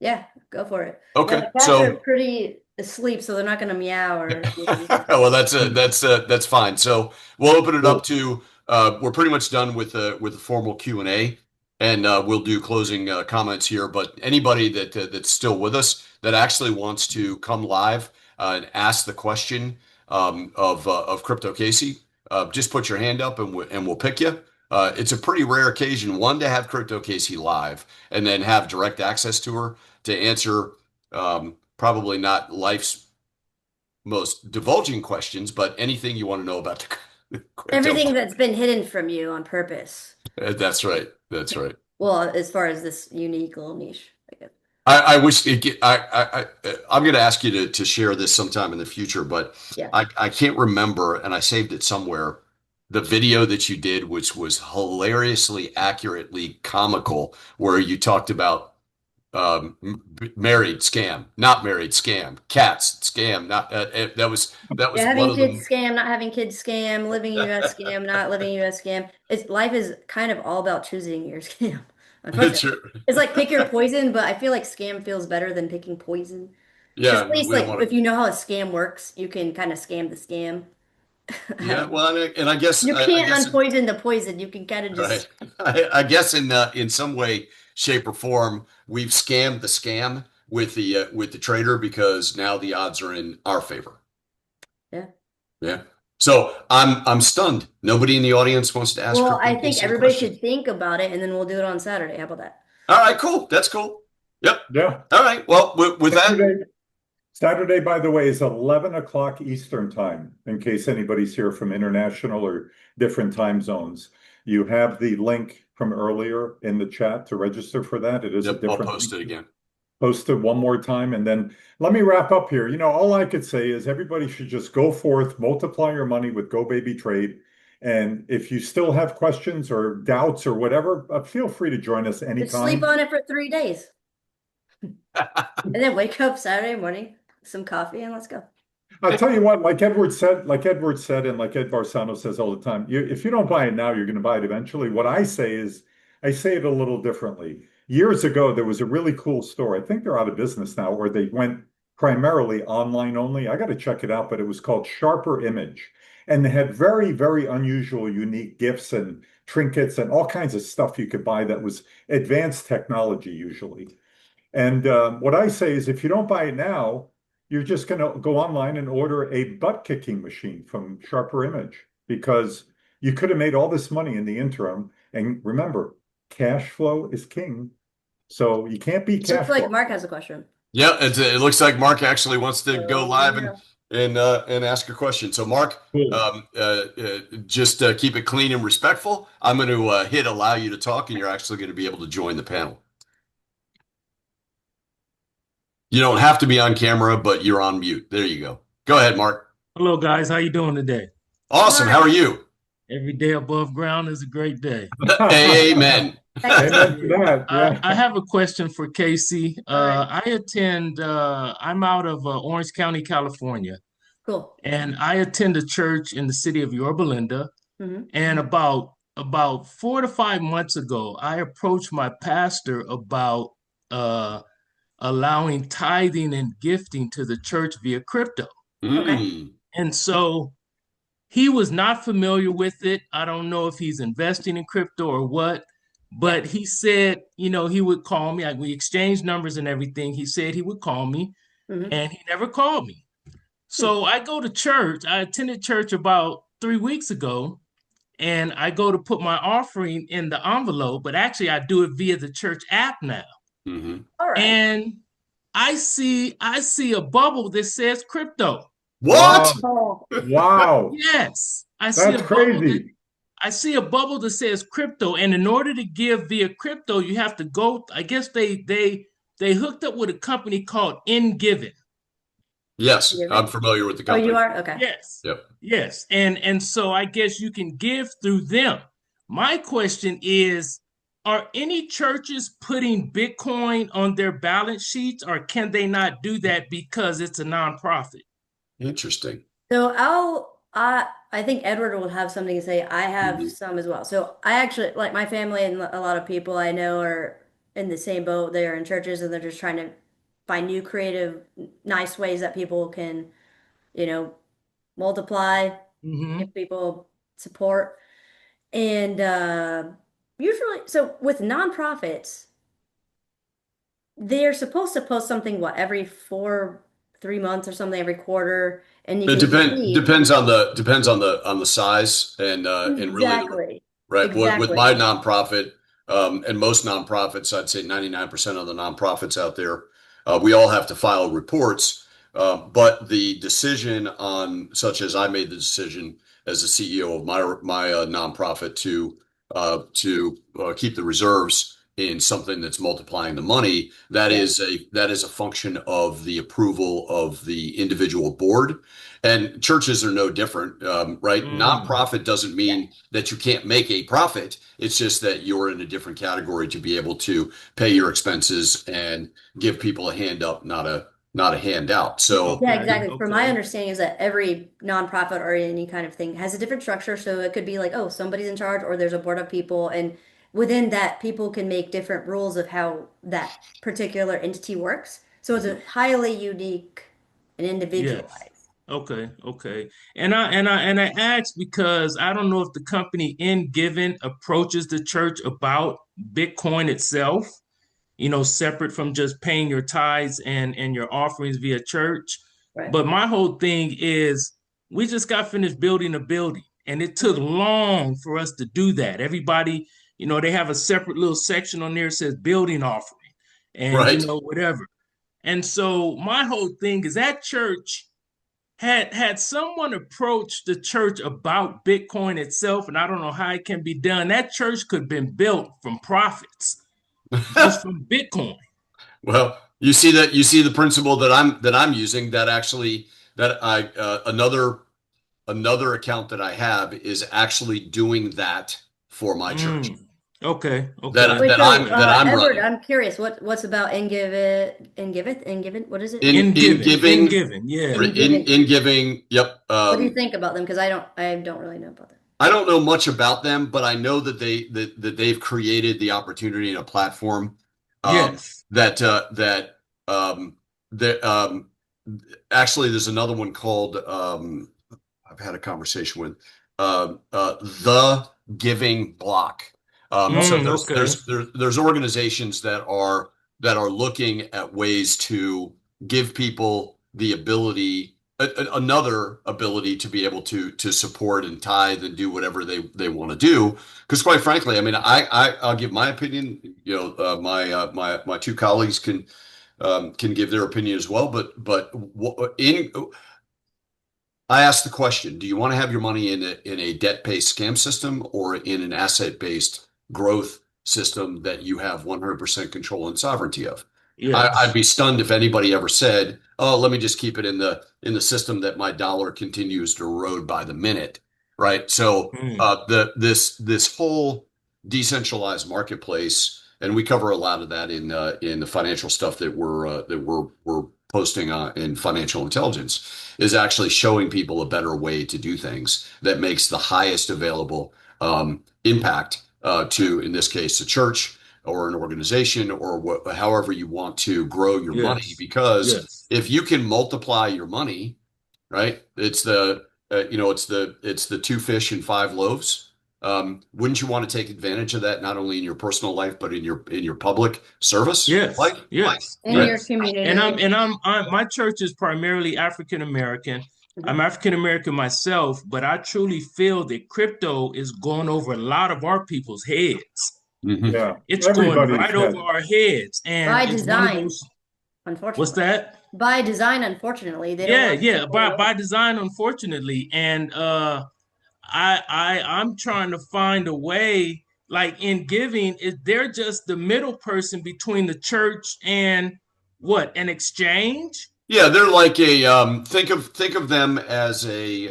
Yeah, go for it. Yeah, Okay, the cats are so pretty. asleep, so they're not going to meow or anything. Well, that's fine. So we'll open it up Cool. to we're pretty much done with the formal Q&A, and we'll do closing comments here. But anybody that's still with us that actually wants to come live and ask the question of Crypto Casey, just put your hand up and we'll pick you. It's a pretty rare occasion, one, to have Crypto Casey live and then have direct access to her to answer probably not life's most divulging questions, but anything you want to know about the crypto Everything market. that's been hidden from you on purpose. That's right. That's right. Well, as far as this unique little niche, I guess. I wish it get, I'm going to ask you to share this sometime in the future, but Yeah. I can't remember, and I saved it somewhere, the video that you did, which was hilariously accurately comical, where you talked about married scam, not married scam, cats scam, not that was Yeah, one having of kids them. scam, not having kids scam, living US scam, not living US scam. It's life is kind of all about choosing your scam, unfortunately. Sure. It's like pick your poison, but I feel like scam feels better than picking poison. Because Yeah, at least we don't like want if to. you know how a scam works, you can kind of scam the scam. Yeah, well, and I guess You I can't guess unpoison the poison. You can kind of just right. I guess in some way, shape, or form, we've scammed the scam with the trader because now the odds are in our favor. yeah. Yeah. So I'm stunned. Nobody in the audience wants to ask Well, Crypto I think Casey a everybody question. should think about it and then we'll do it on Saturday. How about that? All right, cool. That's cool. Yep. Yeah. All right. Well, with that, Saturday, Saturday, by the way, is 11 o'clock Eastern time, in case anybody's here from international or different time zones. You have the link from earlier in the chat to register for that. It is a yep, I'll different post link. it again. Post it one more time, and then let me wrap up here. All I could say is everybody should just go forth, multiply your money with GoBabyTrade. And if you still have questions or doubts or whatever, feel free to join us Just sleep anytime. on it for 3 days and then wake up Saturday morning, some coffee, and let's go. I'll tell you what, like Edward said, and like Ed Barsano says all the time, if you don't buy it now, you're going to buy it eventually. What I say is, I say it a little differently. Years ago, there was a really cool store. I think they're out of business now, where they went primarily online only. I got to check it out, but it was called Sharper Image. And they had very, very unusual, unique gifts and trinkets and all kinds of stuff you could buy that was advanced technology usually. And what I say is, if you don't buy it now, you're just going to go online and order a butt kicking machine from Sharper Image because you could have made all this money in the interim. And remember, cash flow is king. So you can't beat It looks cash like flow. Mark has a question. Yeah, it looks like Mark actually wants to go So live yeah. and ask a question. So, Mark, Cool. just keep it clean and respectful. I'm going to hit allow you to talk, and you're actually going to be able to join the panel. You don't have to be on camera, but you're on mute. There you go. Go ahead, Mark. Hello, guys. How you doing today? Awesome. How Mark, are you? Every day above ground is a great day. Amen. thanks. Amen to that. I Yeah. have a question for Casey. All right. I'm out of Orange County, California, Cool. and I attend a church in the city of Yorba Linda. Hmm. And about 4 to 5 months ago, I approached my pastor about uh, allowing tithing and gifting to the church via crypto. Okay. Mm. And so he was not familiar with it. I don't know if he's investing in crypto or what, Yeah. but he said, he would call me. We exchanged numbers and everything. He said he would call me, Hmm. and he never called me. Hmm. So I go to church. I attended church about 3 weeks ago, and I go to put my offering in the envelope, but actually I do it via the church app now. Hmm. All right. And I see a bubble that says crypto. What? Wow. Oh, Wow. Yes, That's crazy. I see a bubble that says crypto, and in order to give via crypto, you have to go. I guess they hooked up with a company called InGiving. Yes, you I'm mean? familiar with the Oh, you company. are? Okay. Yes, Yep. yes, and so I guess you can give through them. My question is, are any churches putting Bitcoin on their balance sheets, or can they not do that because it's a nonprofit? Interesting. So I think Edward will have something to say. I have Hmm. some as well. So I actually like my family and a lot of people I know are in the same boat. They are in churches and they're just trying to find new creative, nice ways that people can, you know, multiply, Hmm. give people support. And usually, so with nonprofits, they're supposed to post something, what, every 3 months or something, every quarter, and you It can see depends on the size and really the exactly, right. With my exactly. nonprofit, and most nonprofits, I'd say 99% of the nonprofits out there, we all have to file reports. But the decision on, such as I made the decision as the CEO of my nonprofit to keep the reserves in something that's multiplying the money, Yeah. that is a function of the approval of the individual board. And churches are no different, right? Mm. Nonprofit doesn't Yeah. mean that you can't make a profit. It's just that you're in a different category to be able to pay your expenses and give people a hand up, not a handout. So, Yeah, Okay, exactly. From my okay. understanding is that every nonprofit or any kind of thing has a different structure. So it could be like, oh, somebody's in charge or there's a board of people. And within that, people can make different rules of how that particular entity works. So it's a highly unique and Yes. individualized. Okay, okay. And I asked because I don't know if the company in Given approaches the church about Bitcoin itself, separate from just paying your tithes and your offerings via church. Right. But my whole thing is we just got finished building a building, and it took Mhm. long for us to do that. Everybody, they have a separate little section on there that says building offering and right. whatever. And so my whole thing is that church had someone approached the church about Bitcoin itself, and I don't know how it can be done. That church could have been built from profits just from Bitcoin. Well, you see the principle that I'm using that actually that I another account that I have is actually doing that for my church Mm. Okay, that okay, Wait, that so I'm that okay. I'm Edward, running I'm curious, what's about what is it? in In giving giving, yeah. In in giving. Yep. What do you think about them? Because I don't really know about them. I don't know much about them, but I know that they've created the opportunity and a platform um, Yes. that um, that actually there's another one called I've had a conversation with the Giving Block. So Mm, okay. there's organizations that are looking at ways to give people the ability another ability to be able to support and tithe and do whatever they want to do. Because quite frankly, I mean, I'll give my opinion. My two colleagues can give their opinion as well. But in I asked the question, do you want to have your money in a debt-based scam system or in an asset-based growth system that you have 100% control and sovereignty of? I'd Yes. be stunned if anybody ever said, "Oh, let me just keep it in the system that my dollar continues to erode by the minute." Right? So Mm, this whole decentralized marketplace, and we cover a lot of that in the financial stuff that we're posting in financial intelligence, is actually showing people a better way to do things that makes the highest available impact to, in this case, a church or an organization or however you want to grow your money. yes. Because Yes. if you can multiply your money, right? It's the two fish and five loaves. Wouldn't you want to take advantage of that not only in your personal life but in your public service Yes. life, Yes. In right? your Yes. And community. my church is primarily African American. I'm Mhm. African American myself, but I truly feel that crypto is going over a lot of our people's heads. Mhm. Yeah, It's going everybody's right over head. our heads. And By it's one of design, those, what's unfortunately. that? By design, unfortunately, they don't Yeah, want yeah, people to by know. design, unfortunately. And I'm trying to find a way, like in giving, is they're just the middle person between the church and what, an exchange? Yeah, they're like a think of them as a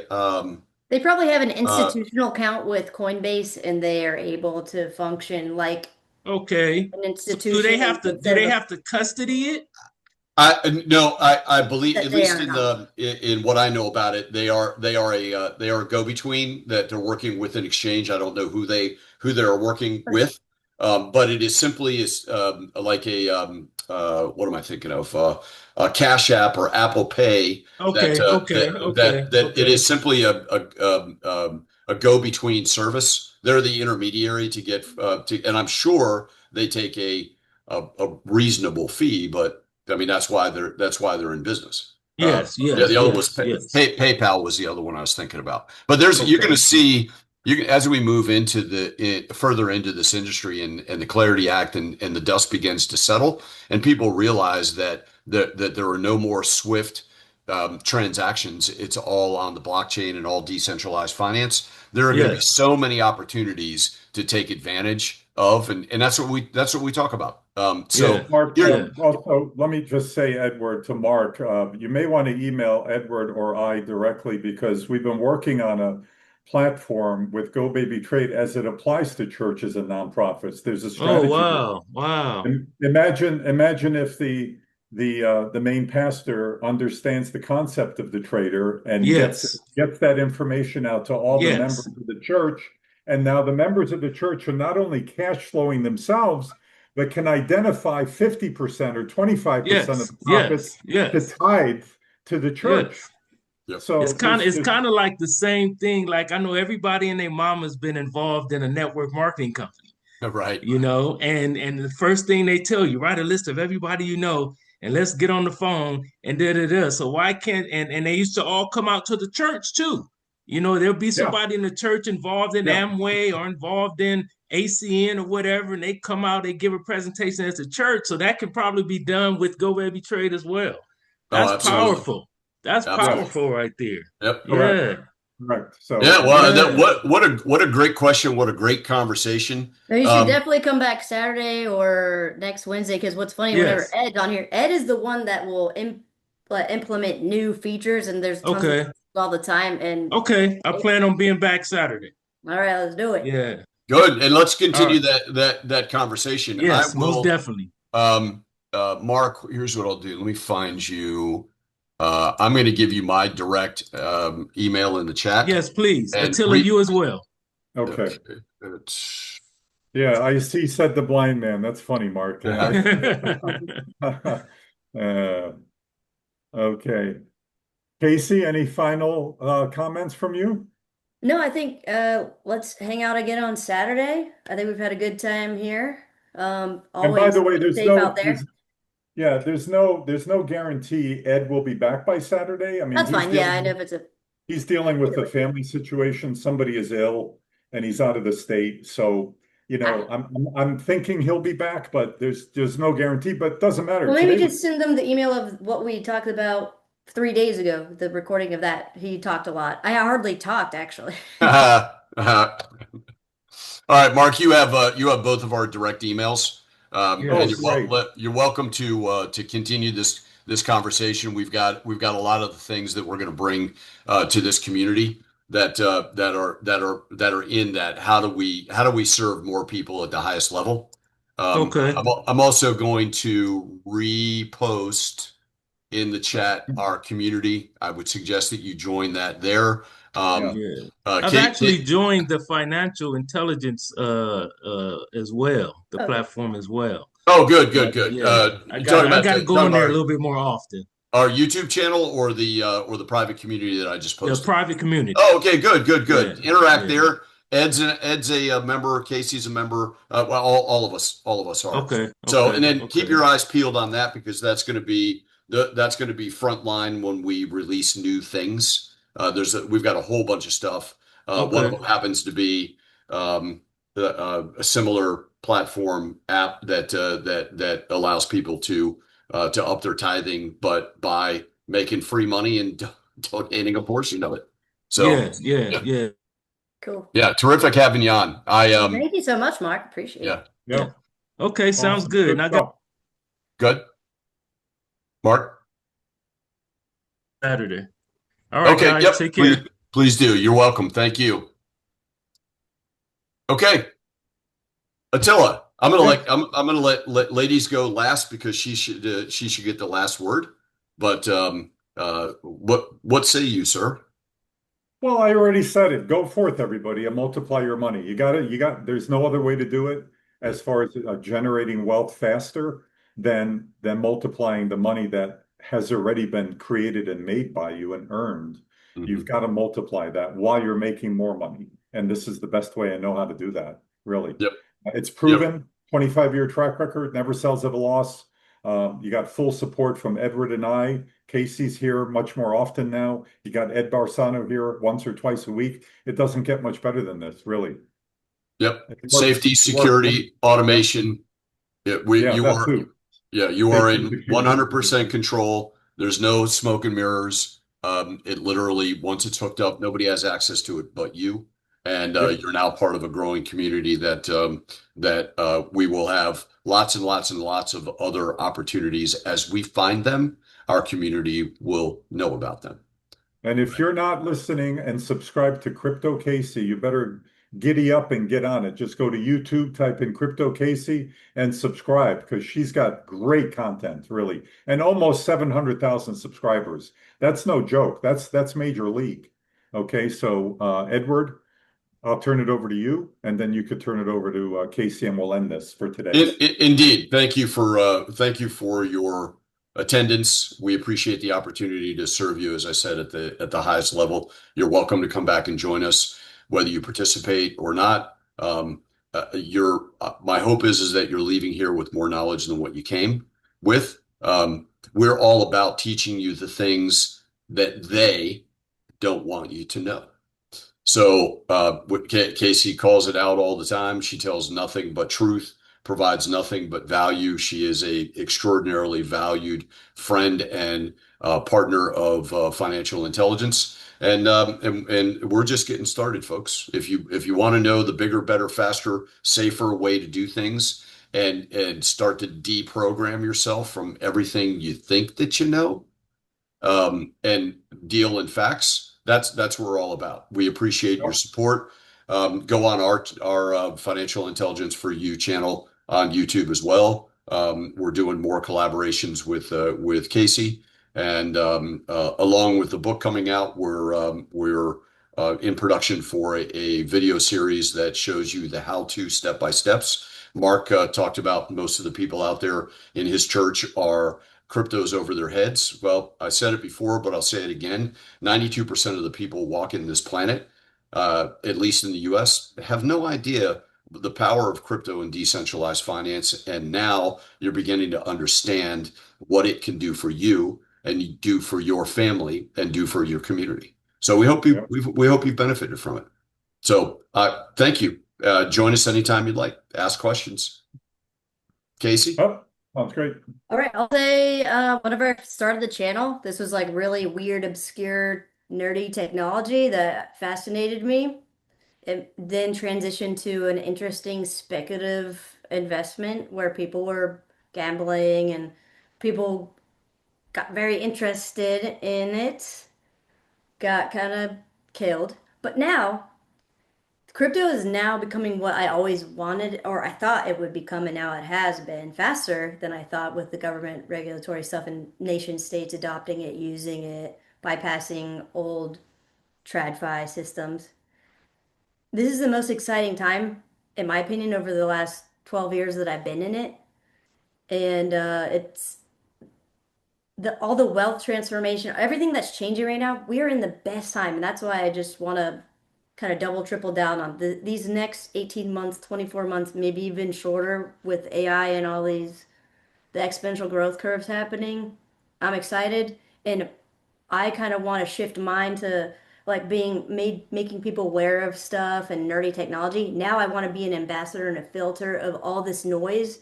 They probably have an uh institutional account with Coinbase and they are able to function like Okay. an So do they institution have to do instead they of have to custody it? no, I believe, that at they least are not. in what I know about it, they are a go-between that they're working with an exchange. I don't know who they are working For sure. with, but it is simply is like what am I thinking of? Cash App or Apple Pay. That Okay, okay, okay, that it okay. is simply a go-between service. They're the intermediary to get and I'm sure they take a reasonable fee, but I mean that's why they're in business. Yes, Yeah, yes, the other was yes, yes. PayPal was the other one I was thinking about. But there's you're going to Okay. see as we move into further into this industry and the Clarity Act and the dust begins to settle and people realize that there are no more Swift transactions. It's all on the blockchain and all decentralized finance. There are going to be Yes. so many opportunities to take advantage of, and that's what we talk about. So Yeah. Mark, here, Yeah. also, let me just say, Edward, to Mark, you may want to email Edward or I directly because we've been working on a platform with GoBabyTrade as it applies to churches and nonprofits. There's a Oh, strategy. wow. Wow. Imagine if the main pastor understands the concept of the trader and Yes. gets that information out to all the members Yes. of the church. And now the members of the church are not only cash flowing themselves, but can identify 50% or 25% of Yes. the profits Yes. to Yes. tithe to the church. Yes. yep, So It's kind of like the same thing. Like I know everybody and their mama's been involved in a network marketing company, right. and the first thing they tell you, write a list of everybody you know, and let's get on the phone and da da da. So why can't and they used to all come out to the church too. There'll be yeah, somebody in the church involved in yeah. Amway or involved in ACN or whatever, and they come out, they give a presentation at the church. So that can probably be done with GoBabyTrade as well. Oh, That's absolutely, powerful. That's Yes, absolutely. powerful right there. Yep. correct, Yeah. correct. So Yeah. Well, yeah, that Yeah. what a great question. What a great conversation. No, you should Um, definitely come back Saturday or next Wednesday because what's funny, whenever Yes. Ed's on here, Ed is the one that will implement new features, and there's tons of Okay. all the time. And Okay. I plan on being back Saturday. all right, let's do it. Yeah. Good. And let's All continue right. that conversation. I Yes, most will. definitely. Mark, here's what I'll do. Let me find you. I'm going to give you my direct email in the chat. Yes, please. And Attila, you as well. okay. okay, it's Yeah, I see, said the blind man. That's funny, Mark. Uh, okay. Casey, any final comments from you? No, I think let's hang out again on Saturday. I think we've had a good time here. And by Always the way, stay safe out there. there's no guarantee Ed will be back by Saturday. I mean, That's fine. Yeah, I know if it's a he's dealing with a family situation. Somebody is ill and he's out of the state. So, I, I'm thinking he'll be back, but there's no guarantee, but it doesn't matter. well, maybe Today was just send them the email of what we talked about 3 days ago, the recording of that. He talked a lot. I hardly talked actually. all right, Mark. You have both of our direct emails, oh and Yes. great. you're welcome to continue this conversation. We've got a lot of the things that we're going to bring to this community that are in that. How do we serve more people at the highest level? Okay. I'm also going to repost in the chat our community. I would suggest that you join that there. Yeah. Um, Yeah. I've actually Kate, joined the financial intelligence as well, the Okay. platform as well. oh, good, Yeah, good, good. yeah. You talking I about got to go talking in there a about little bit more often. our YouTube channel or the private community that I just The posted? private community. Oh, okay, good, good, Yeah. good. Interact Yeah. there. Ed's a member. Casey's a member. Well, all of us are. Okay. So, and Okay. then keep Okay. your eyes peeled on that because that's going to be frontline when we release new things. We've got a whole bunch of stuff. One of Okay. them happens to be um, a similar platform app that allows people to up their tithing, but by making free money and donating a portion of it. So, Yeah. Yeah. yeah, Yeah. Cool. yeah, terrific having you on. Well, thank you so much, Mark. Appreciate Yeah, it. Yeah. Yep. Okay. Sounds Awesome. good. Good And I got stuff. Mark. Saturday. All right, Okay, guys. yep, Take care. please do. You're welcome. Thank you. Okay, Attila, Yeah. I'm gonna let ladies go last because she should get the last word. But what say you, sir? Well, I already said it. Go forth, everybody, and multiply your money. There's no other way to do it Yeah. as far as generating wealth faster. than multiplying the money that has already been created and made by you and earned. You've Mhm. got to multiply that while you're making more money. And this is the best way I know how to do that, really. Yep. It's Yep. proven, 25-year track record, never sells at a loss. You got full support from Edward and I. Casey's here much more often now. You got Ed Barsano here once or twice a week. It doesn't get much better than this, really. Yep. It works. Safety, It works. security, Yep. automation. Yeah, You that are, too. yeah, you are Safety and in security. 100% control. There's no smoke and mirrors. It literally, once it's hooked up, nobody has access to it but you. And Yep. you're now part of a growing community that we will have lots and lots and lots of other opportunities as we find them. Our community will know about them. And if you're not listening and subscribe to Crypto Casey, you better giddy up and get on it. Just go to YouTube, type in Crypto Casey and subscribe because she's got great content, really. And almost 700,000 subscribers. That's no joke. That's major league. Okay, so Edward, I'll turn it over to you, and then you could turn it over to Casey, and we'll end this for today. Indeed. Thank you for your attendance. We appreciate the opportunity to serve you, as I said, at the highest level. You're welcome to come back and join us, whether you participate or not. My hope is that you're leaving here with more knowledge than what you came with. We're all about teaching you the things that they don't want you to know. So Casey calls it out all the time. She tells nothing but truth, provides nothing but value. She is a extraordinarily valued friend and partner of financial intelligence. And we're just getting started, folks. If you want to know the bigger, better, faster, safer way to do things and start to deprogram yourself from everything you think that you know, and deal in facts. That's what we're all about. We appreciate your support. Go on our Financial Intelligence for You channel on YouTube as well. We're doing more collaborations with Casey, and along with the book coming out, we're in production for a video series that shows you the how-to step-by-steps. Mark talked about most of the people out there in his church are cryptos over their heads. Well, I said it before, but I'll say it again. 92% of the people walking this planet, at least in the US, have no idea the power of crypto and decentralized finance. And now you're beginning to understand what it can do for you and do for your family and do for your community. So Yep. we hope you've benefited from it. So thank you. Join us anytime you'd like. Ask questions. Casey? Oh, sounds great. All right, I'll say whenever I started the channel, this was like really weird, obscure, nerdy technology that fascinated me. It then transitioned to an interesting speculative investment where people were gambling and people got very interested in it, got kind of killed. But now, crypto is now becoming what I always wanted, or I thought it would become, and now it has been faster than I thought with the government regulatory stuff and nation states adopting it, using it, bypassing old TradFi systems. This is the most exciting time, in my opinion, over the last 12 years that I've been in it. And it's all the wealth transformation, everything that's changing right now, we are in the best time. And that's why I just want to kind of double, triple down on these next 18 months, 24 months, maybe even shorter with AI and all the exponential growth curves happening. I'm excited. And I kind of want to shift mine to like making people aware of stuff and nerdy technology. Now I want to be an ambassador and a filter of all this noise.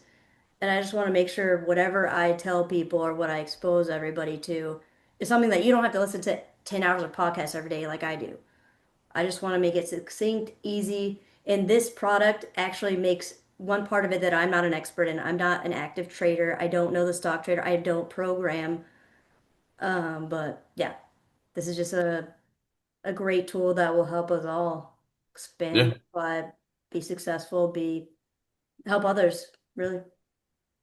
And I just want to make sure whatever I tell people or what I expose everybody to is something that you don't have to listen to 10 hours of podcasts every day like I do. I just want to make it succinct, easy. And this product actually makes one part of it that I'm not an expert in. I'm not an active trader. I don't know the stock trader. I don't program. But yeah, this is just a great tool that will help us all Yeah. expand, be successful, help others, really.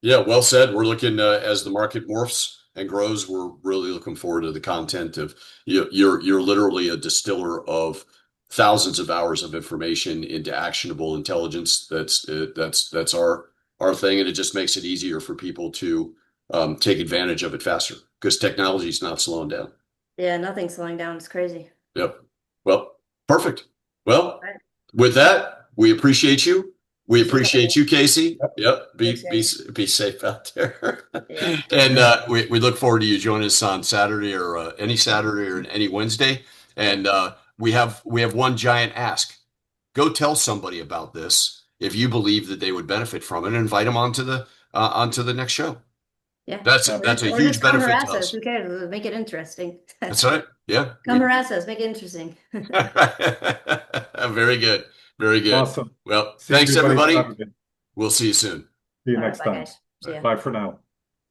Yeah, well said. We're looking as the market morphs and grows. We're really looking forward to the content of you're literally a distiller of thousands of hours of information into actionable intelligence. That's our our thing, and it just makes it easier for people to take advantage of it faster because technology is not slowing down. Yeah, nothing's slowing down. It's crazy. Yep. Well, perfect. Well, Right. with that, we appreciate you. We appreciate you, Casey. Yep. Thanks, Be safe out there. Yeah. And we look forward to you joining us on Saturday or any Saturday or any Wednesday. And we have one giant ask. Go tell somebody about this if you believe that they would benefit from it, and invite them onto the next show. Yeah. That's Or a or huge just come benefit to harass us. us. Who cares? Make it interesting. That's right. Yeah. Come harass us. Make it interesting. Very good. Very good. Awesome. Well, See thanks everybody everybody. Saturday. We'll see you soon. See you All right, next bye, time. guys. See ya. Bye for now.